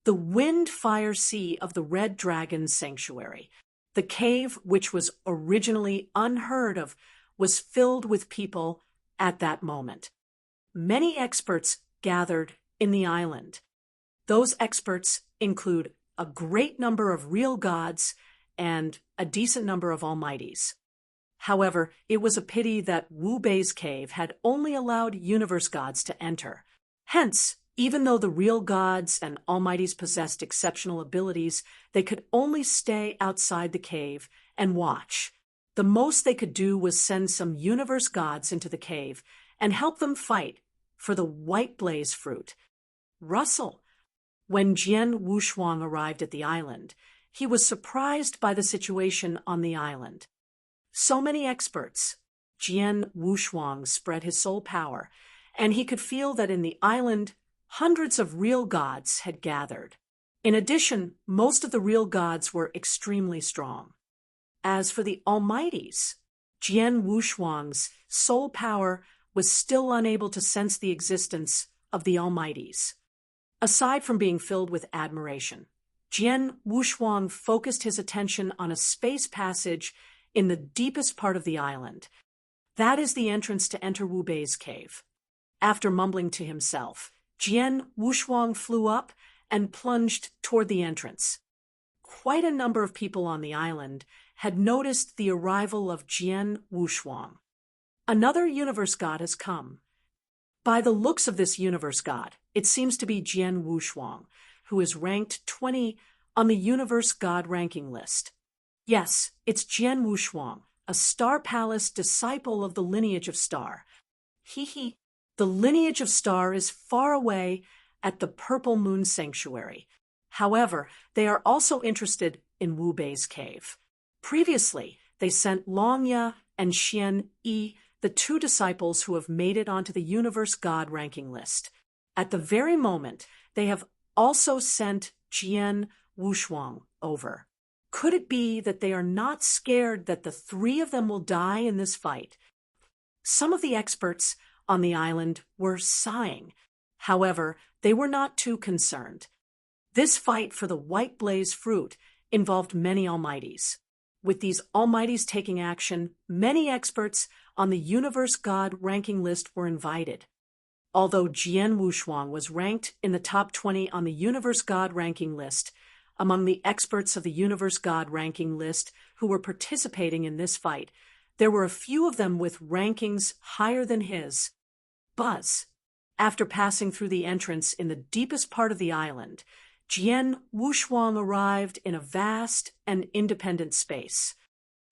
The wind-fire sea of the Red Dragon Sanctuary, the cave which was originally unheard of, was filled with people at that moment. Many experts gathered in the island. Those experts include a great number of real gods and a decent number of Almighties. However, it was a pity that Wu Bei's cave had only allowed universe gods to enter. Hence, even though the real gods and Almighties possessed exceptional abilities, they could only stay outside the cave and watch. The most they could do was send some universe gods into the cave and help them fight for the white blaze fruit. Russell. When Jian Wushuang arrived at the island, he was surprised by the situation on the island. So many experts. Jian Wushuang spread his soul power, and he could feel that in the island, hundreds of real gods had gathered. In addition, most of the real gods were extremely strong. As for the Almighties, Jian Wushuang's soul power was still unable to sense the existence of the Almighties. Aside from being filled with admiration, Jian Wushuang focused his attention on a space passage in the deepest part of the island. That is the entrance to enter Wu Bei's cave. After mumbling to himself, Jian Wushuang flew up and plunged toward the entrance. Quite a number of people on the island had noticed the arrival of Jian Wushuang. Another universe god has come. By the looks of this universe god, it seems to be Jian Wushuang, who is ranked 20 on the universe god ranking list. Yes, it's Jian Wushuang, a Star Palace disciple of the lineage of Star. The lineage of Star is far away at the Purple Moon Sanctuary. However, they are also interested in Wu Bei's cave. Previously, they sent Longya and Xian Yi, the two disciples who have made it onto the universe god ranking list. At the very moment, they have also sent Jian Wushuang over. Could it be that they are not scared that the three of them will die in this fight? Some of the experts on the island were sighing. However, they were not too concerned. This fight for the white blaze fruit involved many almighties. With these almighties taking action, many experts on the Universe God ranking list were invited. Although Jian Wushuang was ranked in the top 20 on the Universe God ranking list, among the experts of the Universe God ranking list who were participating in this fight, there were a few of them with rankings higher than his. Buzz. After passing through the entrance in the deepest part of the island, Jian Wushuang arrived in a vast and independent space.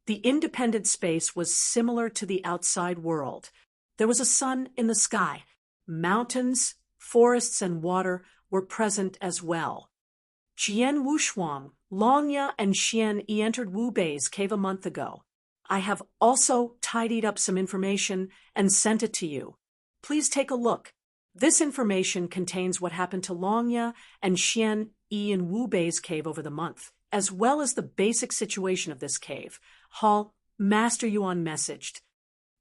The independent space was similar to the outside world. There was a sun in the sky. Mountains, forests, and water were present as well. Jian Wushuang, Longya, and Xian entered Wu Bei's cave a month ago. I have also tidied up some information and sent it to you. Please take a look. This information contains what happened to Longya and Xian in Wu Bei's cave over the month, as well as the basic situation of this cave. Hall, Master Yuan messaged.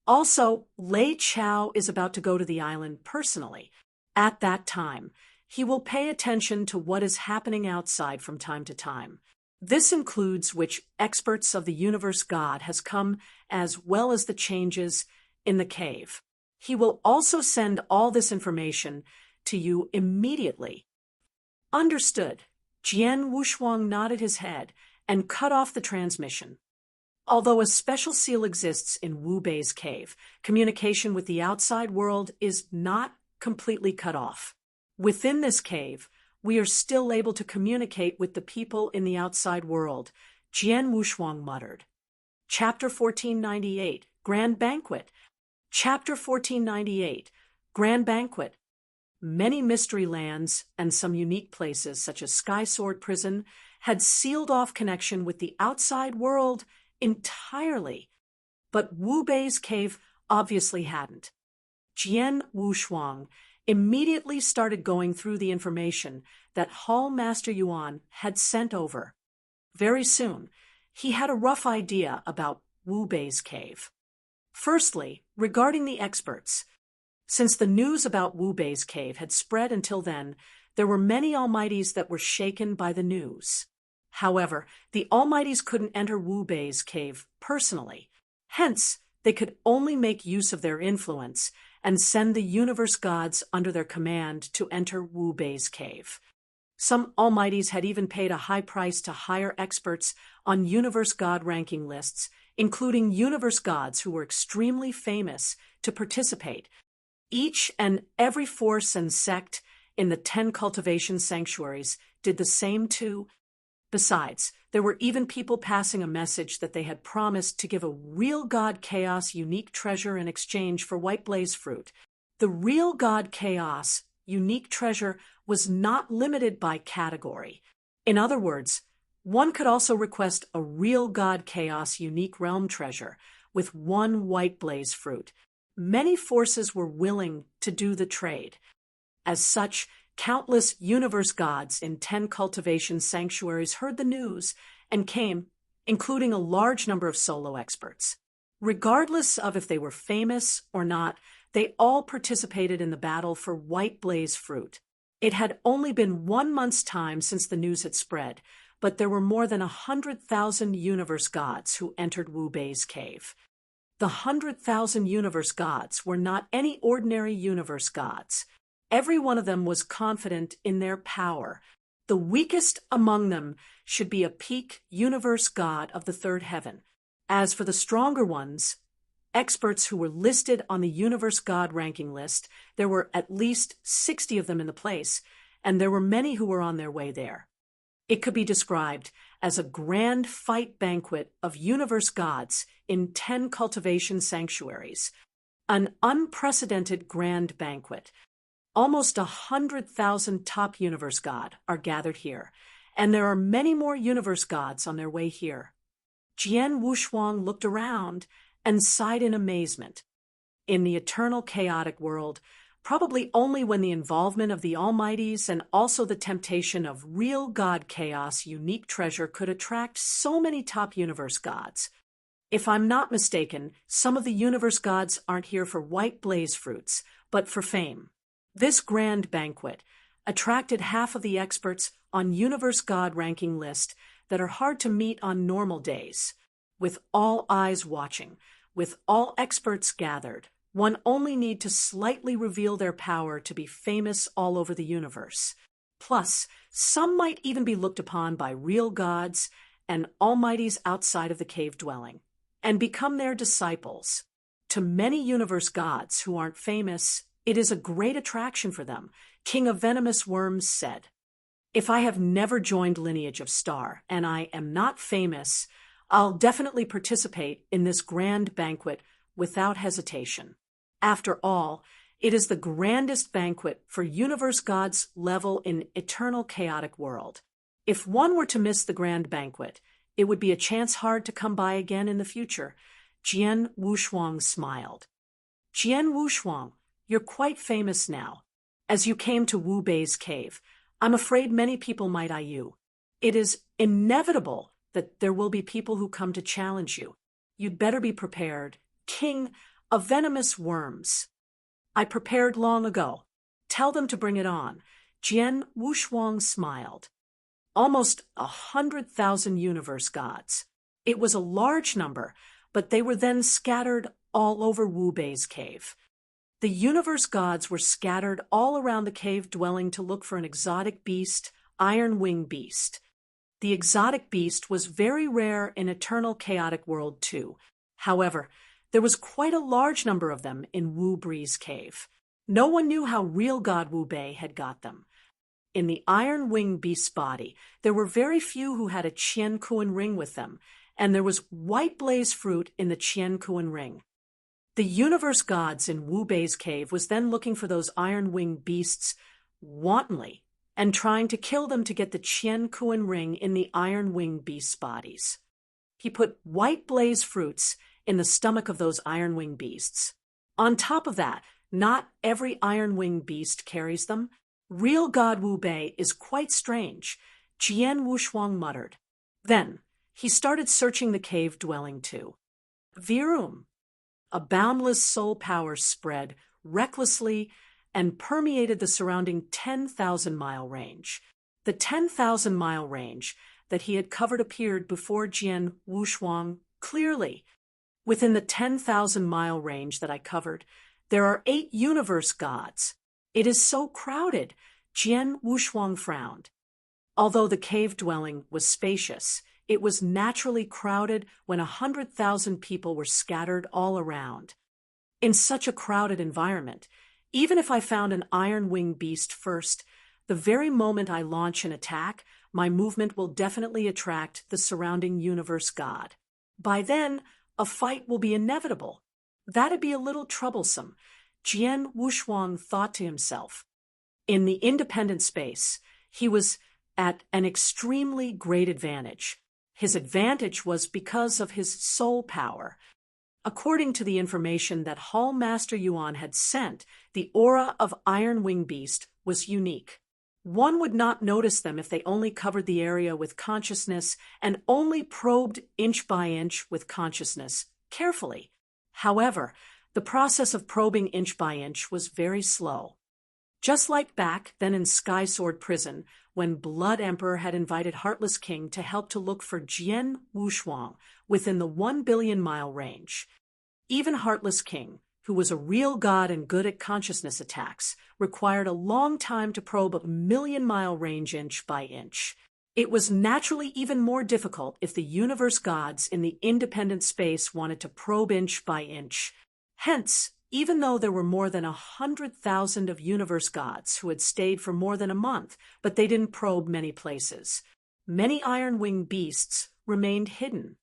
Also, Lei Chao is about to go to the island personally. At that time, he will pay attention to what is happening outside from time to time. This includes which experts of the Universe God has come, as well as the changes in the cave. He will also send all this information to you immediately. Understood. Jian Wushuang nodded his head and cut off the transmission. Although a special seal exists in Wu Bei's cave, communication with the outside world is not completely cut off. Within this cave, we are still able to communicate with the people in the outside world, Jian Wushuang muttered. Chapter 1498, Grand Banquet. Chapter 1498, Grand Banquet. Many mystery lands and some unique places, such as Sky Sword Prison, had sealed off connection with the outside world entirely. But Wu Bei's cave obviously hadn't. Jian Wushuang immediately started going through the information that Hall Master Yuan had sent over. Very soon, he had a rough idea about Wu Bei's cave. Firstly, regarding the experts. Since the news about Wu Bei's cave had spread until then, there were many almighties that were shaken by the news. However, the almighties couldn't enter Wu Bei's cave personally. Hence, they could only make use of their influence and send the Universe Gods under their command to enter Wu Bei's cave. Some almighties had even paid a high price to hire experts on Universe God ranking lists, including Universe Gods who were extremely famous, to participate. Each and every force and sect in the 10 cultivation sanctuaries did the same too. Besides, there were even people passing a message that they had promised to give a real God Chaos unique treasure in exchange for white blaze fruit. The real God Chaos unique treasure was not limited by category. In other words, one could also request a real God Chaos unique realm treasure with one white blaze fruit. Many forces were willing to do the trade. As such, countless Universe Gods in 10 cultivation sanctuaries heard the news and came, including a large number of solo experts. Regardless of if they were famous or not, they all participated in the battle for white blaze fruit. It had only been 1 month's time since the news had spread, but there were more than 100,000 Universe Gods who entered Wu Bei's cave. The 100,000 Universe Gods were not any ordinary Universe Gods. Every one of them was confident in their power. The weakest among them should be a peak Universe God of the third heaven. As for the stronger ones, experts who were listed on the Universe God ranking list, there were at least 60 of them in the place, and there were many who were on their way there. It could be described as a grand fight banquet of Universe Gods in 10 cultivation sanctuaries. An unprecedented grand banquet. Almost 100,000 top Universe God are gathered here, and there are many more Universe Gods on their way here. Jian Wushuang looked around and sighed in amazement. In the eternal chaotic world, probably only when the involvement of the Almighties and also the temptation of real God Chaos unique treasure could attract so many top Universe Gods. If I'm not mistaken, some of the Universe Gods aren't here for white blaze fruits, but for fame. This grand banquet attracted half of the experts on Universe God ranking list that are hard to meet on normal days. With all eyes watching, with all experts gathered, one only need to slightly reveal their power to be famous all over the universe. Plus, some might even be looked upon by real gods and almighties outside of the cave dwelling, and become their disciples. To many universe gods who aren't famous, it is a great attraction for them, King of Venomous Worms said. If I have never joined Lineage of Star, and I am not famous, I'll definitely participate in this grand banquet without hesitation. After all, it is the grandest banquet for universe gods level in eternal chaotic world. If one were to miss the grand banquet, it would be a chance hard to come by again in the future. Jian Wushuang smiled. Jian Wushuang, you're quite famous now. As you came to Wu Bei's cave, I'm afraid many people might eye you. It is inevitable that there will be people who come to challenge you. You'd better be prepared. King of Venomous Worms. I prepared long ago. Tell them to bring it on. Jian Wushuang smiled. Almost 100,000 universe gods. It was a large number, but they were then scattered all over Wu Bei's cave. The universe gods were scattered all around the cave dwelling to look for an exotic beast, Iron Wing Beast. The exotic beast was very rare in Eternal Chaotic World too. However, there was quite a large number of them in Wu Bei's cave. No one knew how real god Wu Bei had got them. In the Iron Wing Beast's body, there were very few who had a Qian Kuan ring with them, and there was white blaze fruit in the Qian Kuan ring. The universe gods in Wu Bei's cave was then looking for those Iron Wing Beasts wantonly and trying to kill them to get the Qian Kuan ring in the Iron Wing Beast's bodies. He put white blaze fruits in the stomach of those Iron Wing Beasts. On top of that, not every Iron Wing Beast carries them. Real god Wu Bei is quite strange, Jian Wushuang muttered. Then, he started searching the cave dwelling too. Virum. A boundless soul power spread recklessly and permeated the surrounding 10,000-mile range. The 10,000-mile range that he had covered appeared before Jian Wushuang clearly. Within the 10,000-mile range that I covered, there are 8 universe gods. It is so crowded, Jian Wushuang frowned. Although the cave dwelling was spacious, it was naturally crowded when 100,000 people were scattered all around. In such a crowded environment, even if I found an Iron Wing Beast first, the very moment I launch an attack, my movement will definitely attract the surrounding universe god. By then, a fight will be inevitable. That'd be a little troublesome, Jian Wushuang thought to himself. In the independent space, he was at an extremely great advantage. His advantage was because of his soul power. According to the information that Hall Master Yuan had sent, the aura of Iron Wing Beast was unique. One would not notice them if they only covered the area with consciousness and only probed inch by inch with consciousness, carefully. However, the process of probing inch by inch was very slow. Just like back then in Sky Sword Prison, when Blood Emperor had invited Heartless King to help to look for Jian Wushuang within the 1 billion-mile range. Even Heartless King, who was a real god and good at consciousness attacks, required a long time to probe a 1,000,000-mile range inch by inch. It was naturally even more difficult if the universe gods in the independent space wanted to probe inch by inch. Hence, even though there were more than 100,000 of universe gods who had stayed for more than a month, but they didn't probe many places, many Iron Wing Beasts remained hidden.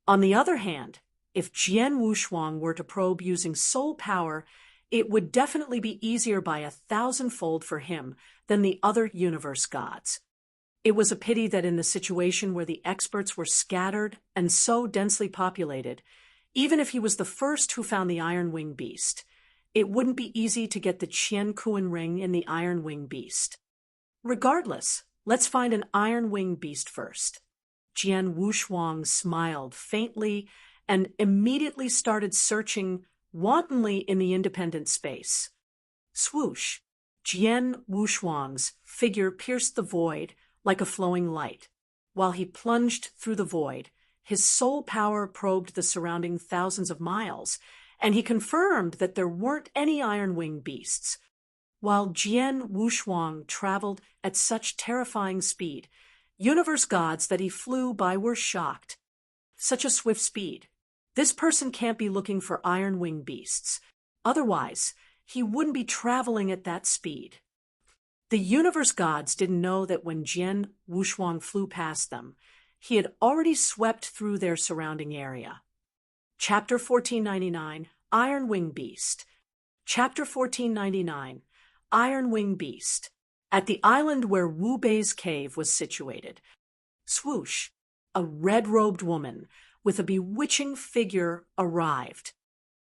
On the other hand, if Jian Wushuang were to probe using soul power, it would definitely be easier by 1,000-fold for him than the other universe gods. It was a pity that in the situation where the experts were scattered and so densely populated, even if he was the first who found the Iron Wing Beast, it wouldn't be easy to get the Qian Kuan ring in the Iron Wing Beast. Regardless, let's find an Iron Wing Beast first. Jian Wushuang smiled faintly and immediately started searching wantonly in the independent space. Swoosh! Jian Wushuang's figure pierced the void like a flowing light. While he plunged through the void, his soul power probed the surrounding thousands of miles, and he confirmed that there weren't any iron-winged beasts. While Jian Wushuang traveled at such terrifying speed, universe gods that he flew by were shocked. Such a swift speed. This person can't be looking for iron-winged beasts. Otherwise, he wouldn't be traveling at that speed. The universe gods didn't know that when Jian Wushuang flew past them, he had already swept through their surrounding area. Chapter 1499, Iron-Winged Beast. Chapter 1499, Iron-Winged Beast. At the island where Wu Bei's cave was situated, swoosh, a red-robed woman with a bewitching figure arrived.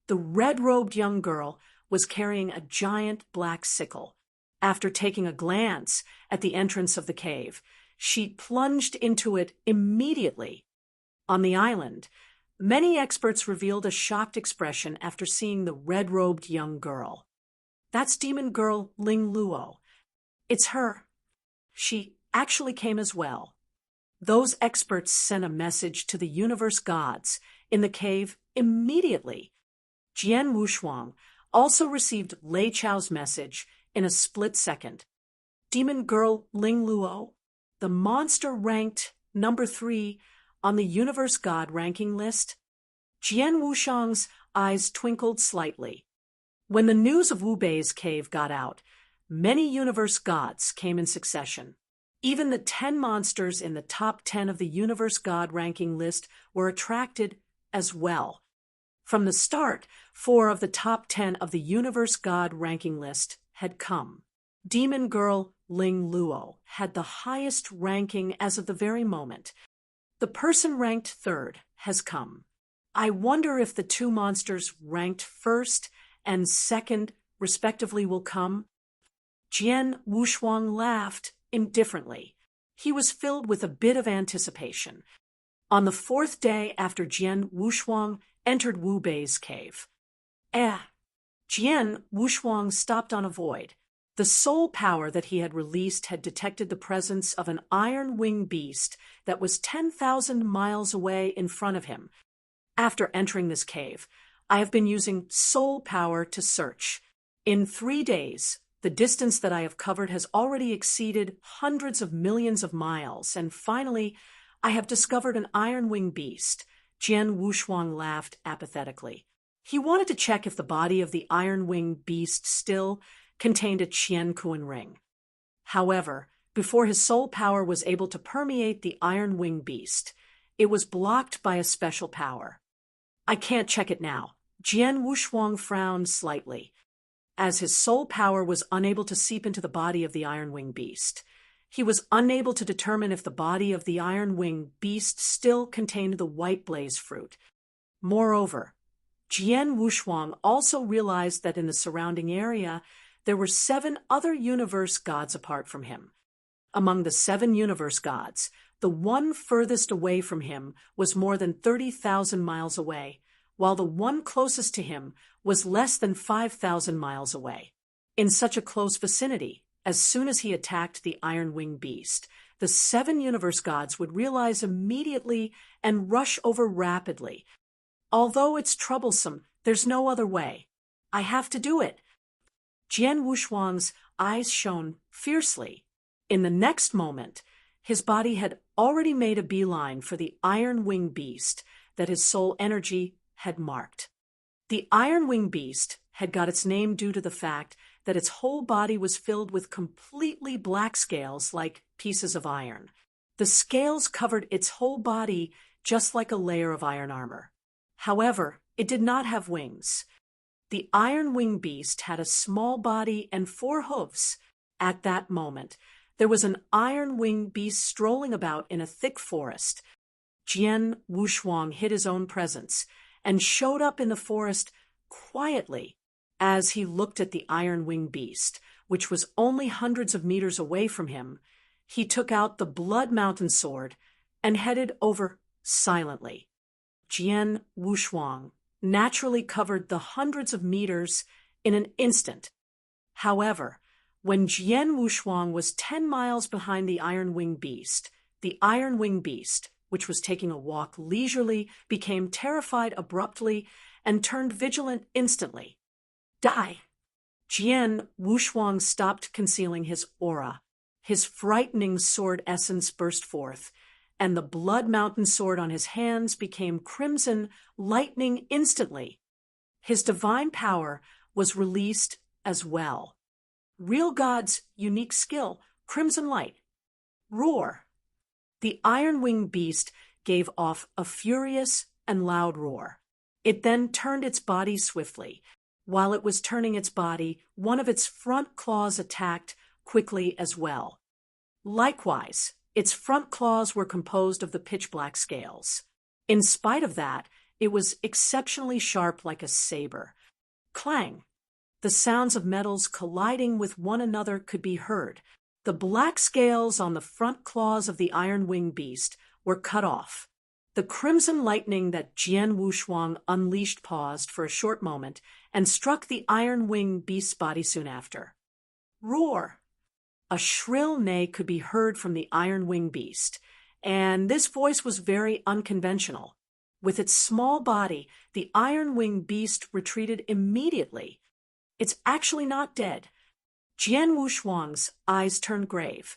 The red-robed young girl was carrying a giant black sickle. After taking a glance at the entrance of the cave, she plunged into it immediately. On the island, many experts revealed a shocked expression after seeing the red-robed young girl. That's demon girl Ling Dan. It's her. She actually came as well. Those experts sent a message to the universe gods in the cave immediately. Jian Wushuang also received Lei Chao's message in a split second. Demon girl Ling Dan, the monster ranked number 3 on the universe god ranking list. Jian Wushuang's eyes twinkled slightly. When the news of Wu Bei's cave got out, many universe gods came in succession. Even the 10 monsters in the top 10 of the universe god ranking list were attracted as well. From the start, 4 of the top 10 of the universe god ranking list had come. Demon girl Ling Dan had the highest ranking as of the very moment. The person ranked 3rd has come. I wonder if the 2 monsters ranked 1st and 2nd, respectively, will come. Jian Wushuang laughed indifferently. He was filled with a bit of anticipation. On the 4th day after Jian Wushuang entered Wu Bei's cave, Jian Wushuang stopped on a void. The soul power that he had released had detected the presence of an iron-winged beast that was 10,000 miles away in front of him. After entering this cave, I have been using soul power to search. In 3 days, the distance that I have covered has already exceeded hundreds of millions of miles, and finally, I have discovered an iron-winged beast. Jian Wushuang laughed apathetically. He wanted to check if the body of the iron-winged beast still contained a Qian ring. However, before his soul power was able to permeate the iron-winged beast, it was blocked by a special power. I can't check it now. Jian Wushuang frowned slightly. As his soul power was unable to seep into the body of the iron-winged beast, he was unable to determine if the body of the iron-winged beast still contained the white blaze fruit. Moreover, Jian Wushuang also realized that in the surrounding area there were 7 other universe gods apart from him. Among the 7 universe gods, the one furthest away from him was more than 30,000 miles away, while the one closest to him was less than 5,000 miles away. In such a close vicinity, as soon as he attacked the iron-winged beast, the 7 universe gods would realize immediately and rush over rapidly. Although it's troublesome, there's no other way. I have to do it. Jian Wushuang's eyes shone fiercely. In the next moment, his body had already made a beeline for the iron-winged beast that his soul energy had marked. The iron-winged beast had got its name due to the fact that its whole body was filled with completely black scales like pieces of iron. The scales covered its whole body just like a layer of iron armor. However, it did not have wings. The iron-winged beast had a small body and 4 hooves. At that moment, there was an iron-winged beast strolling about in a thick forest. Jian Wushuang hid his own presence and showed up in the forest quietly. As he looked at the iron-winged beast, which was only hundreds of meters away from him, he took out the Blood Mountain sword and headed over silently. Jian Wushuang naturally covered the hundreds of meters in an instant. However, when Jian Wushuang was 10 miles behind the iron-winged beast, the Iron Wing Beast, which was taking a walk leisurely, became terrified abruptly and turned vigilant instantly. Die! Jian Wushuang stopped concealing his aura. His frightening sword essence burst forth, and the blood mountain sword on his hands became crimson lightning instantly. His divine power was released as well. Real God's unique skill, crimson light. Roar! The Iron Wing Beast gave off a furious and loud roar. It then turned its body swiftly. While it was turning its body, one of its front claws attacked quickly as well. Likewise, its front claws were composed of the pitch-black scales. In spite of that, it was exceptionally sharp like a saber. Clang! The sounds of metals colliding with one another could be heard. The black scales on the front claws of the Iron Wing Beast were cut off. The crimson lightning that Jian Wushuang unleashed paused for a short moment and struck the Iron Wing Beast's body soon after. Roar! A shrill neigh could be heard from the Iron Wing Beast, and this voice was very unconventional. With its small body, the Iron Wing Beast retreated immediately. It's actually not dead. Jian Wushuang's eyes turned grave.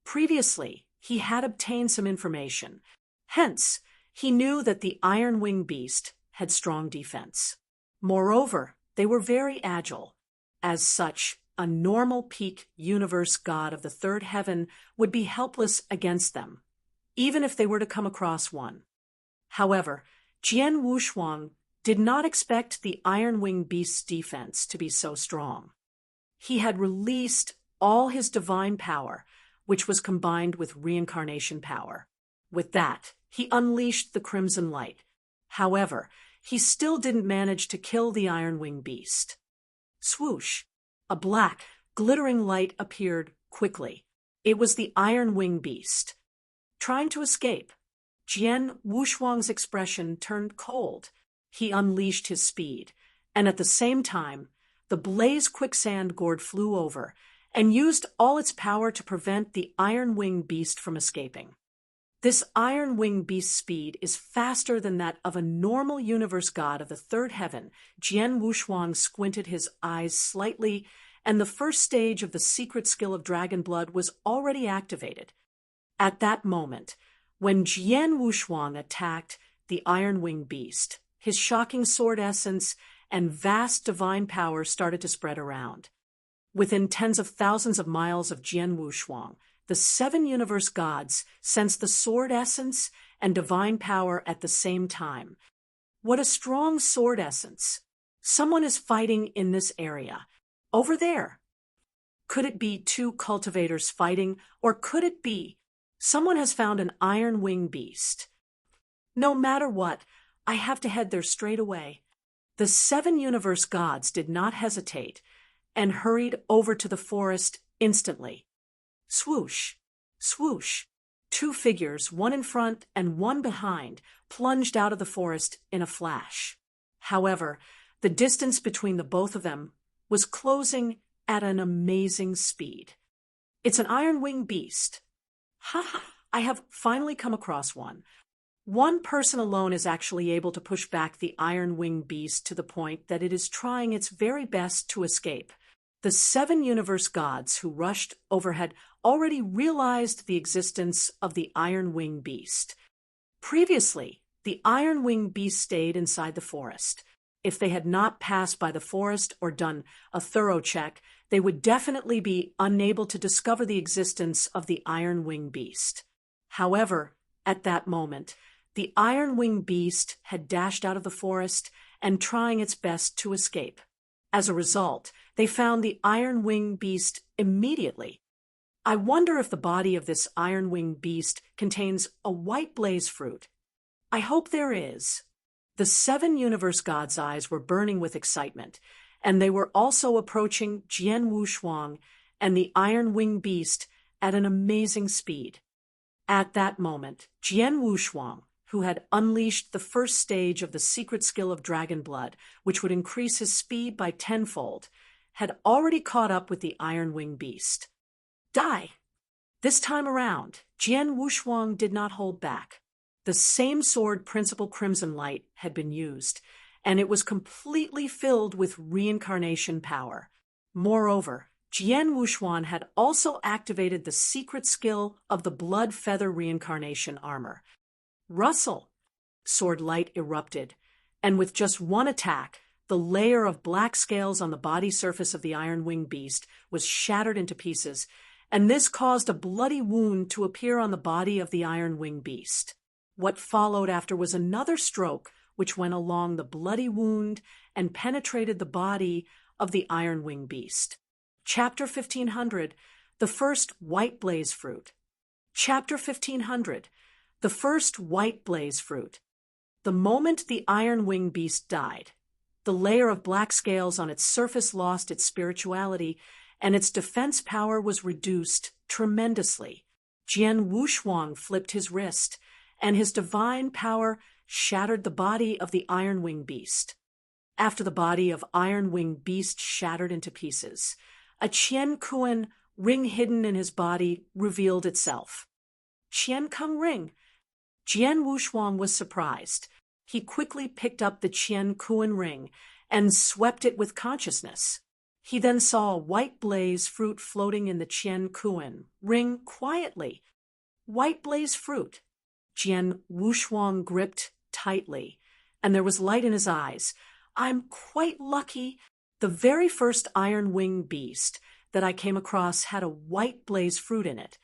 Previously, he had obtained some information. Hence, he knew that the Iron Wing Beast had strong defense. Moreover, they were very agile. As such, a normal peak universe god of the third heaven would be helpless against them, even if they were to come across one. However, Jian Wushuang did not expect the Iron Wing Beast's defense to be so strong. He had released all his divine power, which was combined with reincarnation power. With that, he unleashed the crimson light. However, he still didn't manage to kill the Iron Wing Beast. Swoosh! A black, glittering light appeared quickly. It was the Iron Wing Beast. Trying to escape, Jian Wushuang's expression turned cold. He unleashed his speed, and at the same time, the blaze quicksand gourd flew over and used all its power to prevent the Iron Wing Beast from escaping. This Iron Wing Beast's speed is faster than that of a normal universe god of the third heaven. Jian Wushuang squinted his eyes slightly, and the first stage of the secret skill of dragon blood was already activated. At that moment, when Jian Wushuang attacked the Iron Wing Beast, his shocking sword essence and vast divine power started to spread around. Within tens of thousands of miles of Jian Wushuang, the 7 universe gods sensed the sword essence and divine power at the same time. What a strong sword essence! Someone is fighting in this area. Over there. Could it be 2 cultivators fighting, or could it be someone has found an Iron Wing Beast? No matter what, I have to head there straight away. The 7 universe gods did not hesitate and hurried over to the forest instantly. Swoosh! Swoosh! 2 figures, one in front and one behind, plunged out of the forest in a flash. However, the distance between the both of them was closing at an amazing speed. It's an Iron Wing Beast. Ha ha! I have finally come across one. One person alone is actually able to push back the Iron Wing Beast to the point that it is trying its very best to escape. The 7 universe gods who rushed over had already realized the existence of the Iron Wing Beast. Previously, the Iron Wing Beast stayed inside the forest. If they had not passed by the forest or done a thorough check, they would definitely be unable to discover the existence of the Iron Wing Beast. However, at that moment, the Iron Wing Beast had dashed out of the forest and trying its best to escape. As a result, they found the Iron Wing Beast immediately. I wonder if the body of this Iron Wing Beast contains a white blaze fruit. I hope there is. The 7 universe gods' eyes were burning with excitement, and they were also approaching Jian Wushuang and the Iron Wing Beast at an amazing speed. At that moment, Jian Wushuang, who had unleashed the first stage of the secret skill of dragon blood, which would increase his speed by 10-fold, had already caught up with the Iron Wing Beast. Die! This time around, Jian Wushuang did not hold back. The same sword Principal Crimson Light had been used, and it was completely filled with reincarnation power. Moreover, Jian Wushuang had also activated the secret skill of the blood feather reincarnation armor. Rustle! Sword Light erupted, and with just one attack, the layer of black scales on the body surface of the iron-winged beast was shattered into pieces, and this caused a bloody wound to appear on the body of the iron-winged beast. What followed after was another stroke, which went along the bloody wound and penetrated the body of the iron-winged beast. Chapter 1500, the first white blaze fruit. Chapter 1500, the first white blaze fruit. The moment the iron-winged beast died, the layer of black scales on its surface lost its spirituality, and its defense power was reduced tremendously. Jian Wushuang flipped his wrist, and his divine power shattered the body of the iron-winged beast. After the body of iron-winged beast shattered into pieces, a Qian Kuan ring hidden in his body revealed itself. Qian Kung ring. Jian Wushuang was surprised. He quickly picked up the Qian Kuan ring and swept it with consciousness. He then saw a white blaze fruit floating in the Qian Kuan ring quietly. White blaze fruit. Jian Wushuang gripped tightly, and there was light in his eyes. I'm quite lucky. The very first iron-winged beast that I came across had a white blaze fruit in it.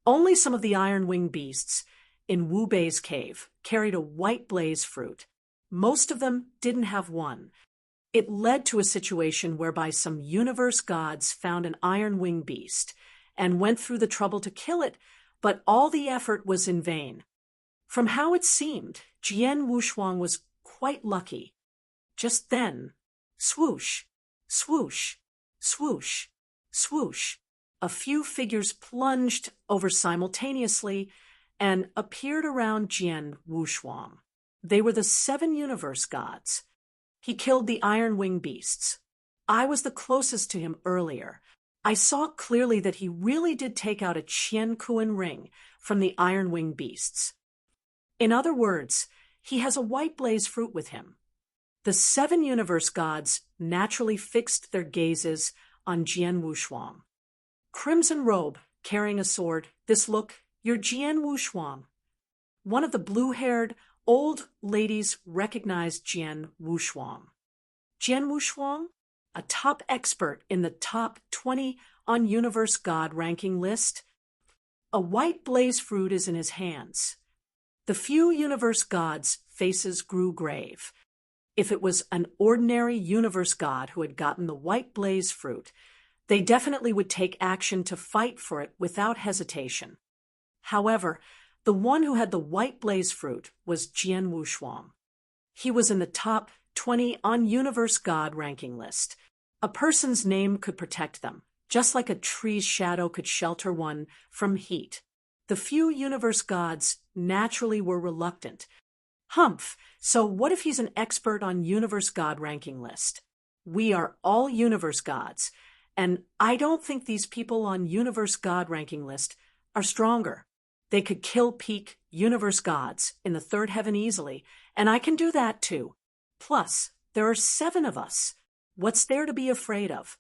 Only some of the iron-winged beasts in Wu Bei's cave carried a white blaze fruit. Most of them didn't have one. It led to a situation whereby some universe gods found an iron-winged beast and went through the trouble to kill it, but all the effort was in vain. From how it seemed, Jian Wushuang was quite lucky. Just then, swoosh, swoosh, swoosh, swoosh, a few figures plunged over simultaneously and appeared around Jian Wushuang. They were the 7 universe gods. He killed the iron-winged beasts. I was the closest to him earlier. I saw clearly that he really did take out a Qian Kuan ring from the iron-winged beasts. In other words, he has a white blaze fruit with him. The 7 universe gods naturally fixed their gazes on Jian Wushuang. Crimson robe, carrying a sword, this look, you're Jian Wushuang. One of the blue-haired old ladies recognized Jian Wushuang. Jian Wushuang, a top expert in the top 20 on Universe God ranking list. A white blaze fruit is in his hands. The few universe gods' faces grew grave. If it was an ordinary universe god who had gotten the white blaze fruit, they definitely would take action to fight for it without hesitation. However, the one who had the white blaze fruit was Jian Wushuang. He was in the top 20 on Universe God ranking list. A person's name could protect them, just like a tree's shadow could shelter one from heat. The few universe gods naturally were reluctant. Humph, so what if he's an expert on Universe God ranking list? We are all universe gods, and I don't think these people on Universe God ranking list are stronger. They could kill peak universe gods in the 3rd heaven easily, and I can do that too. Plus, there are 7 of us. What's there to be afraid of?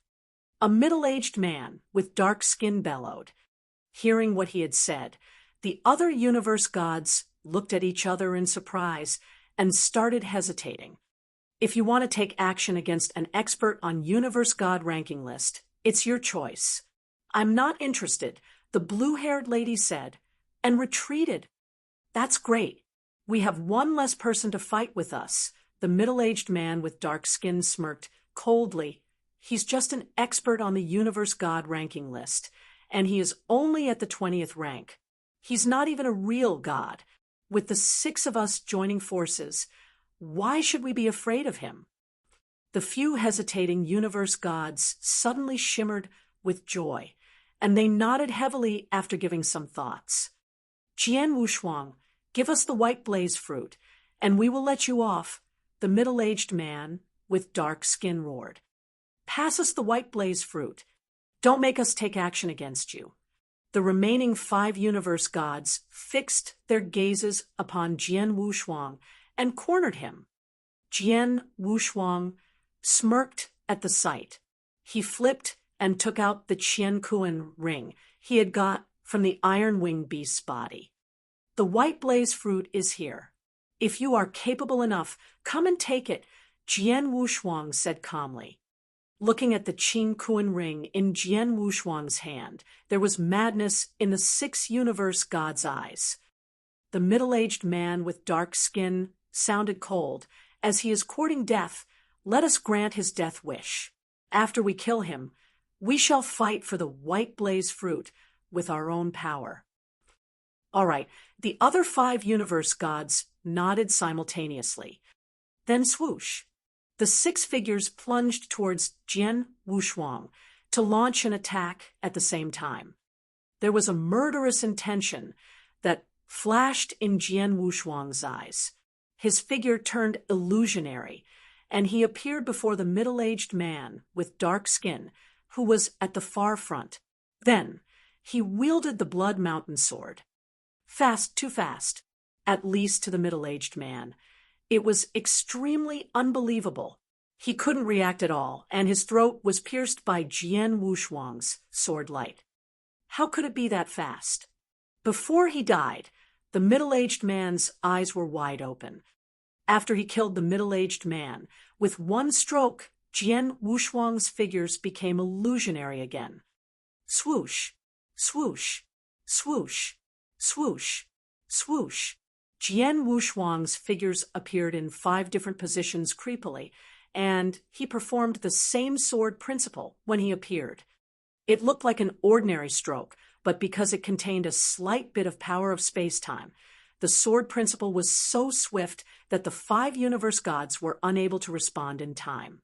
A middle-aged man with dark skin bellowed. Hearing what he had said, the other universe gods looked at each other in surprise and started hesitating. If you want to take action against an expert on Universe God ranking list, it's your choice. I'm not interested, the blue-haired lady said, and retreated. That's great. We have one less person to fight with us. The middle-aged man with dark skin smirked coldly. He's just an expert on the Universe God ranking list, and he is only at the 20th rank. He's not even a real god. With the 6 of us joining forces, why should we be afraid of him? The few hesitating universe gods suddenly shimmered with joy, and they nodded heavily after giving some thoughts. Jian Wushuang, give us the white blaze fruit, and we will let you off, the middle-aged man with dark skin roared. Pass us the white blaze fruit. Don't make us take action against you. The remaining 5 universe gods fixed their gazes upon Jian Wushuang and cornered him. Jian Wushuang smirked at the sight. He flipped and took out the Qiankuan ring he had got from the iron-winged beast's body. The white blaze fruit is here. If you are capable enough, come and take it, Jian Wushuang said calmly. Looking at the Qiankuan ring in Jian Wushuang's hand, there was madness in the 6 universe gods' eyes. The middle-aged man with dark skin sounded cold. As he is courting death, let us grant his death wish. After we kill him, we shall fight for the white blaze fruit with our own power. All right, the other 5 universe gods nodded simultaneously. Then swoosh. The 6 figures plunged towards Jian Wushuang to launch an attack at the same time. There was a murderous intention that flashed in Jian Wushuang's eyes. His figure turned illusionary, and he appeared before the middle-aged man with dark skin, who was at the far front. Then he wielded the Blood Mountain sword. Fast, too fast, at least to the middle-aged man. It was extremely unbelievable. He couldn't react at all, and his throat was pierced by Jian Wushuang's sword light. How could it be that fast? Before he died, the middle-aged man's eyes were wide open. After he killed the middle-aged man, with one stroke, Jian Wushuang's figures became illusionary again. Swoosh, swoosh, swoosh, swoosh, swoosh. Jian Wushuang's figures appeared in 5 different positions creepily, and he performed the same sword principle when he appeared. It looked like an ordinary stroke, but because it contained a slight bit of power of space-time, the sword principle was so swift that the 5 universe gods were unable to respond in time.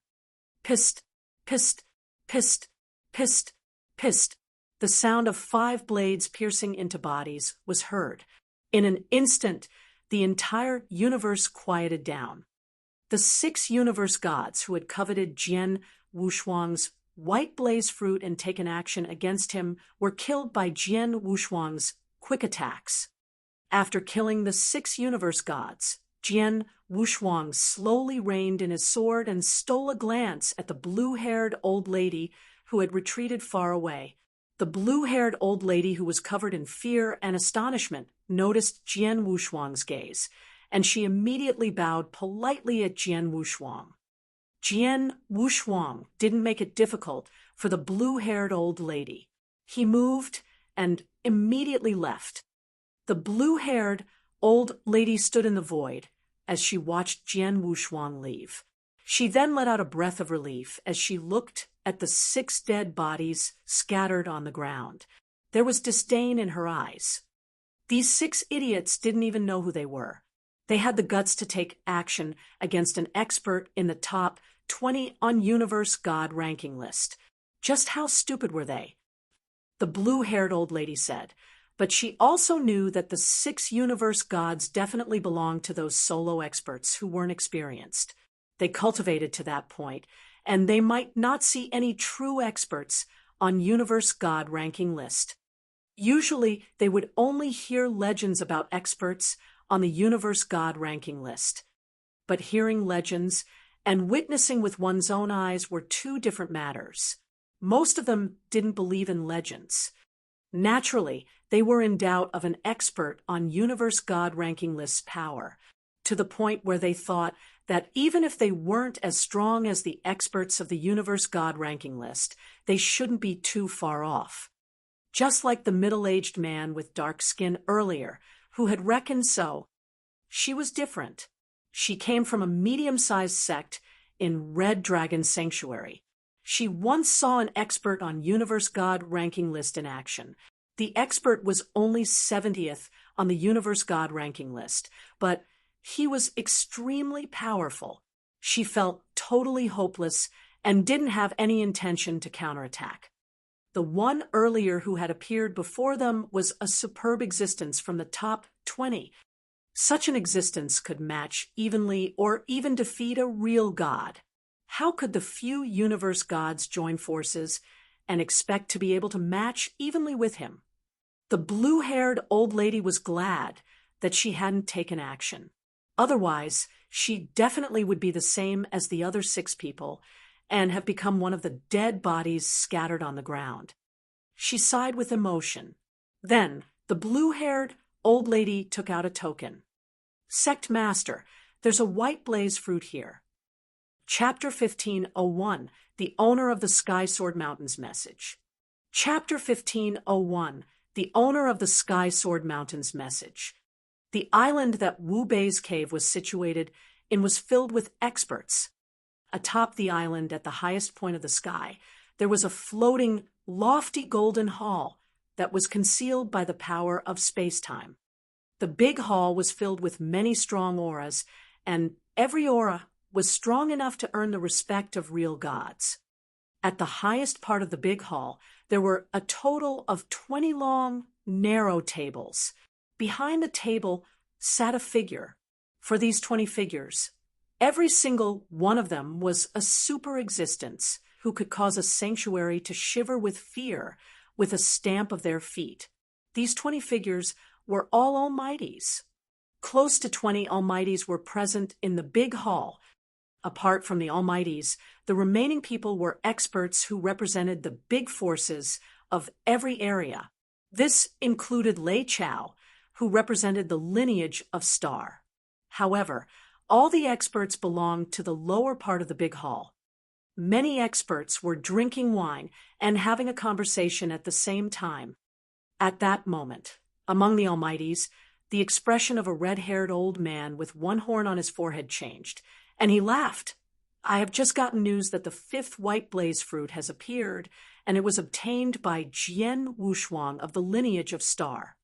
Pist, pist, pist, pist, pist. The sound of 5 blades piercing into bodies was heard. In an instant, the entire universe quieted down. The 6 universe gods who had coveted Jian Wushuang's white blaze fruit and taken action against him were killed by Jian Wushuang's quick attacks. After killing the 6 universe gods, Jian Wushuang slowly reined in his sword and stole a glance at the blue-haired old lady who had retreated far away. The blue-haired old lady, who was covered in fear and astonishment, noticed Jian Wushuang's gaze, and she immediately bowed politely at Jian Wushuang. Jian Wushuang didn't make it difficult for the blue-haired old lady. He moved and immediately left. The blue-haired old lady stood in the void as she watched Jian Wushuang leave. She then let out a breath of relief as she looked at the 6 dead bodies scattered on the ground. There was disdain in her eyes. These 6 idiots didn't even know who they were. They had the guts to take action against an expert in the top 20 on Universe God ranking list. Just how stupid were they? The blue-haired old lady said, but she also knew that the 6 universe gods definitely belonged to those solo experts who weren't experienced. They cultivated to that point, and they might not see any true experts on Universe God ranking list. Usually, they would only hear legends about experts on the Universe God ranking list. But hearing legends and witnessing with one's own eyes were 2 different matters. Most of them didn't believe in legends. Naturally, they were in doubt of an expert on Universe God ranking list's power, to the point where they thought that even if they weren't as strong as the experts of the Universe God ranking list, they shouldn't be too far off. Just like the middle-aged man with dark skin earlier, who had reckoned so. She was different. She came from a medium-sized sect in Red Dragon Sanctuary. She once saw an expert on Universe God ranking list in action. The expert was only 70th on the Universe God ranking list, but he was extremely powerful. She felt totally hopeless and didn't have any intention to counterattack. The one earlier who had appeared before them was a superb existence from the top 20. Such an existence could match evenly or even defeat a real god. How could the few universe gods join forces and expect to be able to match evenly with him? The blue-haired old lady was glad that she hadn't taken action. Otherwise, she definitely would be the same as the other 6 people and have become one of the dead bodies scattered on the ground. She sighed with emotion. Then, the blue-haired old lady took out a token. Sect Master, there's a white blaze fruit here. Chapter 1501, The Owner of the Sky Sword Mountains Message. Chapter 1501, The Owner of the Sky Sword Mountains Message. The island that Wu Bei's cave was situated in was filled with experts. Atop the island, at the highest point of the sky, there was a floating, lofty golden hall that was concealed by the power of space-time. The big hall was filled with many strong auras, and every aura was strong enough to earn the respect of real gods. At the highest part of the big hall, there were a total of 20 long, narrow tables. Behind the table sat a figure. For these 20 figures, every single one of them was a super existence who could cause a sanctuary to shiver with fear with a stamp of their feet. These 20 figures were all almighties. Close to 20 almighties were present in the big hall. Apart from the almighties, the remaining people were experts who represented the big forces of every area. This included Lei Chao, who represented the lineage of Star. However, all the experts belonged to the lower part of the big hall. Many experts were drinking wine and having a conversation at the same time. At that moment, among the almighties, the expression of a red-haired old man with one horn on his forehead changed, and he laughed. I have just gotten news that the 5th white blaze fruit has appeared, and it was obtained by Jian Wushuang of the lineage of Star.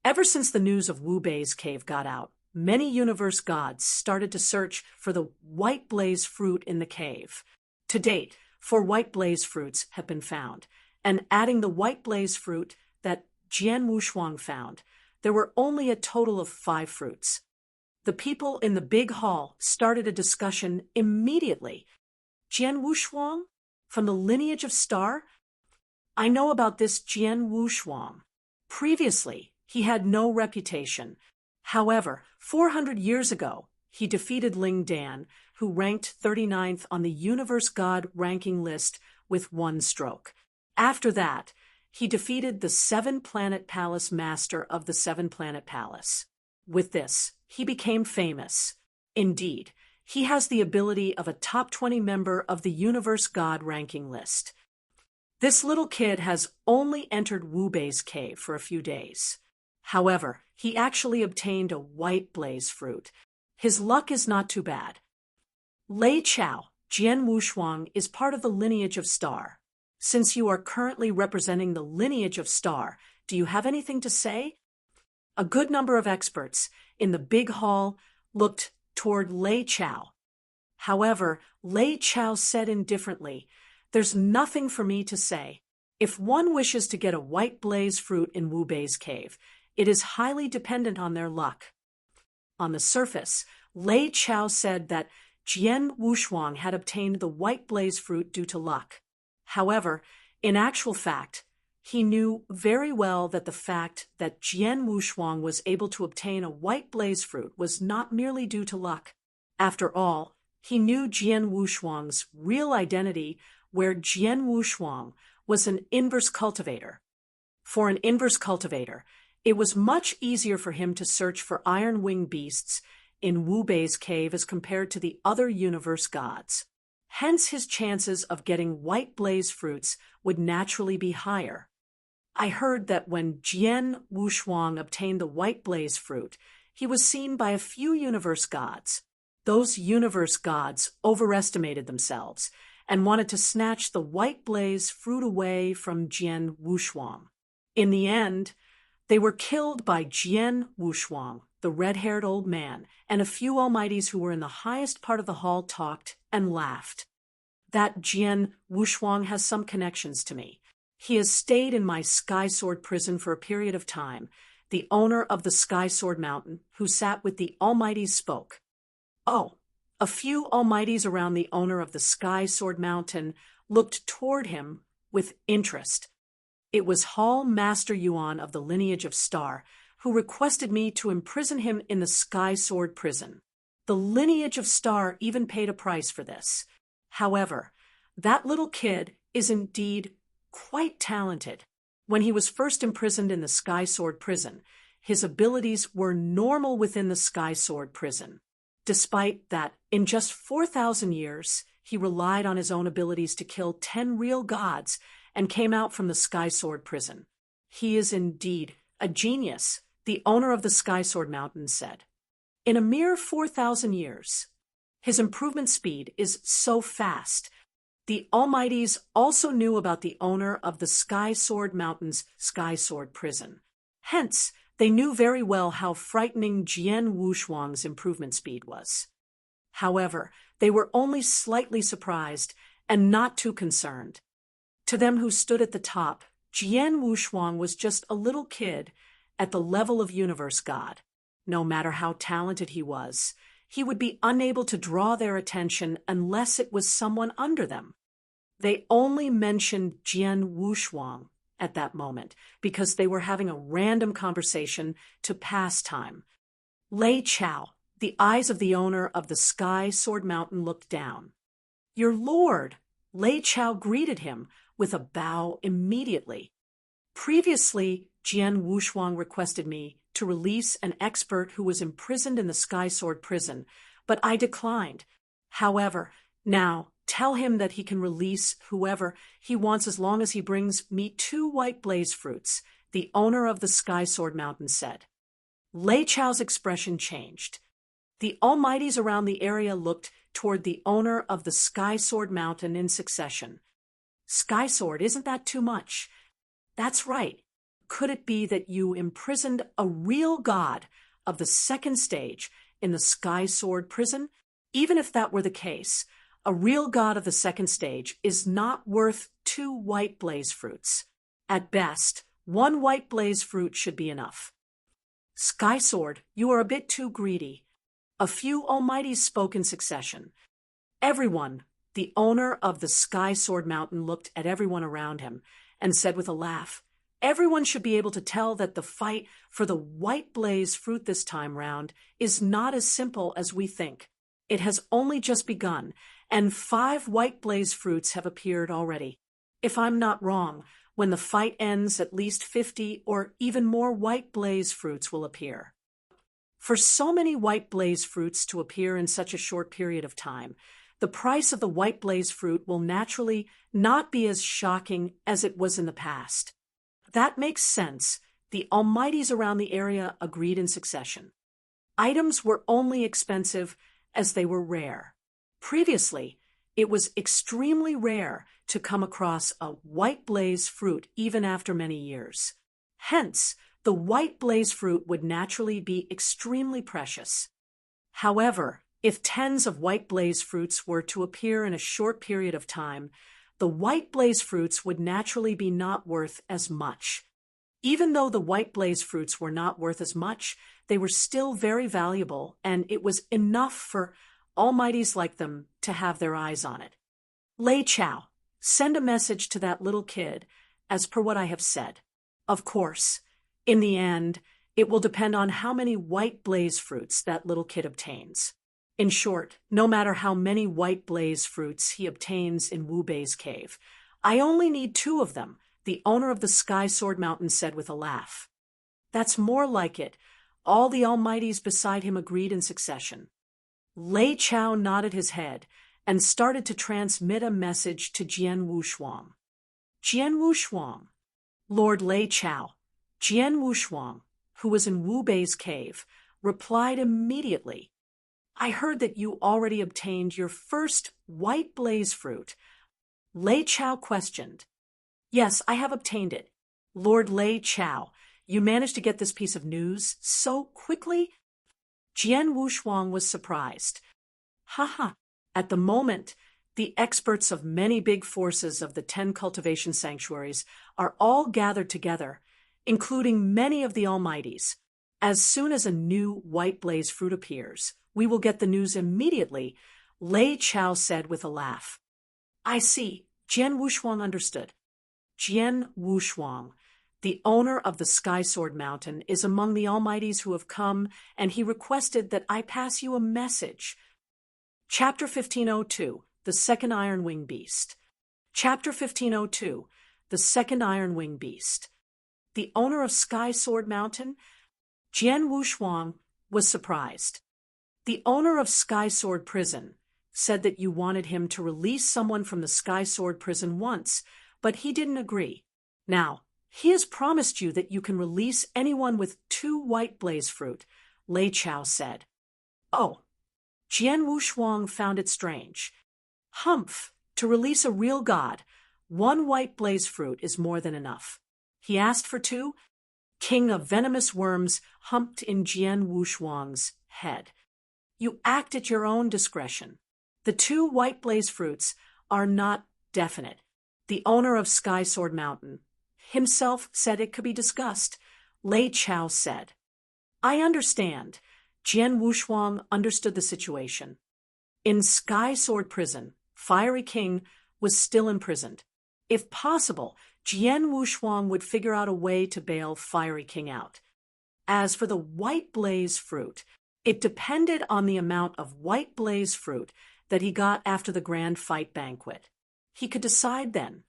Ever since the news of Wu Bei's cave got out, many universe gods started to search for the white blaze fruit in the cave. To date, 4 white blaze fruits have been found, and adding the white blaze fruit that Jian Wushuang found, there were only a total of 5 fruits. The people in the big hall started a discussion immediately. Jian Wushuang? From the lineage of Star? I know about this Jian Wushuang. Previously, he had no reputation. However, 400 years ago, he defeated Ling Dan, who ranked 39th on the Universe God ranking list with 1 stroke. After that, he defeated the 7-Planet Palace master of the 7-Planet Palace. With this, he became famous. Indeed, he has the ability of a top 20 member of the Universe God ranking list. This little kid has only entered Wu Bei's cave for a few days. However, he actually obtained a white blaze fruit. His luck is not too bad. Lei Chao, Jian Wushuang, is part of the lineage of Star. Since you are currently representing the lineage of Star, do you have anything to say? A good number of experts in the big hall looked toward Lei Chao. However, Lei Chao said indifferently, "There's nothing for me to say. If one wishes to get a white blaze fruit in Wu Bei's cave, it is highly dependent on their luck." On the surface, Lei Chao said that Jian Wushuang had obtained the white blaze fruit due to luck. However, in actual fact, he knew very well that the fact that Jian Wushuang was able to obtain a white blaze fruit was not merely due to luck. After all, he knew Jian Wushuang's real identity, where Jian Wushuang was an inverse cultivator. For an inverse cultivator, it was much easier for him to search for iron-winged beasts in Wu Bei's cave as compared to the other universe gods. Hence, his chances of getting white blaze fruits would naturally be higher. I heard that when Jian Wushuang obtained the white blaze fruit, he was seen by a few universe gods. Those universe gods overestimated themselves and wanted to snatch the white blaze fruit away from Jian Wushuang. In the end, they were killed by Jian Wushuang, the red-haired old man, and a few almighties who were in the highest part of the hall talked and laughed. That Jian Wushuang has some connections to me. He has stayed in my Sky Sword prison for a period of time. The owner of the Sky Sword Mountain, who sat with the almighties, spoke. Oh, a few almighties around the owner of the Sky Sword Mountain looked toward him with interest. It was Hall Master Yuan of the lineage of Star who requested me to imprison him in the Sky Sword prison. The lineage of Star even paid a price for this. However, that little kid is indeed quite talented. When he was first imprisoned in the Sky Sword prison, his abilities were normal within the Sky Sword prison. Despite that, in just 4,000 years, he relied on his own abilities to kill 10 real gods and came out from the Sky Sword prison. He is indeed a genius, the owner of the Sky Sword Mountain said. In a mere 4,000 years, his improvement speed is so fast. The Almighties also knew about the owner of the Sky Sword Mountain's Sky Sword prison. Hence, they knew very well how frightening Jian Wushuang's improvement speed was. However, they were only slightly surprised and not too concerned. To them who stood at the top, Jian Wushuang was just a little kid at the level of universe god. No matter how talented he was, he would be unable to draw their attention unless it was someone under them. They only mentioned Jian Wushuang at that moment because they were having a random conversation to pass time. Lei Chao, the eyes of the owner of the Sky Sword Mountain, looked down. "Your lord!" Lei Chao greeted him with a bow immediately. Previously, Jian Wushuang requested me to release an expert who was imprisoned in the Sky Sword prison, but I declined. However, now tell him that he can release whoever he wants as long as he brings me 2 white blaze fruits, the owner of the Sky Sword Mountain said. Lei Chao's expression changed. The Almighties around the area looked toward the owner of the Sky Sword Mountain in succession. Sky Sword, isn't that too much? That's right. Could it be that you imprisoned a real god of the second stage in the Sky Sword prison? Even if that were the case, a real god of the second stage is not worth 2 white blaze fruits. At best, 1 white blaze fruit should be enough. Sky Sword, you are a bit too greedy. A few Almighties spoke in succession. Everyone, the owner of the Sky Sword Mountain, looked at everyone around him and said with a laugh, "Everyone should be able to tell that the fight for the white blaze fruit this time round is not as simple as we think. It has only just begun, and 5 white blaze fruits have appeared already. If I'm not wrong, when the fight ends, at least 50 or even more white blaze fruits will appear." For so many white blaze fruits to appear in such a short period of time, the price of the white blaze fruit will naturally not be as shocking as it was in the past. That makes sense. The Almighties around the area agreed in succession. Items were only expensive as they were rare. Previously, it was extremely rare to come across a white blaze fruit even after many years. Hence, the white blaze fruit would naturally be extremely precious. However, if tens of white blaze fruits were to appear in a short period of time, the white blaze fruits would naturally be not worth as much. Even though the white blaze fruits were not worth as much, they were still very valuable, and it was enough for Almighties like them to have their eyes on it. Lei Chao, send a message to that little kid, as per what I have said. Of course, in the end, it will depend on how many white blaze fruits that little kid obtains. In short, no matter how many white blaze fruits he obtains in Wu Bei's cave, I only need 2 of them, the owner of the Sky Sword Mountain said with a laugh. That's more like it. All the Almighties beside him agreed in succession. Lei Chao nodded his head and started to transmit a message to Jian Wushuang. Jian Wushuang, Lord Lei Chao, Jian Wushuang, who was in Wu Bei's cave, replied immediately. I heard that you already obtained your first white blaze fruit. Lei Chao questioned. Yes, I have obtained it. Lord Lei Chao, you managed to get this piece of news so quickly? Jian Wushuang was surprised. Haha, at the moment, the experts of many big forces of the 10 cultivation sanctuaries are all gathered together, including many of the Almighties. As soon as a new white blaze fruit appears, we will get the news immediately, Lei Chao said with a laugh. I see. Jian Wushuang understood. Jian Wushuang, the owner of the Sky Sword Mountain, is among the Almighties who have come, and he requested that I pass you a message. Chapter 1502, The Second Iron Wing Beast. Chapter 1502, The Second Iron Wing Beast. The owner of Sky Sword Mountain? Jian Wushuang was surprised. The owner of Sky Sword Prison said that you wanted him to release someone from the Sky Sword Prison once, but he didn't agree. Now, he has promised you that you can release anyone with 2 white blaze fruit, Lei Chao said. Oh. Jian Wushuang found it strange. Humph, to release a real god, 1 white blaze fruit is more than enough. He asked for 2. King of venomous worms humped in Jian Wushuang's head. You act at your own discretion. The 2 white blaze fruits are not definite. The owner of Sky Sword Mountain himself said it could be discussed. Lei Chao said. I understand. Jian Wushuang understood the situation. In Sky Sword Prison, Fiery King was still imprisoned. If possible, Jian Wushuang would figure out a way to bail Fiery King out. As for the white blaze fruit, it depended on the amount of white blaze fruit that he got after the grand fight banquet. He could decide then.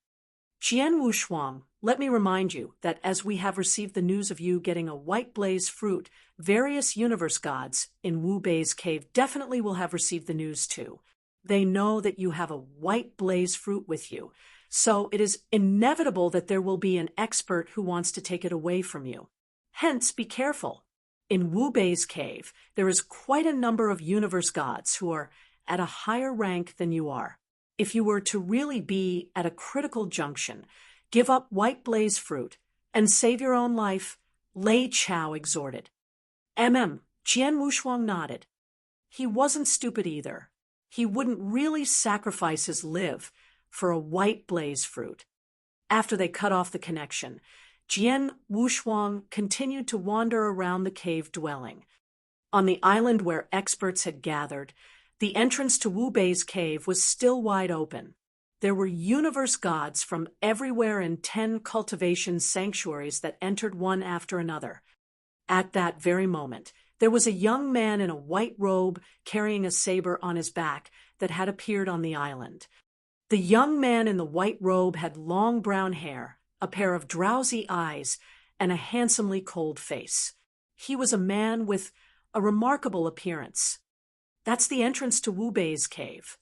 Jian Wushuang, let me remind you that as we have received the news of you getting a white blaze fruit, various universe gods in Wu Bei's cave definitely will have received the news too. They know that you have a white blaze fruit with you, so it is inevitable that there will be an expert who wants to take it away from you. Hence, be careful. In Wu Bei's cave, there is quite a number of universe gods who are at a higher rank than you are. If you were to really be at a critical junction, give up white blaze fruit and save your own life, Lei Chao exhorted. Jian Wushuang nodded. He wasn't stupid either. He wouldn't really sacrifice his live for a white blaze fruit. After they cut off the connection, Jian Wushuang continued to wander around the cave dwelling. On the island where experts had gathered, the entrance to Wu Bei's cave was still wide open. There were universe gods from everywhere in 10 cultivation sanctuaries that entered one after another. At that very moment, there was a young man in a white robe carrying a saber on his back that had appeared on the island. The young man in the white robe had long brown hair, a pair of drowsy eyes, and a handsomely cold face. He was a man with a remarkable appearance. That's the entrance to Wu Bei's cave.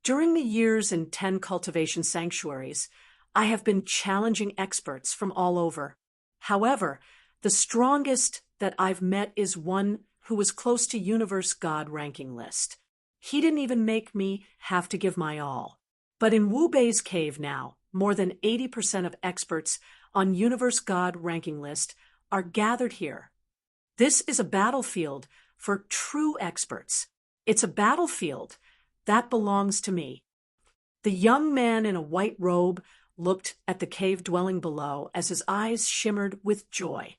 During the years in 10 cultivation sanctuaries, I have been challenging experts from all over. However, the strongest that I've met is one who was close to Universe God ranking list. He didn't even make me have to give my all. But in Wu Bei's cave now, more than 80% of experts on Universe God ranking list are gathered here. This is a battlefield for true experts. It's a battlefield that belongs to me. The young man in a white robe looked at the cave dwelling below as his eyes shimmered with joy.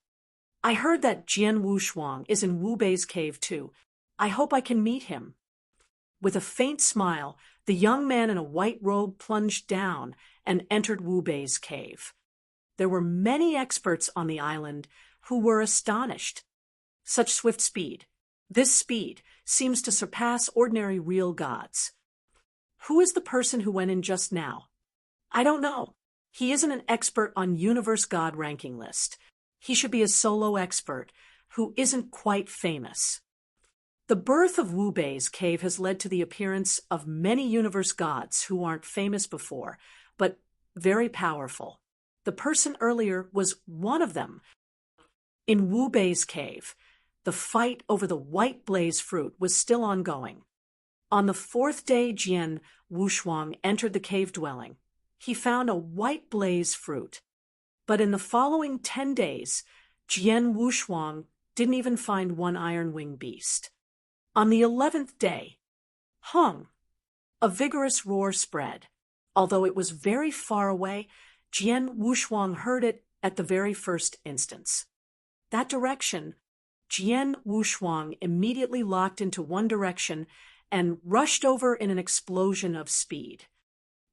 I heard that Jian Wushuang is in Wu Bei's cave too. I hope I can meet him. With a faint smile, the young man in a white robe plunged down and entered Wu Bei's cave. There were many experts on the island who were astonished. Such swift speed. This speed seems to surpass ordinary real gods. Who is the person who went in just now? I don't know. He isn't an expert on Universe God ranking list. He should be a solo expert who isn't quite famous. The birth of Wu Bei's cave has led to the appearance of many universe gods who aren't famous before, but very powerful. The person earlier was one of them. In Wu Bei's cave, the fight over the white blaze fruit was still ongoing. On the 4th day Jian Wushuang entered the cave dwelling, he found a white blaze fruit. But in the following 10 days, Jian Wushuang didn't even find one iron wing beast. On the 11th day, Hong, a vigorous roar spread. Although it was very far away, Jian Wushuang heard it at the very first instance. That direction, Jian Wushuang immediately locked into one direction and rushed over in an explosion of speed.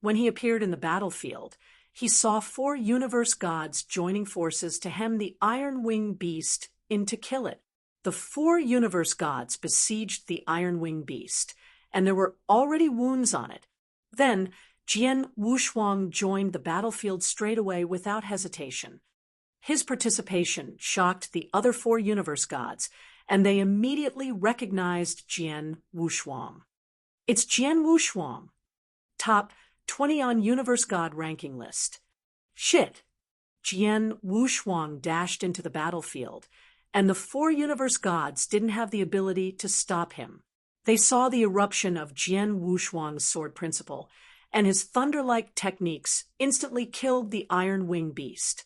When he appeared in the battlefield, he saw 4 universe gods joining forces to hem the iron-winged beast in to kill it. The 4 universe gods besieged the iron-winged beast, and there were already wounds on it. Then, Jian Wushuang joined the battlefield straight away without hesitation. His participation shocked the other 4 universe gods, and they immediately recognized Jian Wushuang. It's Jian Wushuang, top 20 on universe god ranking list. Shit! Jian Wushuang dashed into the battlefield, and the 4 universe gods didn't have the ability to stop him. They saw the eruption of Jian Wushuang's sword principle, and his thunder-like techniques instantly killed the iron-winged beast.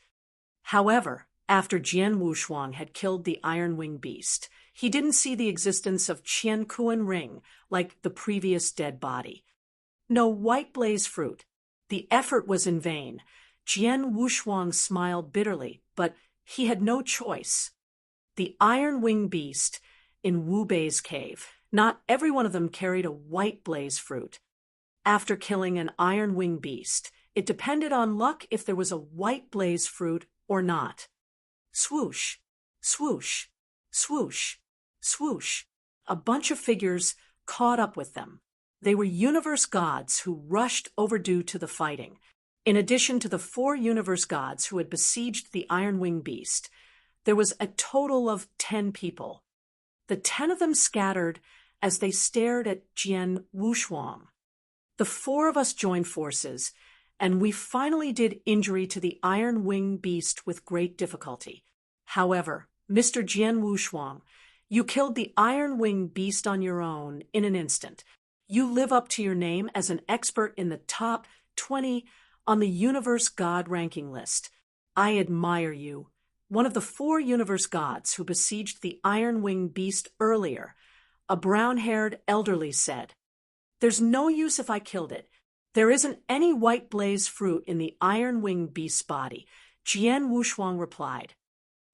However, after Jian Wushuang had killed the iron-winged beast, he didn't see the existence of Qian Kuan Ring like the previous dead body. No white blaze fruit. The effort was in vain. Jian Wushuang smiled bitterly, but he had no choice. The iron-winged beast in Wu Bei's cave, not every one of them carried a white blaze fruit. After killing an iron-winged beast, it depended on luck if there was a white blaze fruit or not. Swoosh, swoosh, swoosh, swoosh. A bunch of figures caught up with them. They were universe gods who rushed overdue to the fighting. In addition to the 4 universe gods who had besieged the iron-winged beast, there was a total of 10 people. The 10 of them scattered as they stared at Jian Wushuang. The 4 of us joined forces, and we finally did injury to the iron-winged beast with great difficulty. However, Mr. Jian Wushuang, you killed the iron-winged beast on your own in an instant. You live up to your name as an expert in the top 20 on the universe god ranking list. I admire you. One of the 4 universe gods who besieged the iron-winged beast earlier, a brown-haired elderly said, "There's no use if I killed it. There isn't any white blaze fruit in the iron-winged beast's body," Jian Wushuang replied.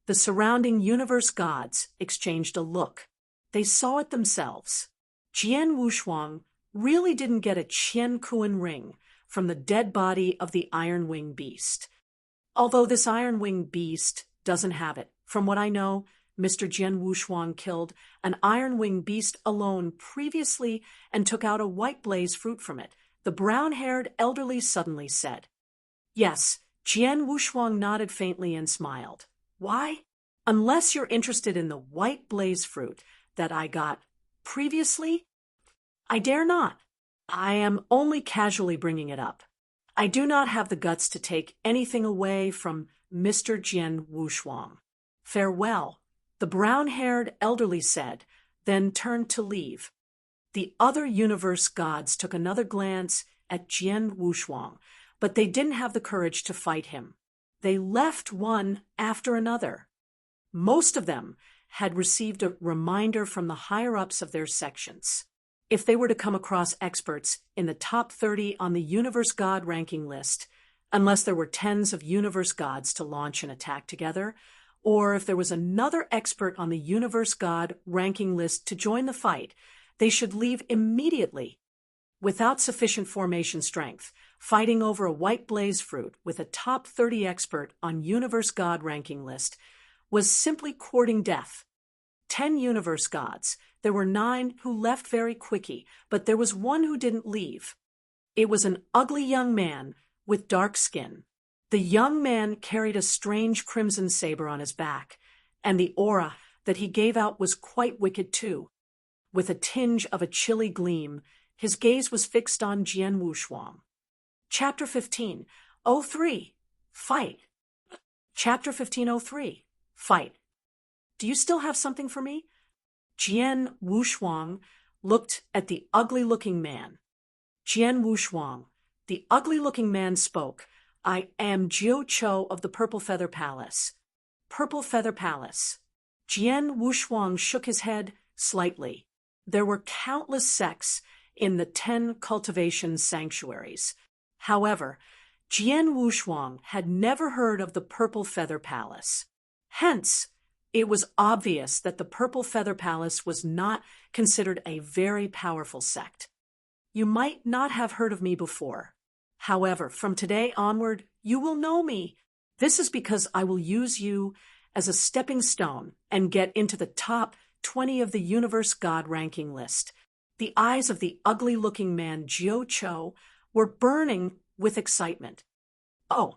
The surrounding universe gods exchanged a look. They saw it themselves. Jian Wushuang really didn't get a Qian Kuan ring from the dead body of the iron-winged beast. Although this iron-winged beast doesn't have it. From what I know, Mr. Jian Wushuang killed an iron-winged beast alone previously and took out a white blaze fruit from it, the brown-haired elderly suddenly said. Yes, Jian Wushuang nodded faintly and smiled. Why? Unless you're interested in the white blaze fruit that I got previously? I dare not. I am only casually bringing it up. I do not have the guts to take anything away from Mr. Jian Wushuang. Farewell, the brown-haired elderly said, then turned to leave. The other universe gods took another glance at Jian Wushuang, but they didn't have the courage to fight him. They left one after another. Most of them had received a reminder from the higher-ups of their sections. If they were to come across experts in the top 30 on the universe god ranking list, unless there were tens of universe gods to launch an attack together, or if there was another expert on the universe god ranking list to join the fight, they should leave immediately. Without sufficient formation strength, fighting over a white blaze fruit with a top 30 expert on universe god ranking list was simply courting death. 10 universe gods. There were 9 who left very quickly, but there was one who didn't leave. It was an ugly young man with dark skin. The young man carried a strange crimson saber on his back, and the aura that he gave out was quite wicked too. With a tinge of a chilly gleam, his gaze was fixed on Jian Wushuang. Chapter 15:03 Fight. Chapter 15:03 Fight. Do you still have something for me? Jian Wushuang looked at the ugly-looking man. Jian Wushuang, the ugly-looking man spoke. I am Jiu Cho of the Purple Feather Palace. Purple Feather Palace. Jian Wushuang shook his head slightly. There were countless sects in the 10 cultivation sanctuaries. However, Jian Wushuang had never heard of the Purple Feather Palace. Hence, it was obvious that the Purple Feather Palace was not considered a very powerful sect. You might not have heard of me before. However, from today onward, You will know me. This is because I will use you as a stepping stone and get into the top 20 of the universe God ranking list. The eyes of the ugly-looking man Jiu Cho were burning with excitement. Oh,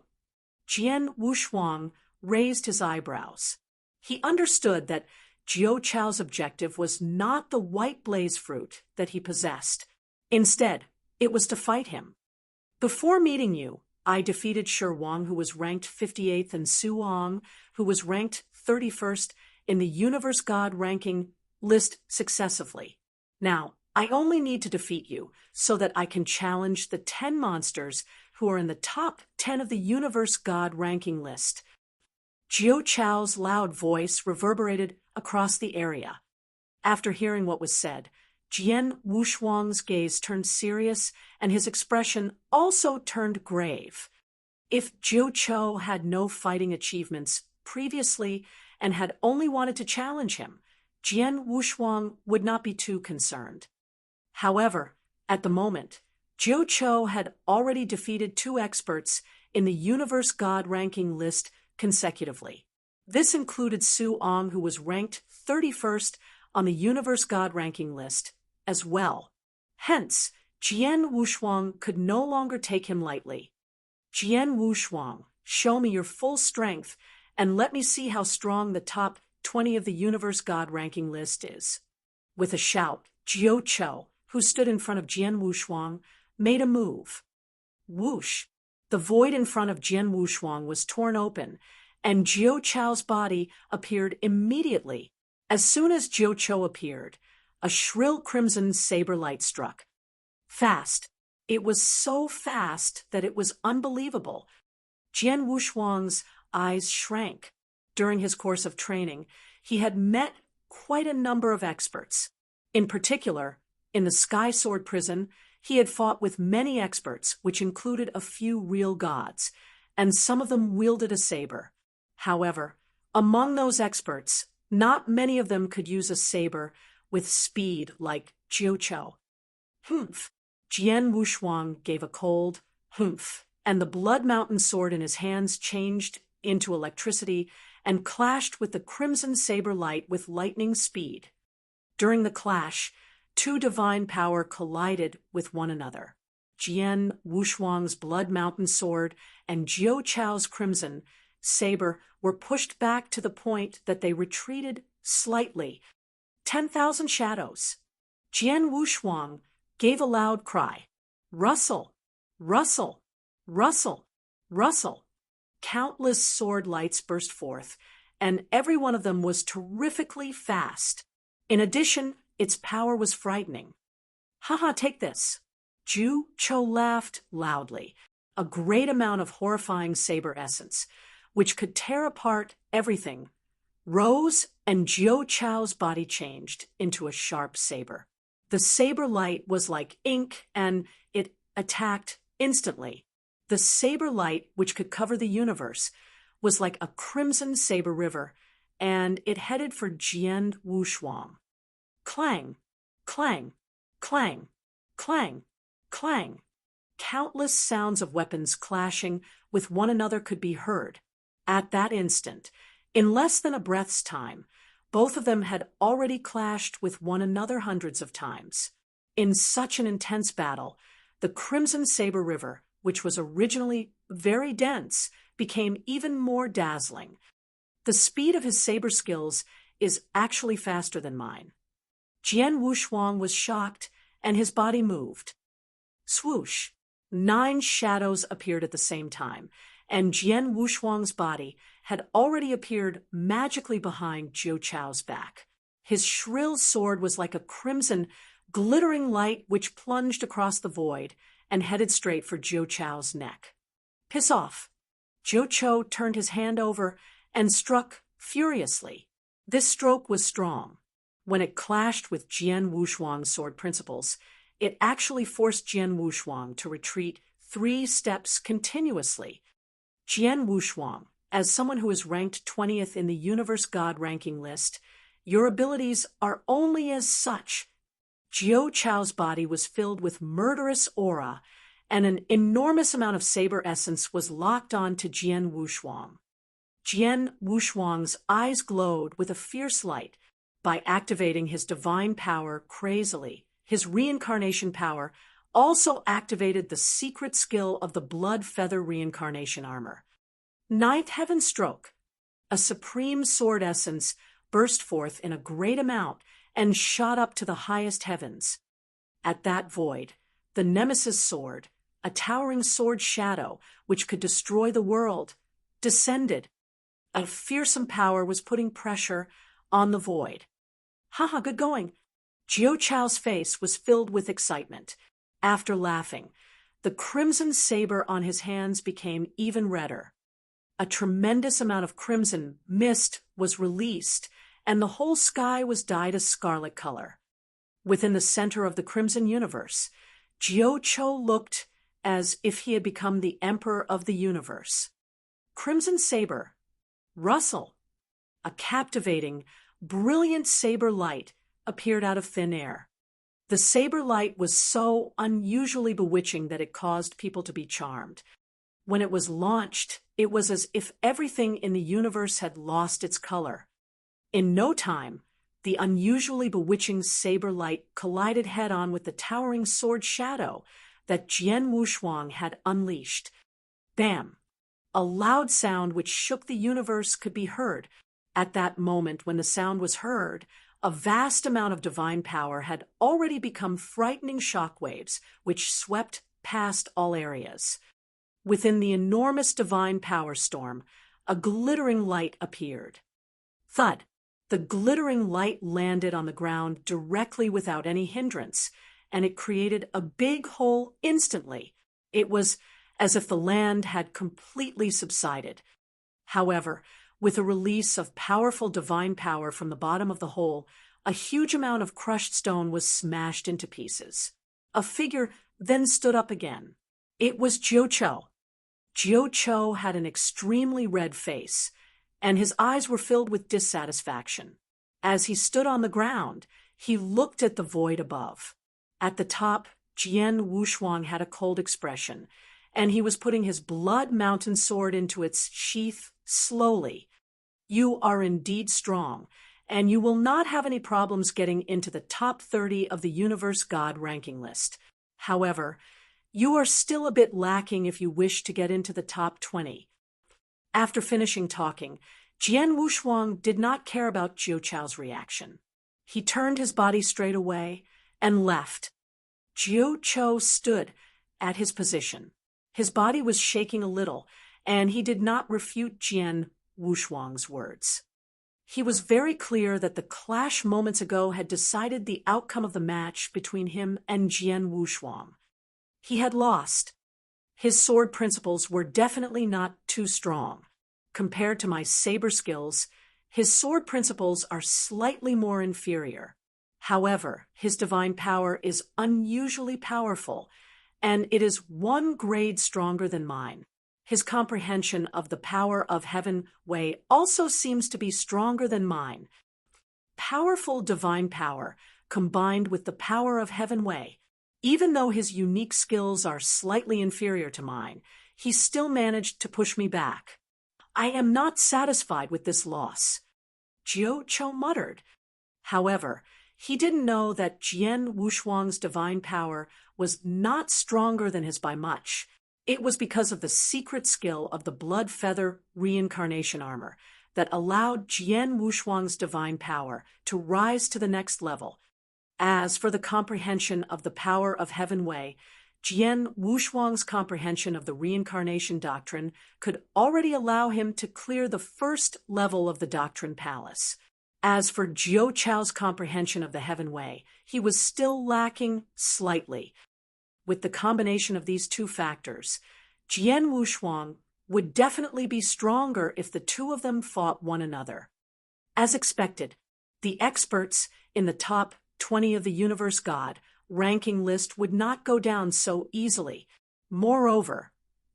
Jian Wushuang raised his eyebrows. He understood that Jiu Chao's objective was not the white blaze fruit that he possessed. Instead, it was to fight him. Before meeting you, I defeated Xiong, who was ranked 58th, and Xiong, who was ranked 31st in the Universe God ranking list successively. Now, I only need to defeat you so that I can challenge the 10 monsters who are in the top 10 of the Universe God ranking list. Jiu Chao's loud voice reverberated across the area. After hearing what was said, Jian Wushuang's gaze turned serious, and his expression also turned grave. If Jiu Cho had no fighting achievements previously and had only wanted to challenge him, Jian Wushuang would not be too concerned. However, at the moment, Jiu Cho had already defeated 2 experts in the Universe God ranking list consecutively. This included Xiong, who was ranked 31st on the Universe God ranking list, as well. Hence, Jian Wushuang could no longer take him lightly. Jian Wushuang, show me your full strength, and let me see how strong the top 20 of the Universe God ranking list is. With a shout, Jiu Cho, who stood in front of Jian Wushuang, made a move. Whoosh! The void in front of Jian Wushuang was torn open, and Jiu Chao's body appeared immediately. As soon as Jiu Cho appeared, a shrill crimson saber light struck. Fast. It was so fast that it was unbelievable. Jian Wushuang's eyes shrank. During his course of training, he had met quite a number of experts. In particular, in the Sky Sword prison, he had fought with many experts, which included a few real gods, and some of them wielded a saber. However, among those experts, not many of them could use a saber with speed like Jiu Cho. Humph! Jian Wushuang gave a cold humph, and the Blood Mountain sword in his hands changed into electricity and clashed with the crimson saber light with lightning speed. During the clash, 2 divine power collided with one another. Jian Wushuang's Blood Mountain sword and Jiu Chao's crimson saber were pushed back to the point that they retreated slightly. 10,000 shadows. Jian Wushuang gave a loud cry. Rustle! Rustle! Rustle! Rustle! Countless sword lights burst forth, and every one of them was terrifically fast. In addition, its power was frightening. Haha, take this. Jiu Cho laughed loudly. A great amount of horrifying saber essence, which could tear apart everything, rose, and Jiu Chao's body changed into a sharp saber. The saber light was like ink, and it attacked instantly. The saber light, which could cover the universe, was like a crimson saber river, and it headed for Jian Wushuang. Clang! Clang! Clang! Clang! Clang! Countless sounds of weapons clashing with one another could be heard. At that instant, in less than a breath's time, both of them had already clashed with one another hundreds of times. In such an intense battle, the Crimson Saber River, which was originally very dense, became even more dazzling. The speed of his saber skills is actually faster than mine. Jian Wushuang was shocked, and his body moved. Swoosh! 9 shadows appeared at the same time, and Jian Wushuang's body had already appeared magically behind Jiu Chao's back. His shrill sword was like a crimson, glittering light which plunged across the void and headed straight for Jiu Chao's neck. Piss off! Jiu Cho turned his hand over and struck furiously. This stroke was strong. When it clashed with Jian Wushuang's sword principles, it actually forced Jian Wushuang to retreat 3 steps continuously. Jian Wushuang, as someone who is ranked 20th in the Universe God ranking list, your abilities are only as such. Jiu Chao's body was filled with murderous aura, and an enormous amount of saber essence was locked on to Jian Wushuang. Jian Wushuang's eyes glowed with a fierce light. By activating his divine power crazily, his reincarnation power also activated the secret skill of the blood feather reincarnation armor. Ninth heaven stroke. A supreme sword essence burst forth in a great amount and shot up to the highest heavens. At that void, the nemesis sword, a towering sword shadow which could destroy the world, descended. A fearsome power was putting pressure on the void. Haha, good going. Jiu Chao's face was filled with excitement. After laughing, the crimson saber on his hands became even redder. A tremendous amount of crimson mist was released, and the whole sky was dyed a scarlet color. Within the center of the crimson universe, Jiu Chou looked as if he had become the emperor of the universe. Crimson saber. Rustle. A captivating, brilliant saber light appeared out of thin air. The saber light was so unusually bewitching that it caused people to be charmed. When it was launched, it was as if everything in the universe had lost its color. In no time, the unusually bewitching saber light collided head-on with the towering sword shadow that Jian Wushuang had unleashed. Bam! A loud sound which shook the universe could be heard. At that moment when the sound was heard, a vast amount of divine power had already become frightening shockwaves which swept past all areas. Within the enormous divine power storm, a glittering light appeared. Thud! The glittering light landed on the ground directly without any hindrance, and it created a big hole instantly. It was as if the land had completely subsided. However, with a release of powerful divine power from the bottom of the hole, a huge amount of crushed stone was smashed into pieces. A figure then stood up again. It was Jiu Chou. Jiu Chou had an extremely red face, and his eyes were filled with dissatisfaction. As he stood on the ground, he looked at the void above. At the top, Jian Wushuang had a cold expression, and he was putting his blood mountain sword into its sheath slowly. You are indeed strong, and you will not have any problems getting into the top 30 of the Universe God ranking list. However, you are still a bit lacking if you wish to get into the top 20. After finishing talking, Jian Wushuang did not care about Jiu Chao's reaction. He turned his body straight away and left. Jiu Chou stood at his position. His body was shaking a little, and he did not refute Jian Wushuang's words. He was very clear that the clash moments ago had decided the outcome of the match between him and Jian Wushuang. He had lost. His sword principles were definitely not too strong. Compared to my saber skills, his sword principles are slightly more inferior. However, his divine power is unusually powerful, and it is 1 grade stronger than mine. His comprehension of the power of Heaven Way also seems to be stronger than mine. Powerful divine power combined with the power of Heaven Way. Even though his unique skills are slightly inferior to mine, he still managed to push me back. I am not satisfied with this loss, Jiu Chou muttered. However, he didn't know that Jian Wushuang's divine power was not stronger than his by much. It was because of the secret skill of the blood feather reincarnation armor that allowed Jian Wushuang's divine power to rise to the next level. As for the comprehension of the power of Heaven Way, Jian Wushuang's comprehension of the reincarnation doctrine could already allow him to clear the first level of the doctrine palace. As for Jiu Chao's comprehension of the Heaven Way, he was still lacking slightly. With the combination of these two factors, Jian Wushuang would definitely be stronger if the two of them fought one another. As expected, the experts in the top 20 of the Universe God ranking list would not go down so easily. Moreover,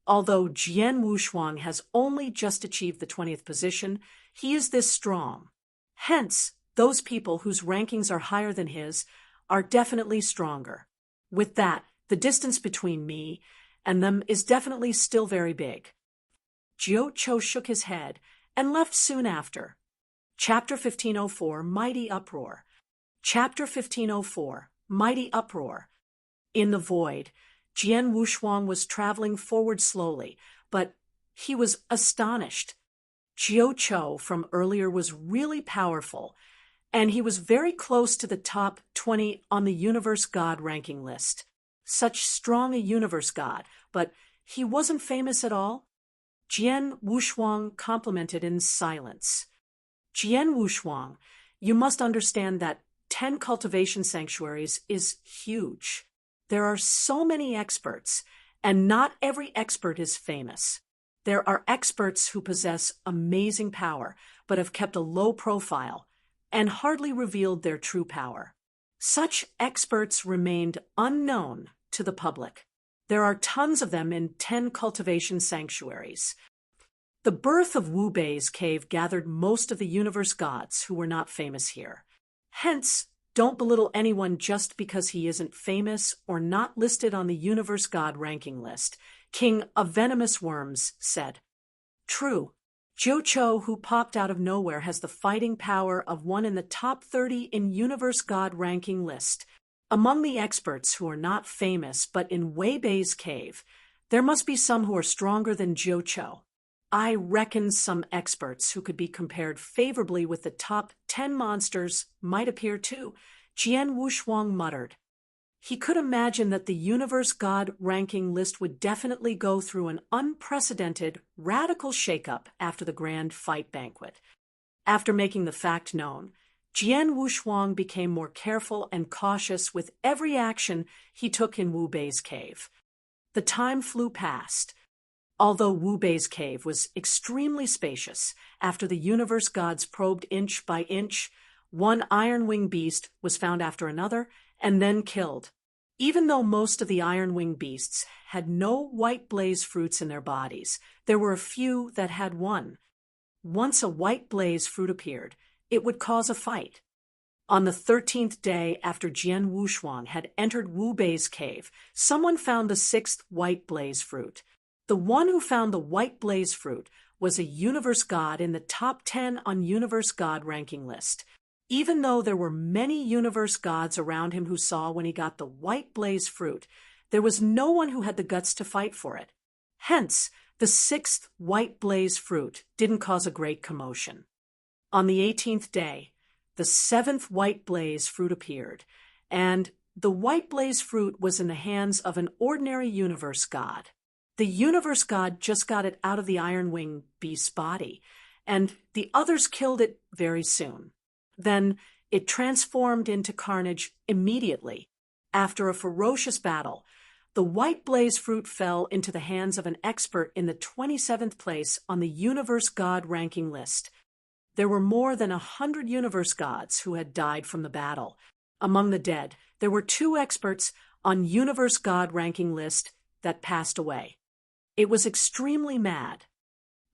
although Jian Wushuang has only just achieved the 20th position, he is this strong. Hence, those people whose rankings are higher than his are definitely stronger. With that, the distance between me and them is definitely still very big. Jiu shook his head and left soon after. Chapter 1504, Mighty Uproar. Chapter 1504, Mighty Uproar. In the void, Jian Wushuang was traveling forward slowly, but he was astonished. Jiu from earlier was really powerful, and he was very close to the top 20 on the Universe God ranking list. Such strong a Universe God, but he wasn't famous at all? Jian Wushuang complimented in silence. Jian Wushuang, you must understand that 10 cultivation sanctuaries is huge. There are so many experts, and not every expert is famous. There are experts who possess amazing power, but have kept a low profile and hardly revealed their true power. Such experts remained unknown to the public. There are tons of them in 10 cultivation sanctuaries. The birth of Wu Bei's cave gathered most of the universe gods who were not famous here. Hence, don't belittle anyone just because he isn't famous or not listed on the universe god ranking list, King of Venomous Worms said. True, Jiu, who popped out of nowhere, has the fighting power of one in the top 30 in universe god ranking list. Among the experts who are not famous but in Wu Bei's cave, there must be some who are stronger than Jiu. I reckon some experts who could be compared favorably with the top 10 monsters might appear too, Jian Wushuang muttered. He could imagine that the universe god ranking list would definitely go through an unprecedented, radical shakeup after the grand fight banquet. After making the fact known, Jian Wushuang became more careful and cautious with every action he took in Wu Bei's cave. The time flew past. Although Wu Bei's cave was extremely spacious, after the universe gods probed inch by inch, one iron-winged beast was found after another and then killed. Even though most of the iron-winged beasts had no white blaze fruits in their bodies, there were a few that had one. Once a white blaze fruit appeared, it would cause a fight. On the 13th day after Jian Wushuang had entered Wu Bei's cave, someone found the 6th white blaze fruit. The one who found the white blaze fruit was a universe god in the top 10 on universe god ranking list. Even though there were many universe gods around him who saw when he got the white blaze fruit, there was no one who had the guts to fight for it. Hence, the 6th white blaze fruit didn't cause a great commotion. On the 18th day, the 7th white blaze fruit appeared, and the white blaze fruit was in the hands of an ordinary universe god. The universe god just got it out of the iron-winged beast's body, and the others killed it very soon. Then it transformed into carnage immediately. After a ferocious battle, the white blaze fruit fell into the hands of an expert in the 27th place on the universe god ranking list. There were more than 100 universe gods who had died from the battle. Among the dead, there were 2 experts on universe god ranking list that passed away. It was extremely mad.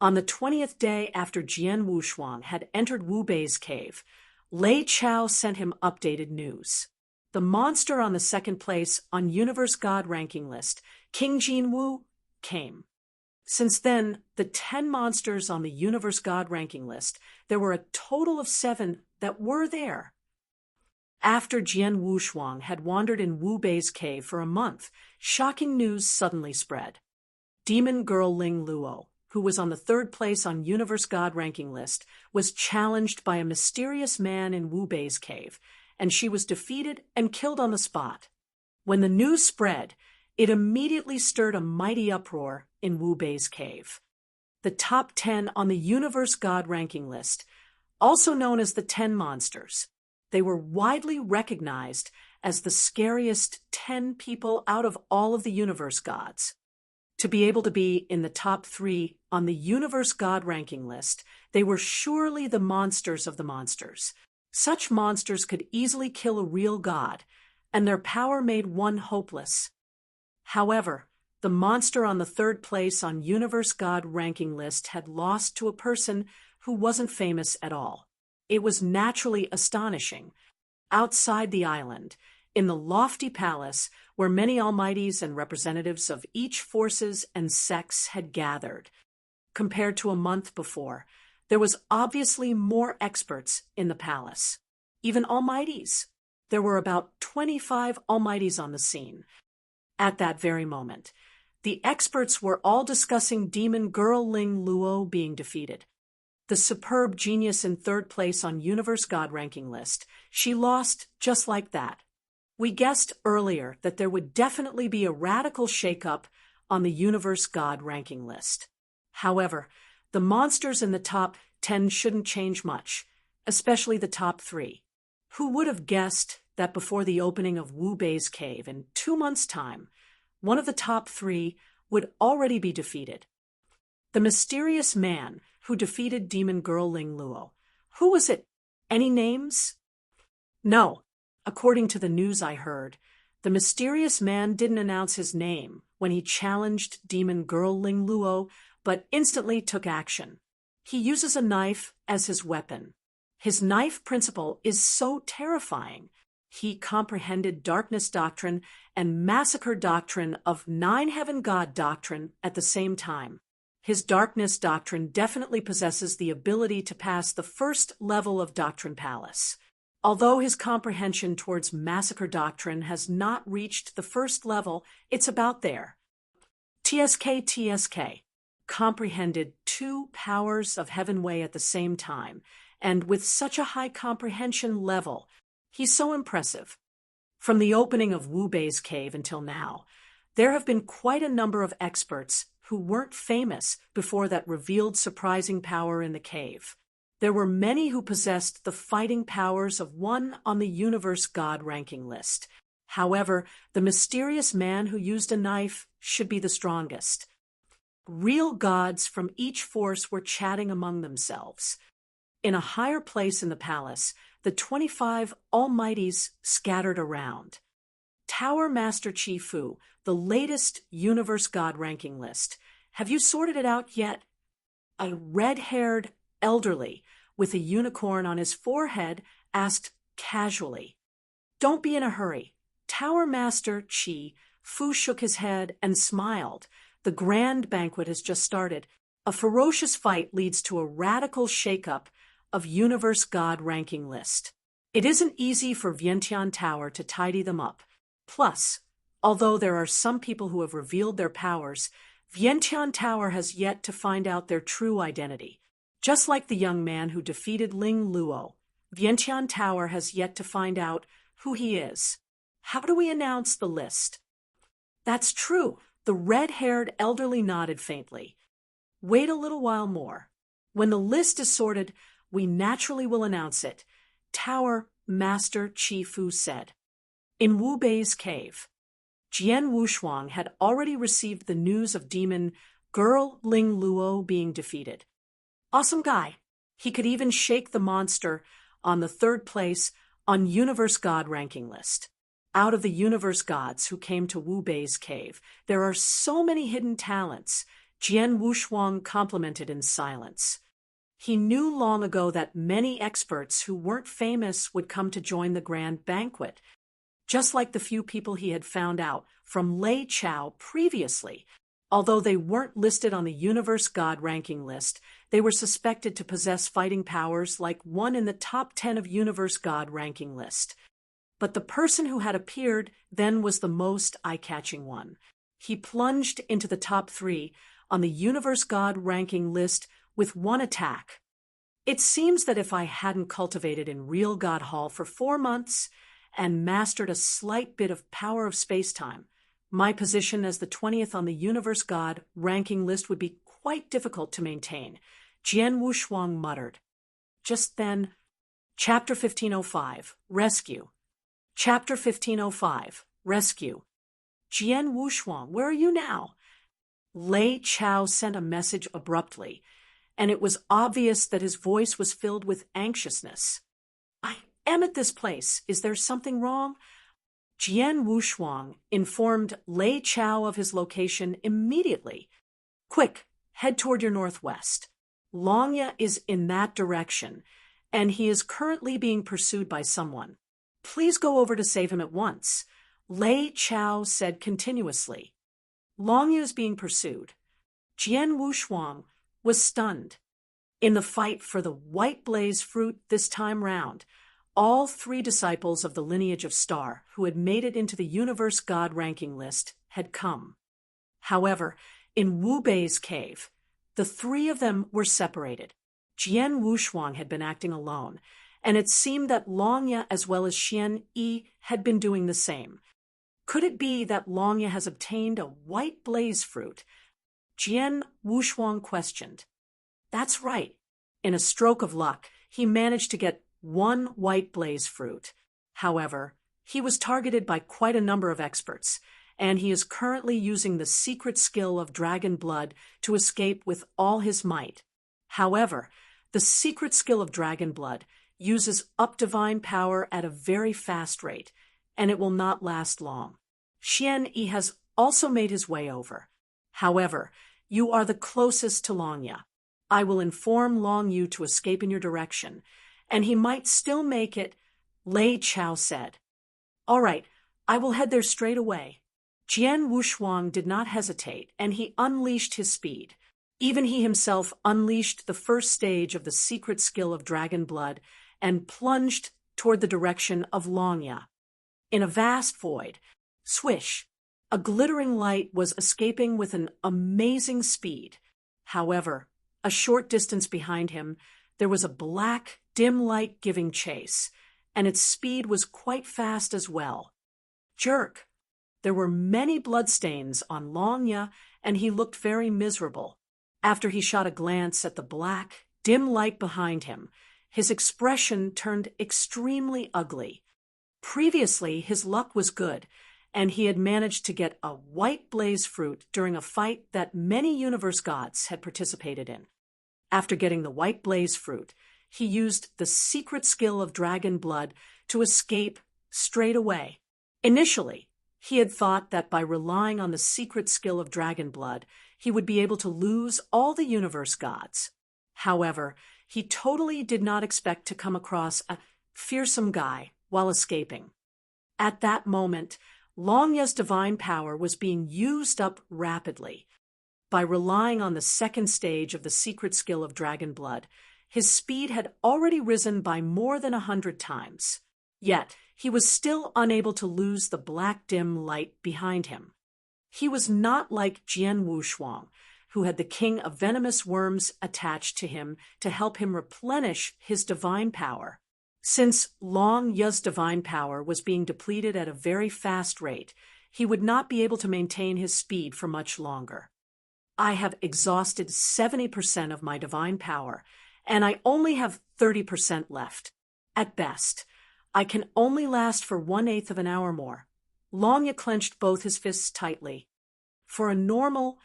On the 20th day after Jian Wushuang had entered Wu Bei's cave, Lei Chao sent him updated news. The monster on the 2nd place on Universe God ranking list, King Jin Wu, came. Since then, the 10 monsters on the Universe God ranking list, there were a total of 7 that were there. After Jian Wushuang had wandered in Wu Bei's cave for a month, shocking news suddenly spread. Demon girl Ling Luo, who was on the 3rd place on Universe God ranking list, was challenged by a mysterious man in Wu Bei's cave, and she was defeated and killed on the spot. When the news spread, it immediately stirred a mighty uproar in Wu Bei's cave. The top 10 on the Universe God ranking list, also known as the 10 monsters, they were widely recognized as the scariest 10 people out of all of the universe gods. To be able to be in the top 3 on the Universe God ranking list, they were surely the monsters of the monsters. Such monsters could easily kill a real god, and their power made one hopeless. However, the monster on the 3rd place on Universe God ranking list had lost to a person who wasn't famous at all. It was naturally astonishing. Outside the island, in the lofty palace where many almighties and representatives of each forces and sects had gathered. Compared to a month before, there was obviously more experts in the palace. Even almighties. There were about 25 almighties on the scene. At that very moment, the experts were all discussing demon girl Ling Luo being defeated. The superb genius in third place on Universe God ranking list. She lost just like that. We guessed earlier that there would definitely be a radical shakeup on the Universe God ranking list. However, the monsters in the top 10 shouldn't change much, especially the top 3. Who would have guessed that before the opening of Wu Bei's cave in 2 months' time, one of the top 3 would already be defeated? The mysterious man who defeated demon girl Ling Luo. Who was it? Any names? No. According to the news I heard, the mysterious man didn't announce his name when he challenged demon girl Ling Luo, but instantly took action. He uses a knife as his weapon. His knife principle is so terrifying. He comprehended darkness doctrine and massacre doctrine of 9 heaven god doctrine at the same time. His darkness doctrine definitely possesses the ability to pass the first level of Doctrine Palace. Although his comprehension towards massacre doctrine has not reached the first level, it's about there. TSK comprehended 2 powers of Heaven Way at the same time, and with such a high comprehension level, he's so impressive. From the opening of Wu Bei's cave until now, there have been quite a number of experts who weren't famous before that revealed surprising power in the cave. There were many who possessed the fighting powers of one on the Universe God ranking list. However, the mysterious man who used a knife should be the strongest. Real gods from each force were chatting among themselves. In a higher place in the palace, the 25 almighties scattered around. Tower Master Chi Fu, the latest Universe God ranking list. Have you sorted it out yet? A red-haired elderly with a unicorn on his forehead asked casually. Don't be in a hurry. Tower Master Chi Fu shook his head and smiled. The grand banquet has just started. A ferocious fight leads to a radical shakeup of Universe God ranking list. It isn't easy for Vientiane Tower to tidy them up. Plus, although there are some people who have revealed their powers, Vientiane Tower has yet to find out their true identity. Just like the young man who defeated Ling Luo, Vientiane Tower has yet to find out who he is. How do we announce the list? That's true. The red-haired elderly nodded faintly. Wait a little while more. When the list is sorted, we naturally will announce it, Tower Master Chi Fu said. In Wu Bei's cave, Jian Wushuang had already received the news of demon girl Ling Luo being defeated. Awesome guy. He could even shake the monster on the 3rd place on Universe God ranking list. Out of the Universe gods who came to Wu Bei's cave, there are so many hidden talents, Jian Wushuang complimented in silence. He knew long ago that many experts who weren't famous would come to join the grand banquet, just like the few people he had found out from Lei Chao previously. Although they weren't listed on the Universe God ranking list, they were suspected to possess fighting powers like one in the top 10 of Universe God ranking list. But the person who had appeared then was the most eye-catching one. He plunged into the top 3 on the Universe God ranking list with one attack. It seems that if I hadn't cultivated in real God Hall for 4 months and mastered a slight bit of power of space-time, my position as the 20th on the Universe God ranking list would be quite difficult to maintain, Jian Wushuang muttered. Just then, Chapter 1505, Rescue. Chapter 1505, Rescue. Jian Wushuang, where are you now? Lei Chao sent a message abruptly, and it was obvious that his voice was filled with anxiousness. I am at this place. Is there something wrong? Jian Wushuang informed Lei Chao of his location immediately. Quick, head toward your northwest. Longya is in that direction, and he is currently being pursued by someone. Please go over to save him at once, Lei Chao said continuously. Longya is being pursued. Jian Wushuang was stunned. In the fight for the white blaze fruit this time round, all 3 disciples of the lineage of Star who had made it into the universe god ranking list had come. However, in Wu Bei's cave, the 3 of them were separated. Jian Wushuang had been acting alone, and it seemed that Longya as well as Xian Yi had been doing the same. Could it be that Longya has obtained a white blaze fruit? Jian Wushuang questioned. That's right. In a stroke of luck, he managed to get 1 white blaze fruit. However, he was targeted by quite a number of experts, and he is currently using the secret skill of dragon blood to escape with all his might. However, the secret skill of dragon blood uses up divine power at a very fast rate, and it will not last long. Xian Yi has also made his way over. However, you are the closest to Longya. I will inform Long Yu to escape in your direction, and he might still make it, Lei Chao said. All right, I will head there straight away. Jian Wushuang did not hesitate, and he unleashed his speed. Even he himself unleashed the first stage of the secret skill of dragon blood and plunged toward the direction of Longya. In a vast void, swish, a glittering light was escaping with an amazing speed. However, a short distance behind him, there was a black, dim light giving chase, and its speed was quite fast as well. Jerk! There were many bloodstains on Longya, and he looked very miserable. After he shot a glance at the black, dim light behind him, his expression turned extremely ugly. Previously, his luck was good, and he had managed to get a white blaze fruit during a fight that many universe gods had participated in. After getting the white blaze fruit, he used the secret skill of dragon blood to escape straight away. Initially, he had thought that by relying on the secret skill of dragon blood, he would be able to lose all the universe gods. However, he totally did not expect to come across a fearsome guy while escaping. At that moment, Longya's divine power was being used up rapidly. By relying on the second stage of the secret skill of dragon blood, his speed had already risen by more than 100 times. Yet, he was still unable to lose the black dim light behind him. He was not like Jian Wushuang, who had the king of venomous worms attached to him to help him replenish his divine power. Since Longya's divine power was being depleted at a very fast rate, he would not be able to maintain his speed for much longer. I have exhausted 70% of my divine power, and I only have 30% left. At best, I can only last for 1/8 of an hour more. Longya clenched both his fists tightly. For a normal,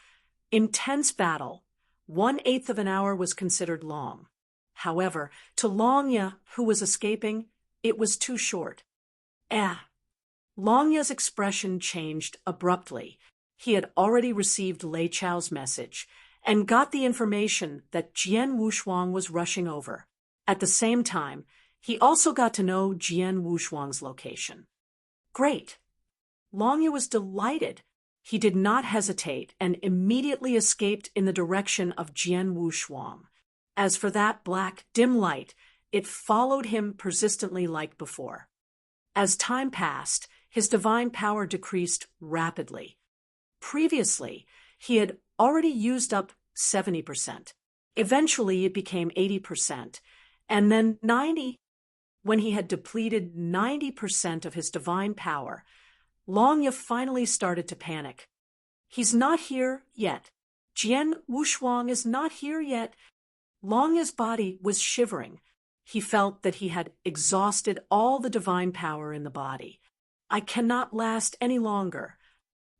intense battle, 1/8 of an hour was considered long. However, to Longya, who was escaping, it was too short. Longya's expression changed abruptly. He had already received Lei Chao's message and got the information that Jian Wushuang was rushing over. At the same time, he also got to know Jian Wushuang's location. Great! Longya was delighted. He did not hesitate and immediately escaped in the direction of Jian Wushuang. As for that black, dim light, it followed him persistently like before. As time passed, his divine power decreased rapidly. Previously, he had already used up 70%. Eventually, it became 80%, and then 90%. When he had depleted 90% of his divine power, Longya finally started to panic. He's not here yet. Jian Wushuang is not here yet. Longya's body was shivering. He felt that he had exhausted all the divine power in the body. I cannot last any longer.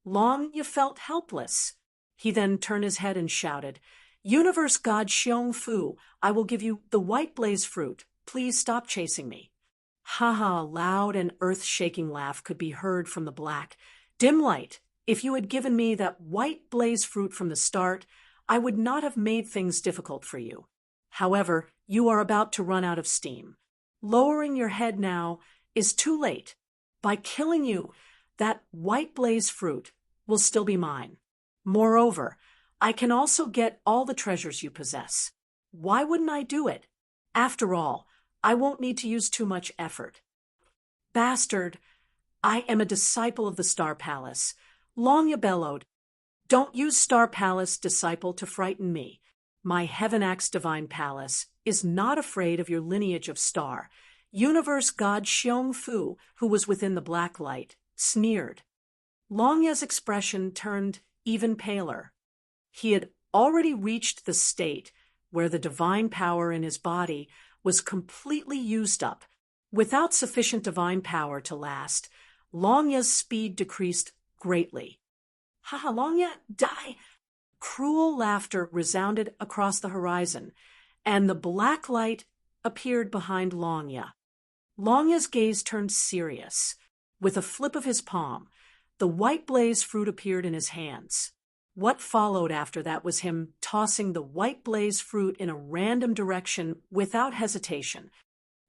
Longya felt helpless. He then turned his head and shouted, "Universe God Xiong Fu, I will give you the white blaze fruit. Please stop chasing me." Ha! A loud and earth-shaking laugh could be heard from the black, dim light. If you had given me that white blaze fruit from the start, I would not have made things difficult for you. However, you are about to run out of steam. Lowering your head now, is too late. By killing you, that white blaze fruit will still be mine. Moreover, I can also get all the treasures you possess. Why wouldn't I do it? After all, I won't need to use too much effort. Bastard, I am a disciple of the Star Palace. Longya bellowed. Don't use Star Palace, disciple, to frighten me. My Heaven Axe Divine Palace is not afraid of your lineage of star. Universe God Xiong Fu, who was within the black light, sneered. Longya's expression turned even paler. He had already reached the state where the divine power in his body was completely used up. Without sufficient divine power to last, Longya's speed decreased greatly. "Ha, Longya, die!" Cruel laughter resounded across the horizon, and the black light appeared behind Longya. Longya's gaze turned serious. With a flip of his palm, the white blaze fruit appeared in his hands. What followed after that was him tossing the white blaze fruit in a random direction without hesitation.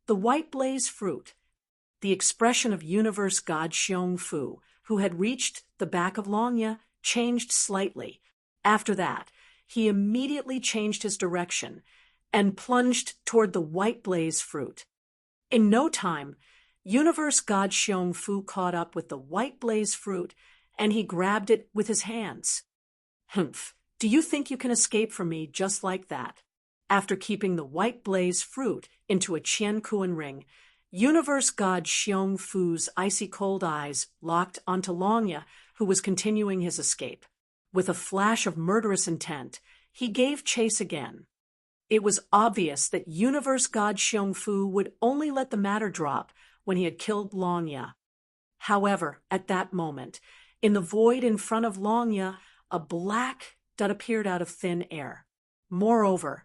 The white blaze fruit, the expression of Universe God Xiong Fu, who had reached the back of Longya, changed slightly. After that, he immediately changed his direction and plunged toward the white blaze fruit. In no time, Universe God Xiong Fu caught up with the white blaze fruit, and he grabbed it with his hands. "Humph, do you think you can escape from me just like that?" After keeping the white blaze fruit into a Qian Kuan ring, Universe God Xiong Fu's icy cold eyes locked onto Longya, who was continuing his escape. With a flash of murderous intent, he gave chase again. It was obvious that Universe God Xiong Fu would only let the matter drop when he had killed Longya. However, at that moment, in the void in front of Longya, a black dot appeared out of thin air. Moreover,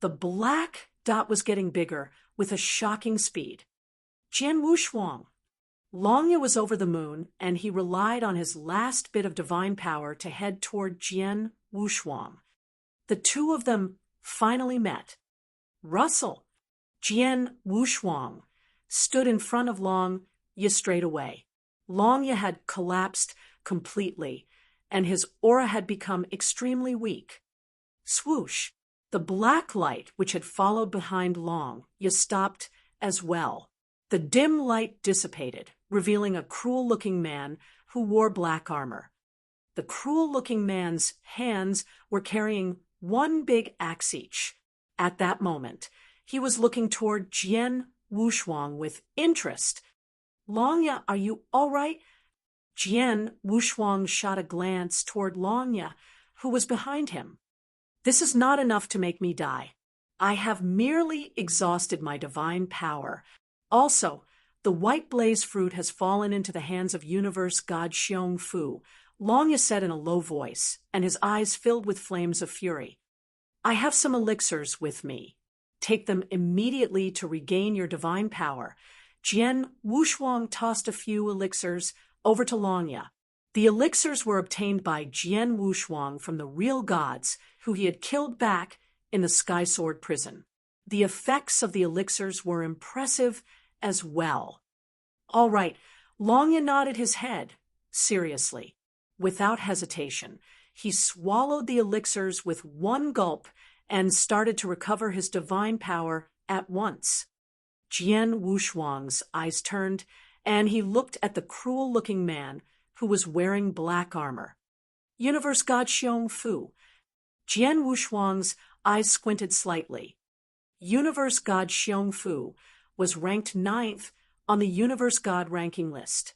the black dot was getting bigger with a shocking speed. Jian Wushuang. Longya was over the moon, and he relied on his last bit of divine power to head toward Jian Wushuang. The two of them finally met. Russell, Jian Wushuang, stood in front of Longya straight away. Longya had collapsed completely, and his aura had become extremely weak. Swoosh! The black light which had followed behind Longya stopped as well. The dim light dissipated, revealing a cruel-looking man who wore black armor. The cruel-looking man's hands were carrying one big axe each. At that moment, he was looking toward Jian Wushuang with interest. "Longya, are you all right?" Jian Wushuang shot a glance toward Longya, who was behind him. "This is not enough to make me die. I have merely exhausted my divine power. Also, the white blaze fruit has fallen into the hands of Universe God Xiong Fu," Longya said in a low voice, and his eyes filled with flames of fury. "I have some elixirs with me. Take them immediately to regain your divine power." Jian Wushuang tossed a few elixirs over to Longya. The elixirs were obtained by Jian Wushuang from the real gods who he had killed back in the Sky Sword prison. The effects of the elixirs were impressive as well. "All right," Longya nodded his head, seriously. Without hesitation, he swallowed the elixirs with one gulp and started to recover his divine power at once. Jian Wushuang's eyes turned, and he looked at the cruel-looking man who was wearing black armor. Universe God Xiong Fu. Jian Wushuang's eyes squinted slightly. Universe God Xiong Fu was ranked 9th on the Universe God ranking list.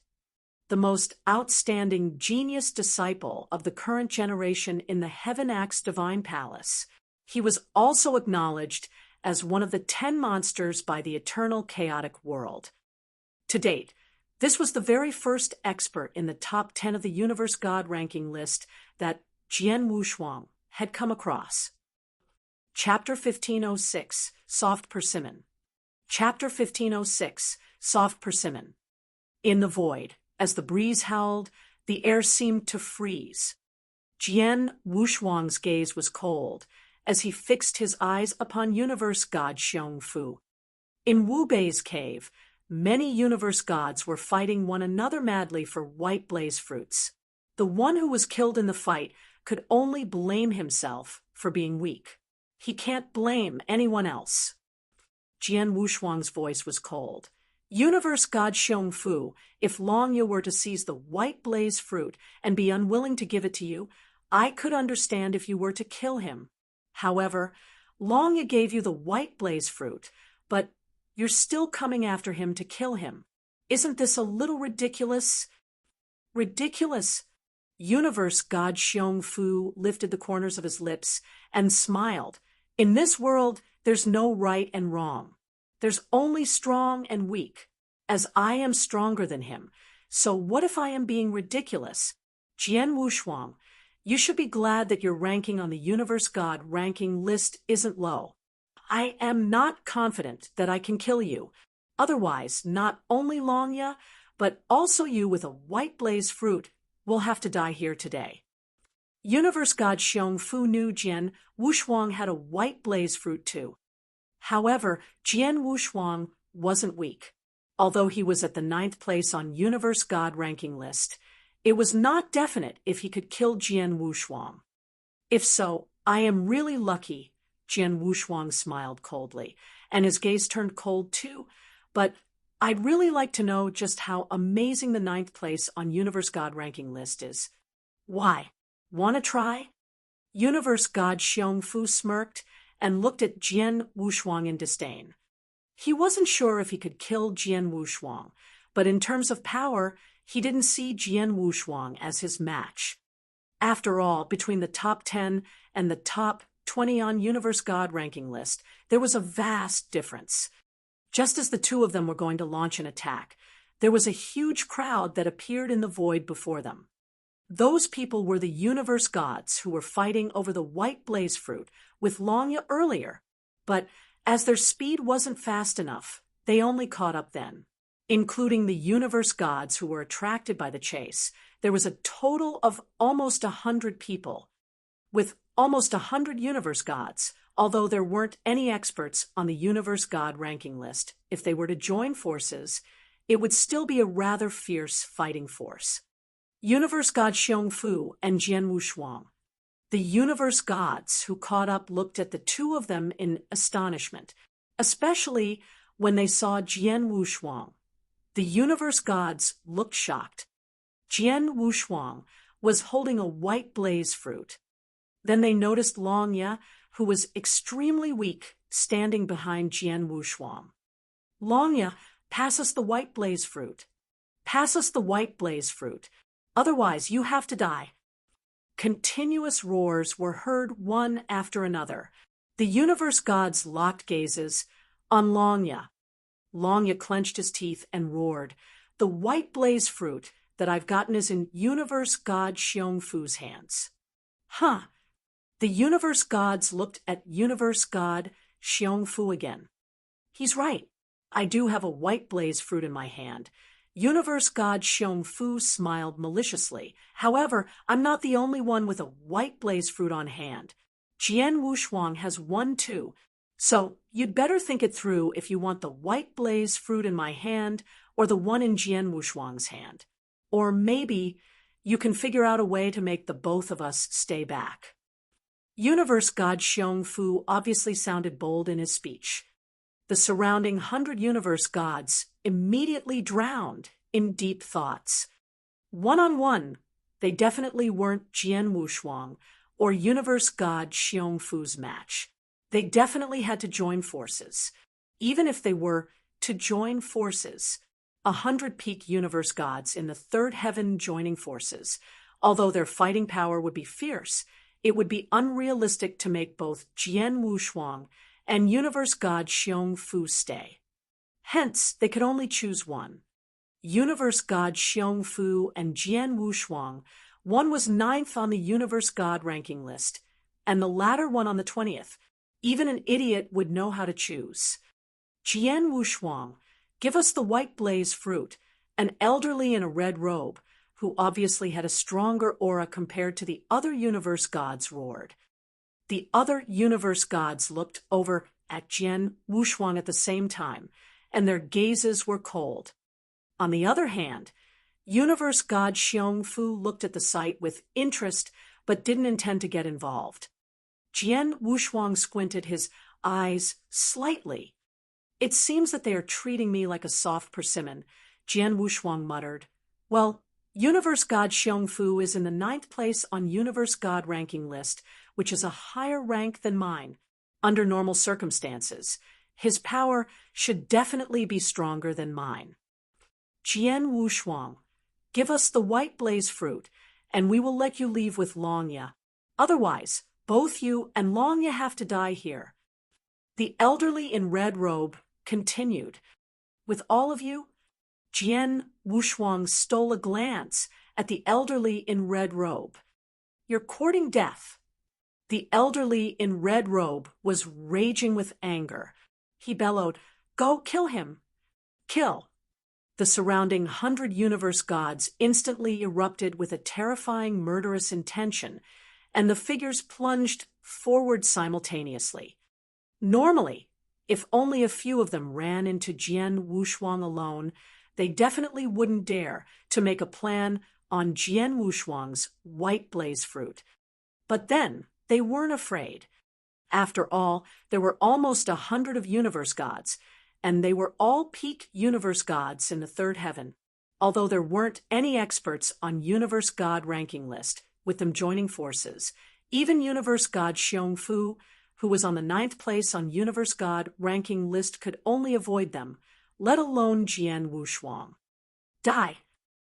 The most outstanding genius disciple of the current generation in the Heaven Axe Divine Palace. He was also acknowledged as one of the 10 monsters by the Eternal Chaotic World. To date, this was the very first expert in the top 10 of the Universe God ranking list that Jian Wushuang had come across. Chapter 1506, Soft Persimmon. Chapter 1506, Soft Persimmon. In the void, as the breeze howled, the air seemed to freeze. Jian Wushuang's gaze was cold as he fixed his eyes upon Universe God Xiong Fu. In Wu Bei's cave, many universe gods were fighting one another madly for white blaze fruits. The one who was killed in the fight could only blame himself for being weak. He can't blame anyone else. Jian Wushuang's voice was cold. Universe God Xiong, if Longya were to seize the white blaze fruit and be unwilling to give it to you, I could understand if you were to kill him. However, Longya gave you the white blaze fruit, but you're still coming after him to kill him. Isn't this a little ridiculous? Ridiculous? Universe God Xiong lifted the corners of his lips and smiled. In this world, there's no right and wrong. There's only strong and weak, as I am stronger than him. So what if I am being ridiculous? Jian Wushuang, you should be glad that your ranking on the Universe God ranking list isn't low. I am not confident that I can kill you. Otherwise, not only Longya, but also you with a white blaze fruit will have to die here today. Universe God Xiong knew Jian Wushuang had a white blaze fruit too. However, Jian Wushuang wasn't weak. Although he was at the 9th place on Universe God ranking list, it was not definite if he could kill Jian Wushuang. If so, I am really lucky, Jian Wushuang smiled coldly, and his gaze turned cold too, but I'd really like to know just how amazing the 9th place on Universe God ranking list is. Why? Wanna try? Universe God Xiong smirked and looked at Jian Wushuang in disdain. He wasn't sure if he could kill Jian Wushuang, but in terms of power, he didn't see Jian Wushuang as his match. After all, between the top 10 and the top 20 on Universe God ranking list, there was a vast difference. Just as the two of them were going to launch an attack, there was a huge crowd that appeared in the void before them. Those people were the universe gods who were fighting over the white blaze fruit with Longya earlier, but as their speed wasn't fast enough, they only caught up then. Including the universe gods who were attracted by the chase, there was a total of almost 100 people. With almost 100 universe gods, although there weren't any experts on the universe god ranking list, if they were to join forces, it would still be a rather fierce fighting force. Universe God Xiong and Jian Wushuang. The universe gods who caught up looked at the two of them in astonishment, especially when they saw Jian Wushuang. The universe gods looked shocked. Jian Wushuang was holding a white blaze fruit. Then they noticed Longya, who was extremely weak, standing behind Jian Wushuang. Longya, pass us the white blaze fruit. Pass us the white blaze fruit. Otherwise, you have to die. Continuous roars were heard one after another. The universe gods locked gazes on Longya. Longya clenched his teeth and roared, "The white blaze fruit that I've gotten is in universe god Xiongfu's hands." Huh. The universe gods looked at universe god Xiongfu again. He's right. I do have a white blaze fruit in my hand. Universe god Xiongfu smiled maliciously. However, I'm not the only one with a white blaze fruit on hand. Jian Wushuang has one too. So you'd better think it through if you want the white blaze fruit in my hand or the one in Jian Wushuang's hand. Or maybe you can figure out a way to make the both of us stay back. Universe god Xiongfu obviously sounded bold in his speech. The surrounding 100 universe gods immediately drowned in deep thoughts. One-on-one, they definitely weren't Jian Wushuang or universe god Xiongfu's match. They definitely had to join forces. Even if they were to join forces, 100 peak universe gods in the third heaven joining forces, although their fighting power would be fierce, it would be unrealistic to make both Jian Wushuang and universe god Xiongfu stay. Hence, they could only choose one. Universe god Xiongfu and Jian Wushuang, one was 9th on the universe god ranking list, and the latter one on the 20th. Even an idiot would know how to choose. Jian Wushuang, give us the white blaze fruit, an elderly in a red robe, who obviously had a stronger aura compared to the other universe gods, roared. The other universe gods looked over at Jian Wushuang at the same time, and their gazes were cold. On the other hand, universe god Xiong looked at the sight with interest but didn't intend to get involved. Jian Wushuang squinted his eyes slightly. "It seems that they are treating me like a soft persimmon," Jian Wushuang muttered. "Well, universe god Xiong is in the 9th place on universe god ranking list, which is a higher rank than mine. Under normal circumstances, his power should definitely be stronger than mine. Jian Wushuang, give us the white blaze fruit, and we will let you leave with Longya. Otherwise, both you and Longya have to die here." The elderly in red robe continued. "With all of you?" Jian Wushuang stole a glance at the elderly in red robe. "You're courting death." The elderly in red robe was raging with anger. He bellowed, "Go kill him! Kill!" The surrounding 100 universe gods instantly erupted with a terrifying murderous intention, and the figures plunged forward simultaneously. Normally, if only a few of them ran into Jian Wushuang alone, they definitely wouldn't dare to make a plan on Jian Wushuang's white blaze fruit. But then they weren't afraid. After all, there were almost 100 of universe gods, and they were all peak universe gods in the 3rd heaven, although there weren't any experts on universe god ranking list with them joining forces. Even universe god Xiong, who was on the 9th place on universe god ranking list, could only avoid them, let alone Jian Wushuang. Die!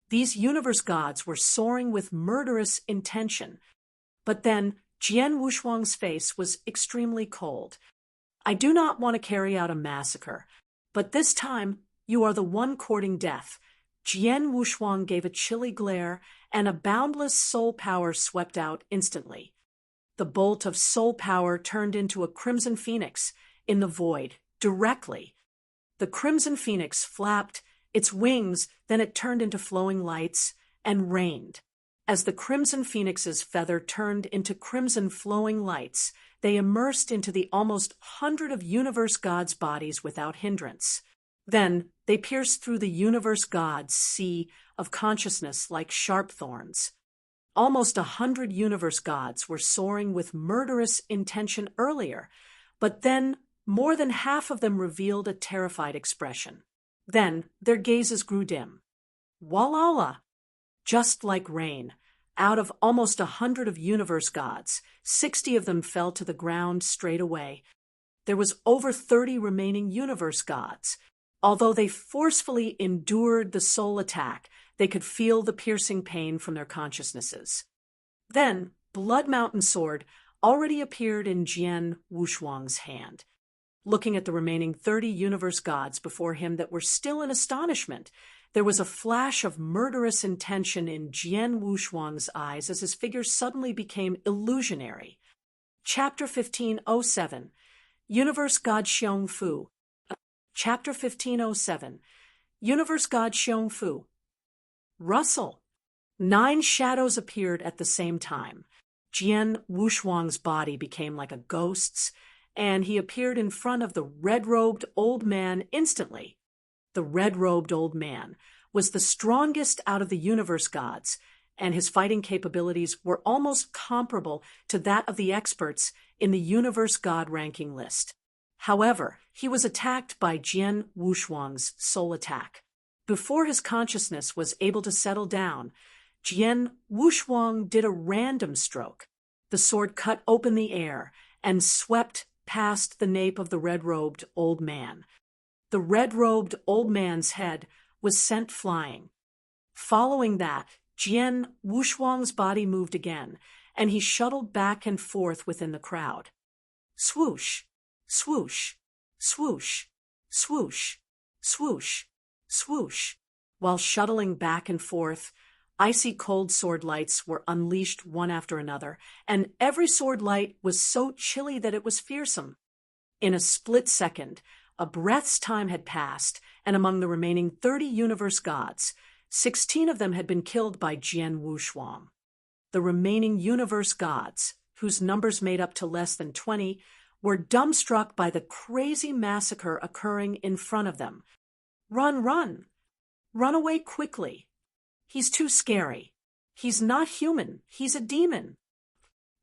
These universe gods were soaring with murderous intention. But then Jian Wushuang's face was extremely cold. "I do not want to carry out a massacre, but this time you are the one courting death." Jian Wushuang gave a chilly glare, and a boundless soul power swept out instantly. The bolt of soul power turned into a crimson phoenix in the void, directly. The crimson phoenix flapped its wings, then it turned into flowing lights and rained. As the crimson phoenix's feather turned into crimson flowing lights, they immersed into the almost 100 of universe gods' bodies without hindrance. Then they pierced through the universe gods' sea of consciousness like sharp thorns. Almost 100 universe gods were soaring with murderous intention earlier, but then more than half of them revealed a terrified expression. Then their gazes grew dim. Walala! Just like rain, out of almost 100 of universe gods, 60 of them fell to the ground straight away. There was over 30 remaining universe gods. Although they forcefully endured the soul attack, they could feel the piercing pain from their consciousnesses. Then, Blood Mountain Sword already appeared in Jian Wushuang's hand. Looking at the remaining 30 universe gods before him that were still in astonishment, there was a flash of murderous intention in Jian Wushuang's eyes as his figure suddenly became illusionary. Chapter 1507, Universe God Xiong. Chapter 1507, Universe God Xiong. Rustle! 9 shadows appeared at the same time. Jian Wushuang's body became like a ghost's, and he appeared in front of the red-robed old man instantly. The red-robed old man was the strongest out of the universe gods, and his fighting capabilities were almost comparable to that of the experts in the universe god ranking list. However, he was attacked by Jian Wushuang's soul attack. Before his consciousness was able to settle down, Jian Wushuang did a random stroke. The sword cut open the air and swept past the nape of the red-robed old man. The red-robed old man's head was sent flying. Following that, Jian Wushuang's body moved again, and he shuttled back and forth within the crowd. Swoosh, swoosh, swoosh, swoosh, swoosh, swoosh. While shuttling back and forth, icy cold sword lights were unleashed one after another, and every sword light was so chilly that it was fearsome. In a split second, a breath's time had passed, and among the remaining 30 universe gods, 16 of them had been killed by Jian Wushuang. The remaining universe gods, whose numbers made up to less than 20, were dumbstruck by the crazy massacre occurring in front of them. Run, run! Run away quickly! He's too scary. He's not human. He's a demon.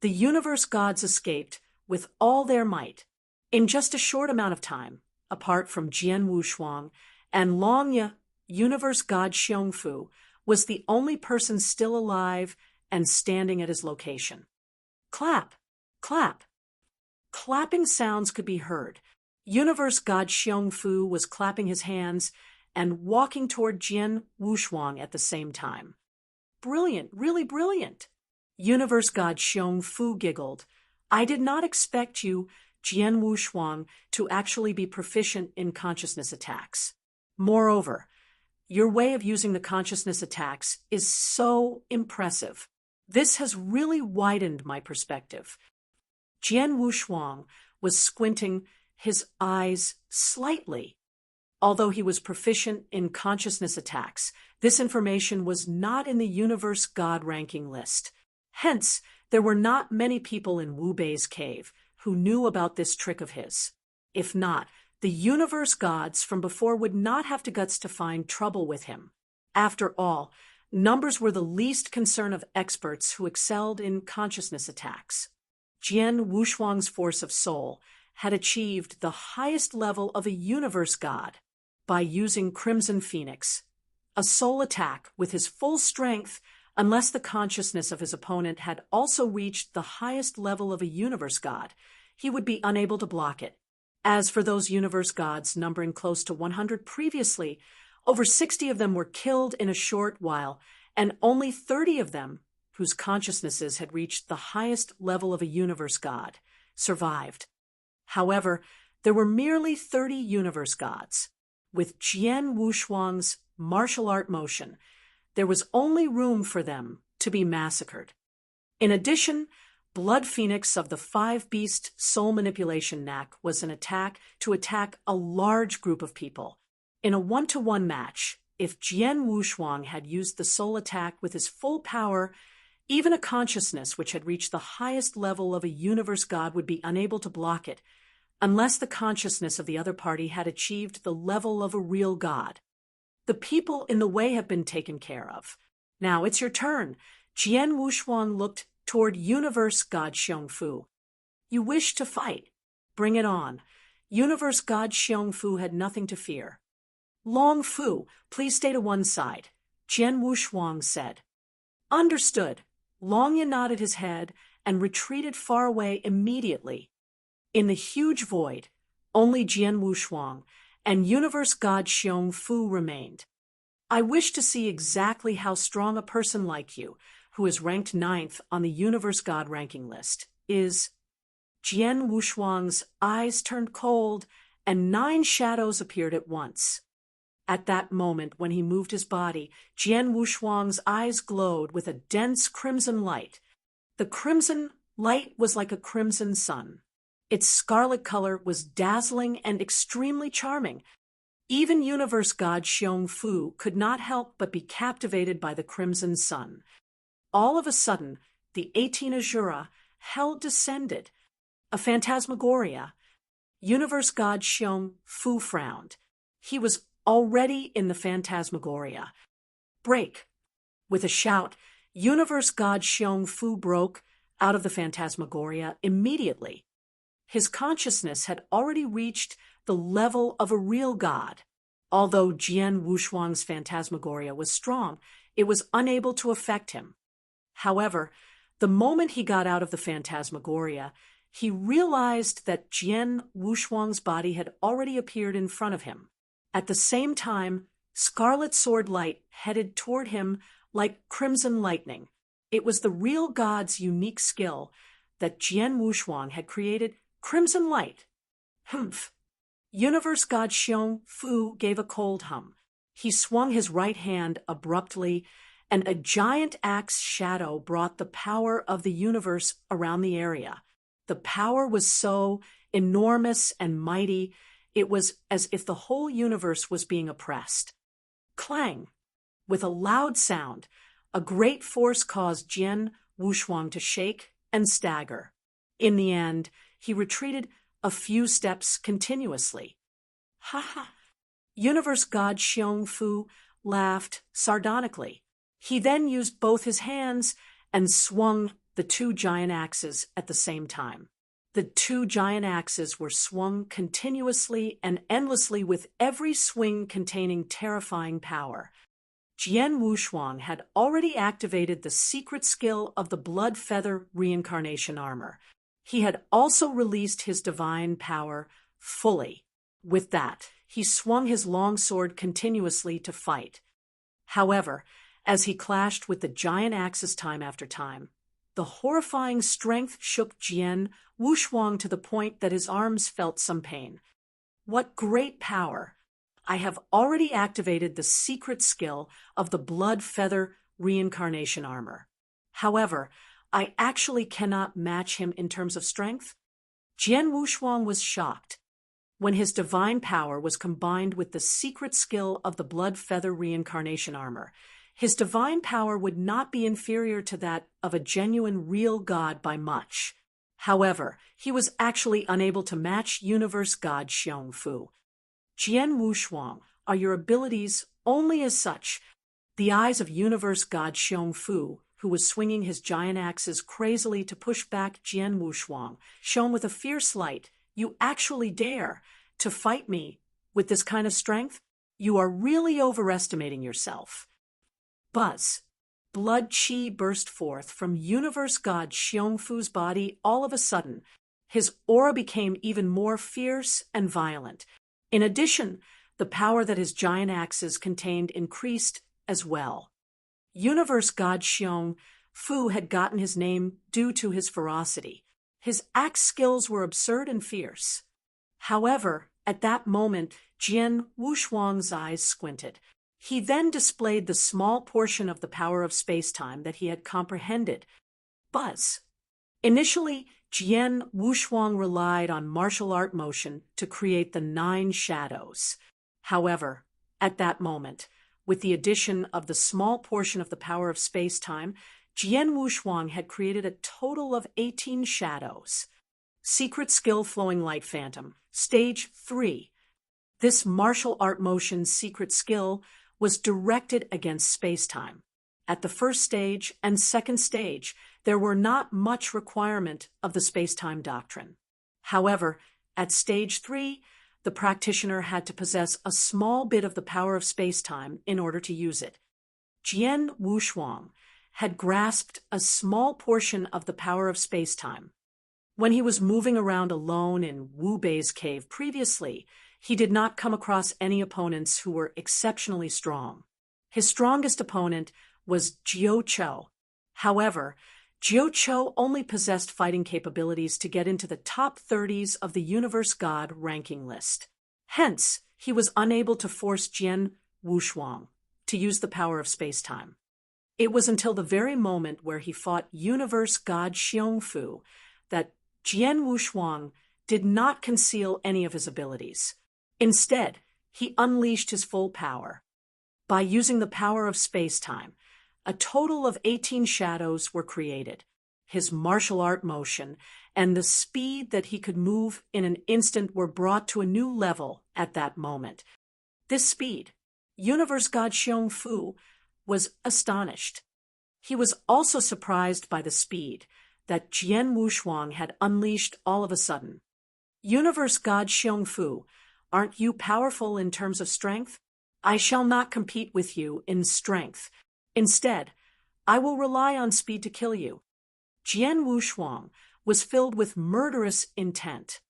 The universe gods escaped with all their might. In just a short amount of time, apart from Jian Wushuang and Longye, universe god Xiong was the only person still alive and standing at his location. Clap! Clap! Clapping sounds could be heard. Universe god Xiong was clapping his hands and walking toward Jian Wushuang at the same time. Brilliant, really brilliant! Universe god Xiong giggled. I did not expect you, Jian Wushuang, to actually be proficient in consciousness attacks. Moreover, your way of using the consciousness attacks is so impressive. This has really widened my perspective. Jian Wushuang was squinting his eyes slightly. Although he was proficient in consciousness attacks, this information was not in the universe god ranking list. Hence, there were not many people in Wu Bei's cave who knew about this trick of his. If not, the universe gods from before would not have the guts to find trouble with him. After all, numbers were the least concern of experts who excelled in consciousness attacks. Jian Wushuang's force of soul had achieved the highest level of a universe god by using Crimson Phoenix, a soul attack with his full strength. Unless the consciousness of his opponent had also reached the highest level of a universe god, he would be unable to block it. As for those universe gods numbering close to 100 previously, over 60 of them were killed in a short while, and only 30 of them, whose consciousnesses had reached the highest level of a universe god, survived. However, there were merely 30 universe gods. With Jian Wushuang's martial art motion, there was only room for them to be massacred. In addition, Blood Phoenix of the Five-Beast Soul Manipulation knack was an attack to attack a large group of people. In a one-to-one match, if Jian Wushuang had used the soul attack with his full power, even a consciousness which had reached the highest level of a universe god would be unable to block it, unless the consciousness of the other party had achieved the level of a real god. The people in the way have been taken care of. Now it's your turn. Jian Wushuang looked toward universe god Xiong. You wish to fight? Bring it on. Universe god Xiong had nothing to fear. Long Fu, please stay to one side, Jian Wushuang said. Understood. Longye nodded his head and retreated far away immediately. In the huge void, only Jian Wushuang and universe god Xiong remained. I wish to see exactly how strong a person like you, who is ranked 9th on the universe god ranking list, is. Jian Wushuang's eyes turned cold, and 9 shadows appeared at once. At that moment, when he moved his body, Jian Wushuang's eyes glowed with a dense crimson light. The crimson light was like a crimson sun. Its scarlet color was dazzling and extremely charming. Even universe god Xiong could not help but be captivated by the crimson sun. All of a sudden, the 18 Azura hell descended. A phantasmagoria. Universe god Xiong frowned. He was already in the phantasmagoria. Break! With a shout, universe god Xiong broke out of the phantasmagoria immediately. His consciousness had already reached the level of a real god. Although Jian Wushuang's phantasmagoria was strong, it was unable to affect him. However, the moment he got out of the phantasmagoria, he realized that Jian Wushuang's body had already appeared in front of him. At the same time, scarlet sword light headed toward him like crimson lightning. It was the real god's unique skill that Jian Wushuang had created. Crimson light. Humph. Universe god Xiong gave a cold hum. He swung his right hand abruptly, and a giant axe shadow brought the power of the universe around the area. The power was so enormous and mighty, it was as if the whole universe was being oppressed. Clang! With a loud sound, a great force caused Jian Wushuang to shake and stagger. In the end, he retreated a few steps continuously. Ha ha! Universe God Xiong Fu laughed sardonically. He then used both his hands and swung the two giant axes at the same time. The two giant axes were swung continuously and endlessly, with every swing containing terrifying power. Jian Wushuang had already activated the secret skill of the Blood Feather Reincarnation Armor. He had also released his divine power fully. With that, he swung his long sword continuously to fight. However, as he clashed with the giant axes time after time, the horrifying strength shook Jian Wushuang to the point that his arms felt some pain. What great power! I have already activated the secret skill of the Blood Feather Reincarnation Armor. However, I actually cannot match him in terms of strength. Jian Wushuang was shocked. When his divine power was combined with the secret skill of the Blood Feather Reincarnation Armor, his divine power would not be inferior to that of a genuine real god by much. However, he was actually unable to match Universe God Xiong Fu. Jian Wushuang, are your abilities only as such? The eyes of Universe God Xiong Fu, who was swinging his giant axes crazily to push back Jian Wushuang, shone with a fierce light. You actually dare to fight me with this kind of strength? You are really overestimating yourself. Buzz. Blood chi burst forth from Universe God Xiong Fu's body all of a sudden. His aura became even more fierce and violent. In addition, the power that his giant axes contained increased as well. Universe God Xiong Fu had gotten his name due to his ferocity. His axe skills were absurd and fierce. However, at that moment, Jian Wushuang's eyes squinted. He then displayed the small portion of the power of space-time that he had comprehended. Buzz. Initially, Jian Wushuang relied on martial art motion to create the 9 shadows. However, at that moment, with the addition of the small portion of the power of space-time, Jian Wushuang had created a total of 18 shadows. Secret Skill Flowing Light Phantom, Stage 3. This martial art motion secret skill was directed against space-time. At the first stage and second stage, there were not much requirement of the space-time doctrine. However, at stage 3, the practitioner had to possess a small bit of the power of space-time in order to use it. Jian Wushuang had grasped a small portion of the power of space-time. When he was moving around alone in Wu Bei's cave previously, he did not come across any opponents who were exceptionally strong. His strongest opponent was Jiao Chou. However, Jiao Chou only possessed fighting capabilities to get into the top 30s of the Universe God ranking list. Hence, he was unable to force Jian Wushuang to use the power of space-time. It was until the very moment where he fought Universe God Xiong Fu that Jian Wushuang did not conceal any of his abilities. Instead, he unleashed his full power. By using the power of space-time, a total of 18 shadows were created. His martial art motion and the speed that he could move in an instant were brought to a new level at that moment. This speed, Universe God Xiong Fu was astonished. He was also surprised by the speed that Jian Wushuang had unleashed all of a sudden. Universe God Xiong Fu, aren't you powerful in terms of strength? I shall not compete with you in strength. Instead, I will rely on speed to kill you. Jian Wushuang was filled with murderous intent.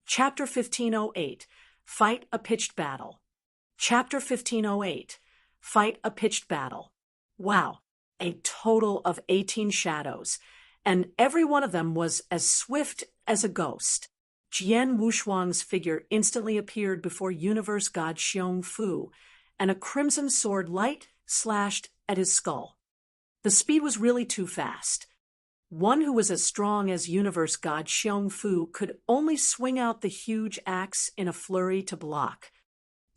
Chapter 1508, Fight a Pitched Battle. Chapter 1508, Fight a Pitched Battle. Wow, a total of 18 shadows, and every one of them was as swift as a ghost. Jian Wushuang's figure instantly appeared before Universe God Xiong Fu, and a crimson sword light slashed at his skull. The speed was really too fast. One who was as strong as Universe God Xiong Fu could only swing out the huge axe in a flurry to block.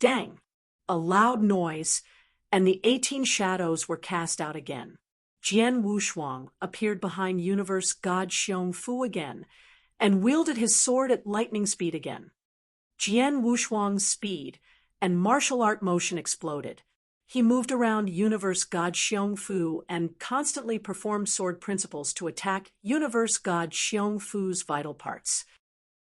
Dang! A loud noise, and the 18 shadows were cast out again. Jian Wushuang appeared behind Universe God Xiong Fu again, and wielded his sword at lightning speed again. Jian Wushuang's speed and martial art motion exploded. He moved around Universe God Xiong Fu and constantly performed sword principles to attack Universe God Xiong Fu's vital parts.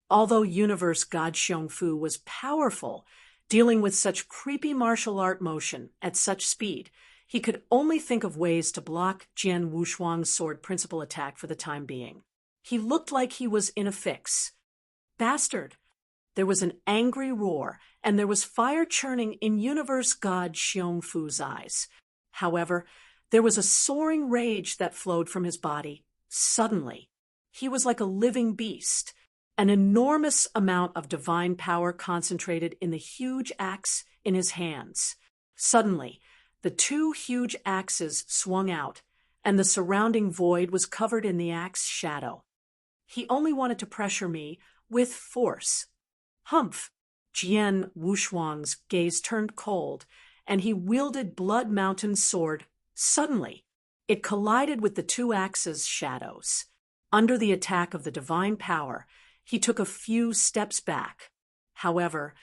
Although Universe God Xiong Fu was powerful, dealing with such creepy martial art motion at such speed, he could only think of ways to block Jian Wushuang's sword principle attack for the time being. He looked like he was in a fix. Bastard! There was an angry roar, and there was fire churning in Universe God Xiong Fu's eyes. However, there was a soaring rage that flowed from his body. Suddenly, he was like a living beast. An enormous amount of divine power concentrated in the huge axe in his hands. Suddenly, the two huge axes swung out, and the surrounding void was covered in the axe shadow. He only wanted to pressure me with force. Humph! Jian Wushuang's gaze turned cold, and he wielded Blood Mountain's sword. Suddenly, it collided with the two axes' shadows. Under the attack of the divine power, he took a few steps back. However,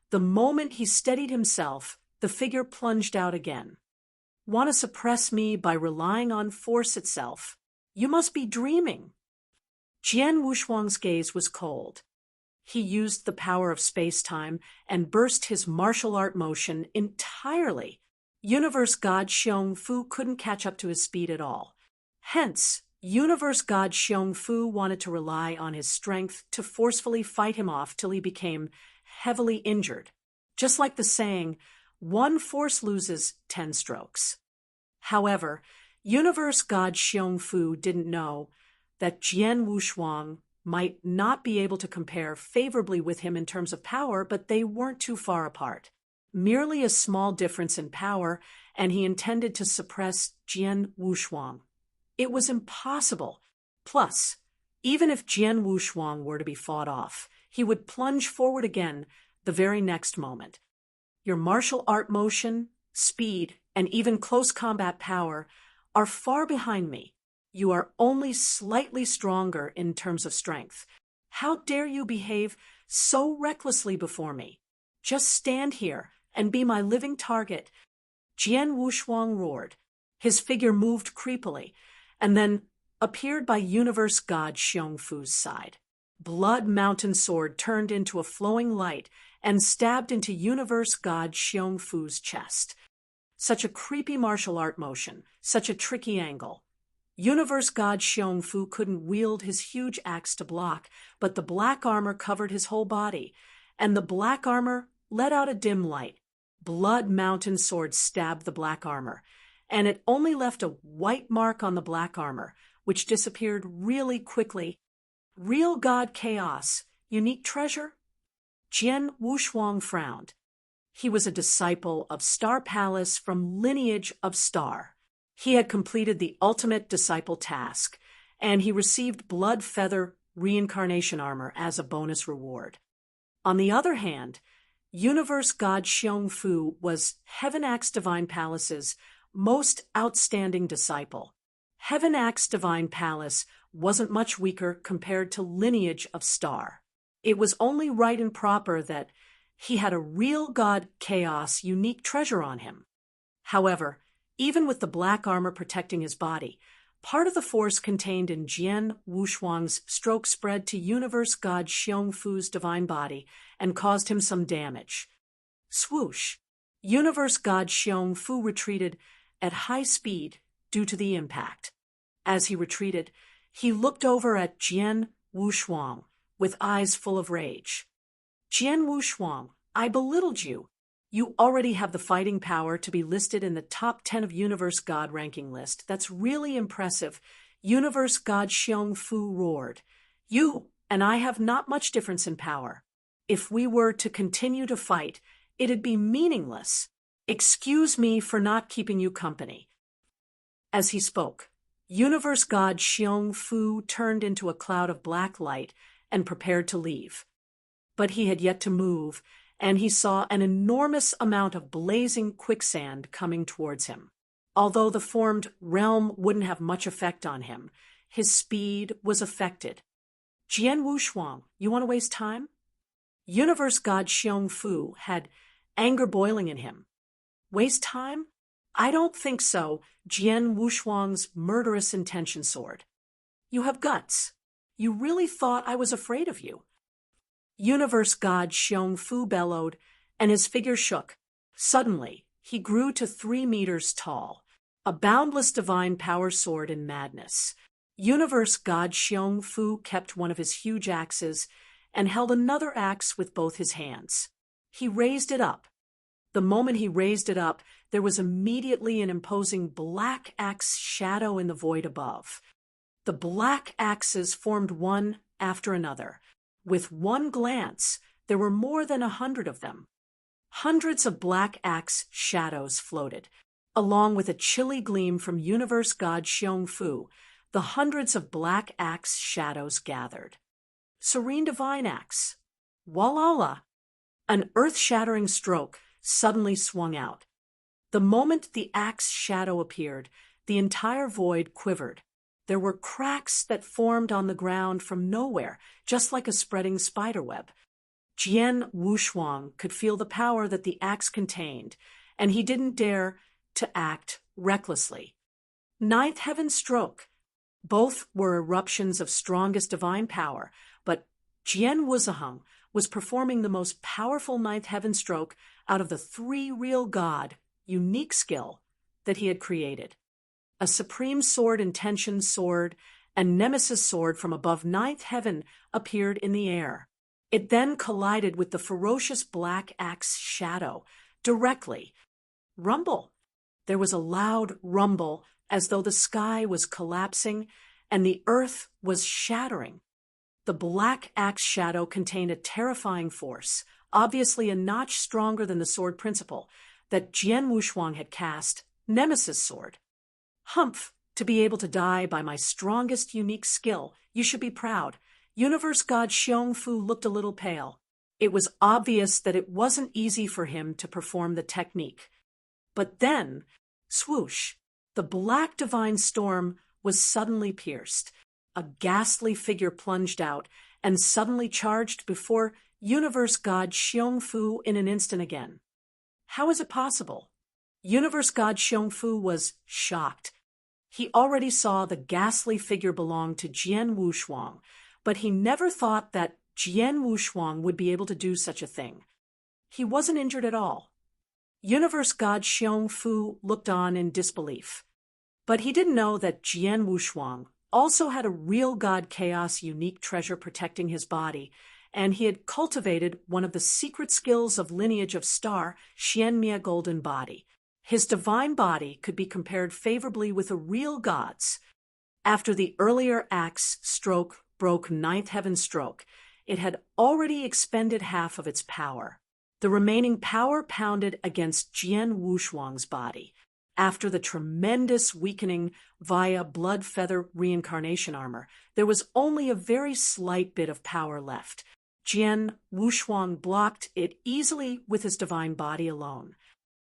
the moment he steadied himself, the figure plunged out again. Want to suppress me by relying on force itself? You must be dreaming. Jian Wushuang's gaze was cold. He used the power of space-time and burst his martial art motion entirely. Universe God Xiong Fu couldn't catch up to his speed at all. Hence, Universe God Xiong Fu wanted to rely on his strength to forcefully fight him off till he became heavily injured. Just like the saying, one force loses 10 strokes. However, Universe God Xiong Fu didn't know that Jian Wushuang might not be able to compare favorably with him in terms of power, but they weren't too far apart. Merely a small difference in power, and he intended to suppress Jian Wushuang. It was impossible. Plus, even if Jian Wushuang were to be fought off, he would plunge forward again the very next moment. Your martial art motion, speed, and even close combat power are far behind me. You are only slightly stronger in terms of strength. How dare you behave so recklessly before me? Just stand here and be my living target. Jian Wushuang roared. His figure moved creepily, and then appeared by Universe God Xiong Fu's side. Blood Mountain sword turned into a flowing light and stabbed into Universe God Xiong Fu's chest. Such a creepy martial art motion, such a tricky angle. Universe God Xiong Fu couldn't wield his huge axe to block, but the black armor covered his whole body, and the black armor let out a dim light. Blood Mountain sword stabbed the black armor, and it only left a white mark on the black armor, which disappeared really quickly. Real God chaos, unique treasure? Jian Wushuang frowned. He was a disciple of Star Palace from lineage of Star. He had completed the ultimate disciple task, and he received Blood Feather reincarnation armor as a bonus reward. On the other hand, Universe God Xiong Fu was Heaven Axe Divine Palace's most outstanding disciple. Heaven Axe Divine Palace wasn't much weaker compared to lineage of Star. It was only right and proper that he had a real God chaos unique treasure on him. However, even with the black armor protecting his body, part of the force contained in Jian Wushuang's stroke spread to Universe God Xiong Fu's divine body and caused him some damage. Swoosh! Universe God Xiong Fu retreated at high speed due to the impact. As he retreated, he looked over at Jian Wushuang with eyes full of rage. Jian Wushuang, I belittled you. You already have the fighting power to be listed in the top 10 of Universe God ranking list. That's really impressive. Universe God Xiong Fu roared. You and I have not much difference in power. If we were to continue to fight, it'd be meaningless. Excuse me for not keeping you company. As he spoke, Universe God Xiong Fu turned into a cloud of black light and prepared to leave. But he had yet to move, and he saw an enormous amount of blazing quicksand coming towards him. Although the formed realm wouldn't have much effect on him, his speed was affected. Jian Wushuang, you want to waste time? Universe god Xiong Fu had anger boiling in him. Waste time? I don't think so, Jian Wushuang's murderous intention soared. You have guts. You really thought I was afraid of you. Universe god Xiong Fu bellowed, and his figure shook. Suddenly, he grew to 3 meters tall, a boundless divine power sword in madness. Universe god Xiong Fu kept one of his huge axes and held another axe with both his hands. He raised it up. The moment he raised it up, there was immediately an imposing black axe shadow in the void above. The black axes formed one after another. With one glance, there were more than 100 of them. Hundreds of black axe shadows floated. Along with a chilly gleam from universe god Xiong Fu, the hundreds of black axe shadows gathered. Serene divine axe. Walala! An earth-shattering stroke suddenly swung out. The moment the axe shadow appeared, the entire void quivered. There were cracks that formed on the ground from nowhere, just like a spreading spiderweb. Jian Wushuang could feel the power that the axe contained, and he didn't dare to act recklessly. Ninth heaven stroke. Both were eruptions of strongest divine power, but Jian Wushuang was performing the most powerful ninth heaven stroke out of the 3 real god, unique skill that he had created. A supreme sword intention sword and nemesis sword from above ninth heaven appeared in the air. It then collided with the ferocious black axe shadow directly. Rumble. There was a loud rumble as though the sky was collapsing and the earth was shattering. The black axe shadow contained a terrifying force, obviously a notch stronger than the sword principle that Jian Wushuang had cast, Nemesis Sword. Humph, to be able to die by my strongest unique skill, you should be proud. Universe god Xiong Fu looked a little pale. It was obvious that it wasn't easy for him to perform the technique. But then, swoosh, the black divine storm was suddenly pierced. A ghastly figure plunged out and suddenly charged before universe god Xiong Fu in an instant again. How is it possible? Universe god Xiong Fu was shocked. He already saw the ghastly figure belong to Jian Wushuang, but he never thought that Jian Wushuang would be able to do such a thing. He wasn't injured at all. Universe god Xiong Fu looked on in disbelief. But he didn't know that Jian Wushuang also had a real god chaos unique treasure protecting his body, and he had cultivated one of the secret skills of lineage of star, Xianmia golden body. His divine body could be compared favorably with a real god's. After the earlier axe stroke broke ninth heaven stroke, it had already expended half of its power. The remaining power pounded against Jian Wushuang's body. After the tremendous weakening via blood feather reincarnation armor, there was only a very slight bit of power left. Jian Wushuang blocked it easily with his divine body alone.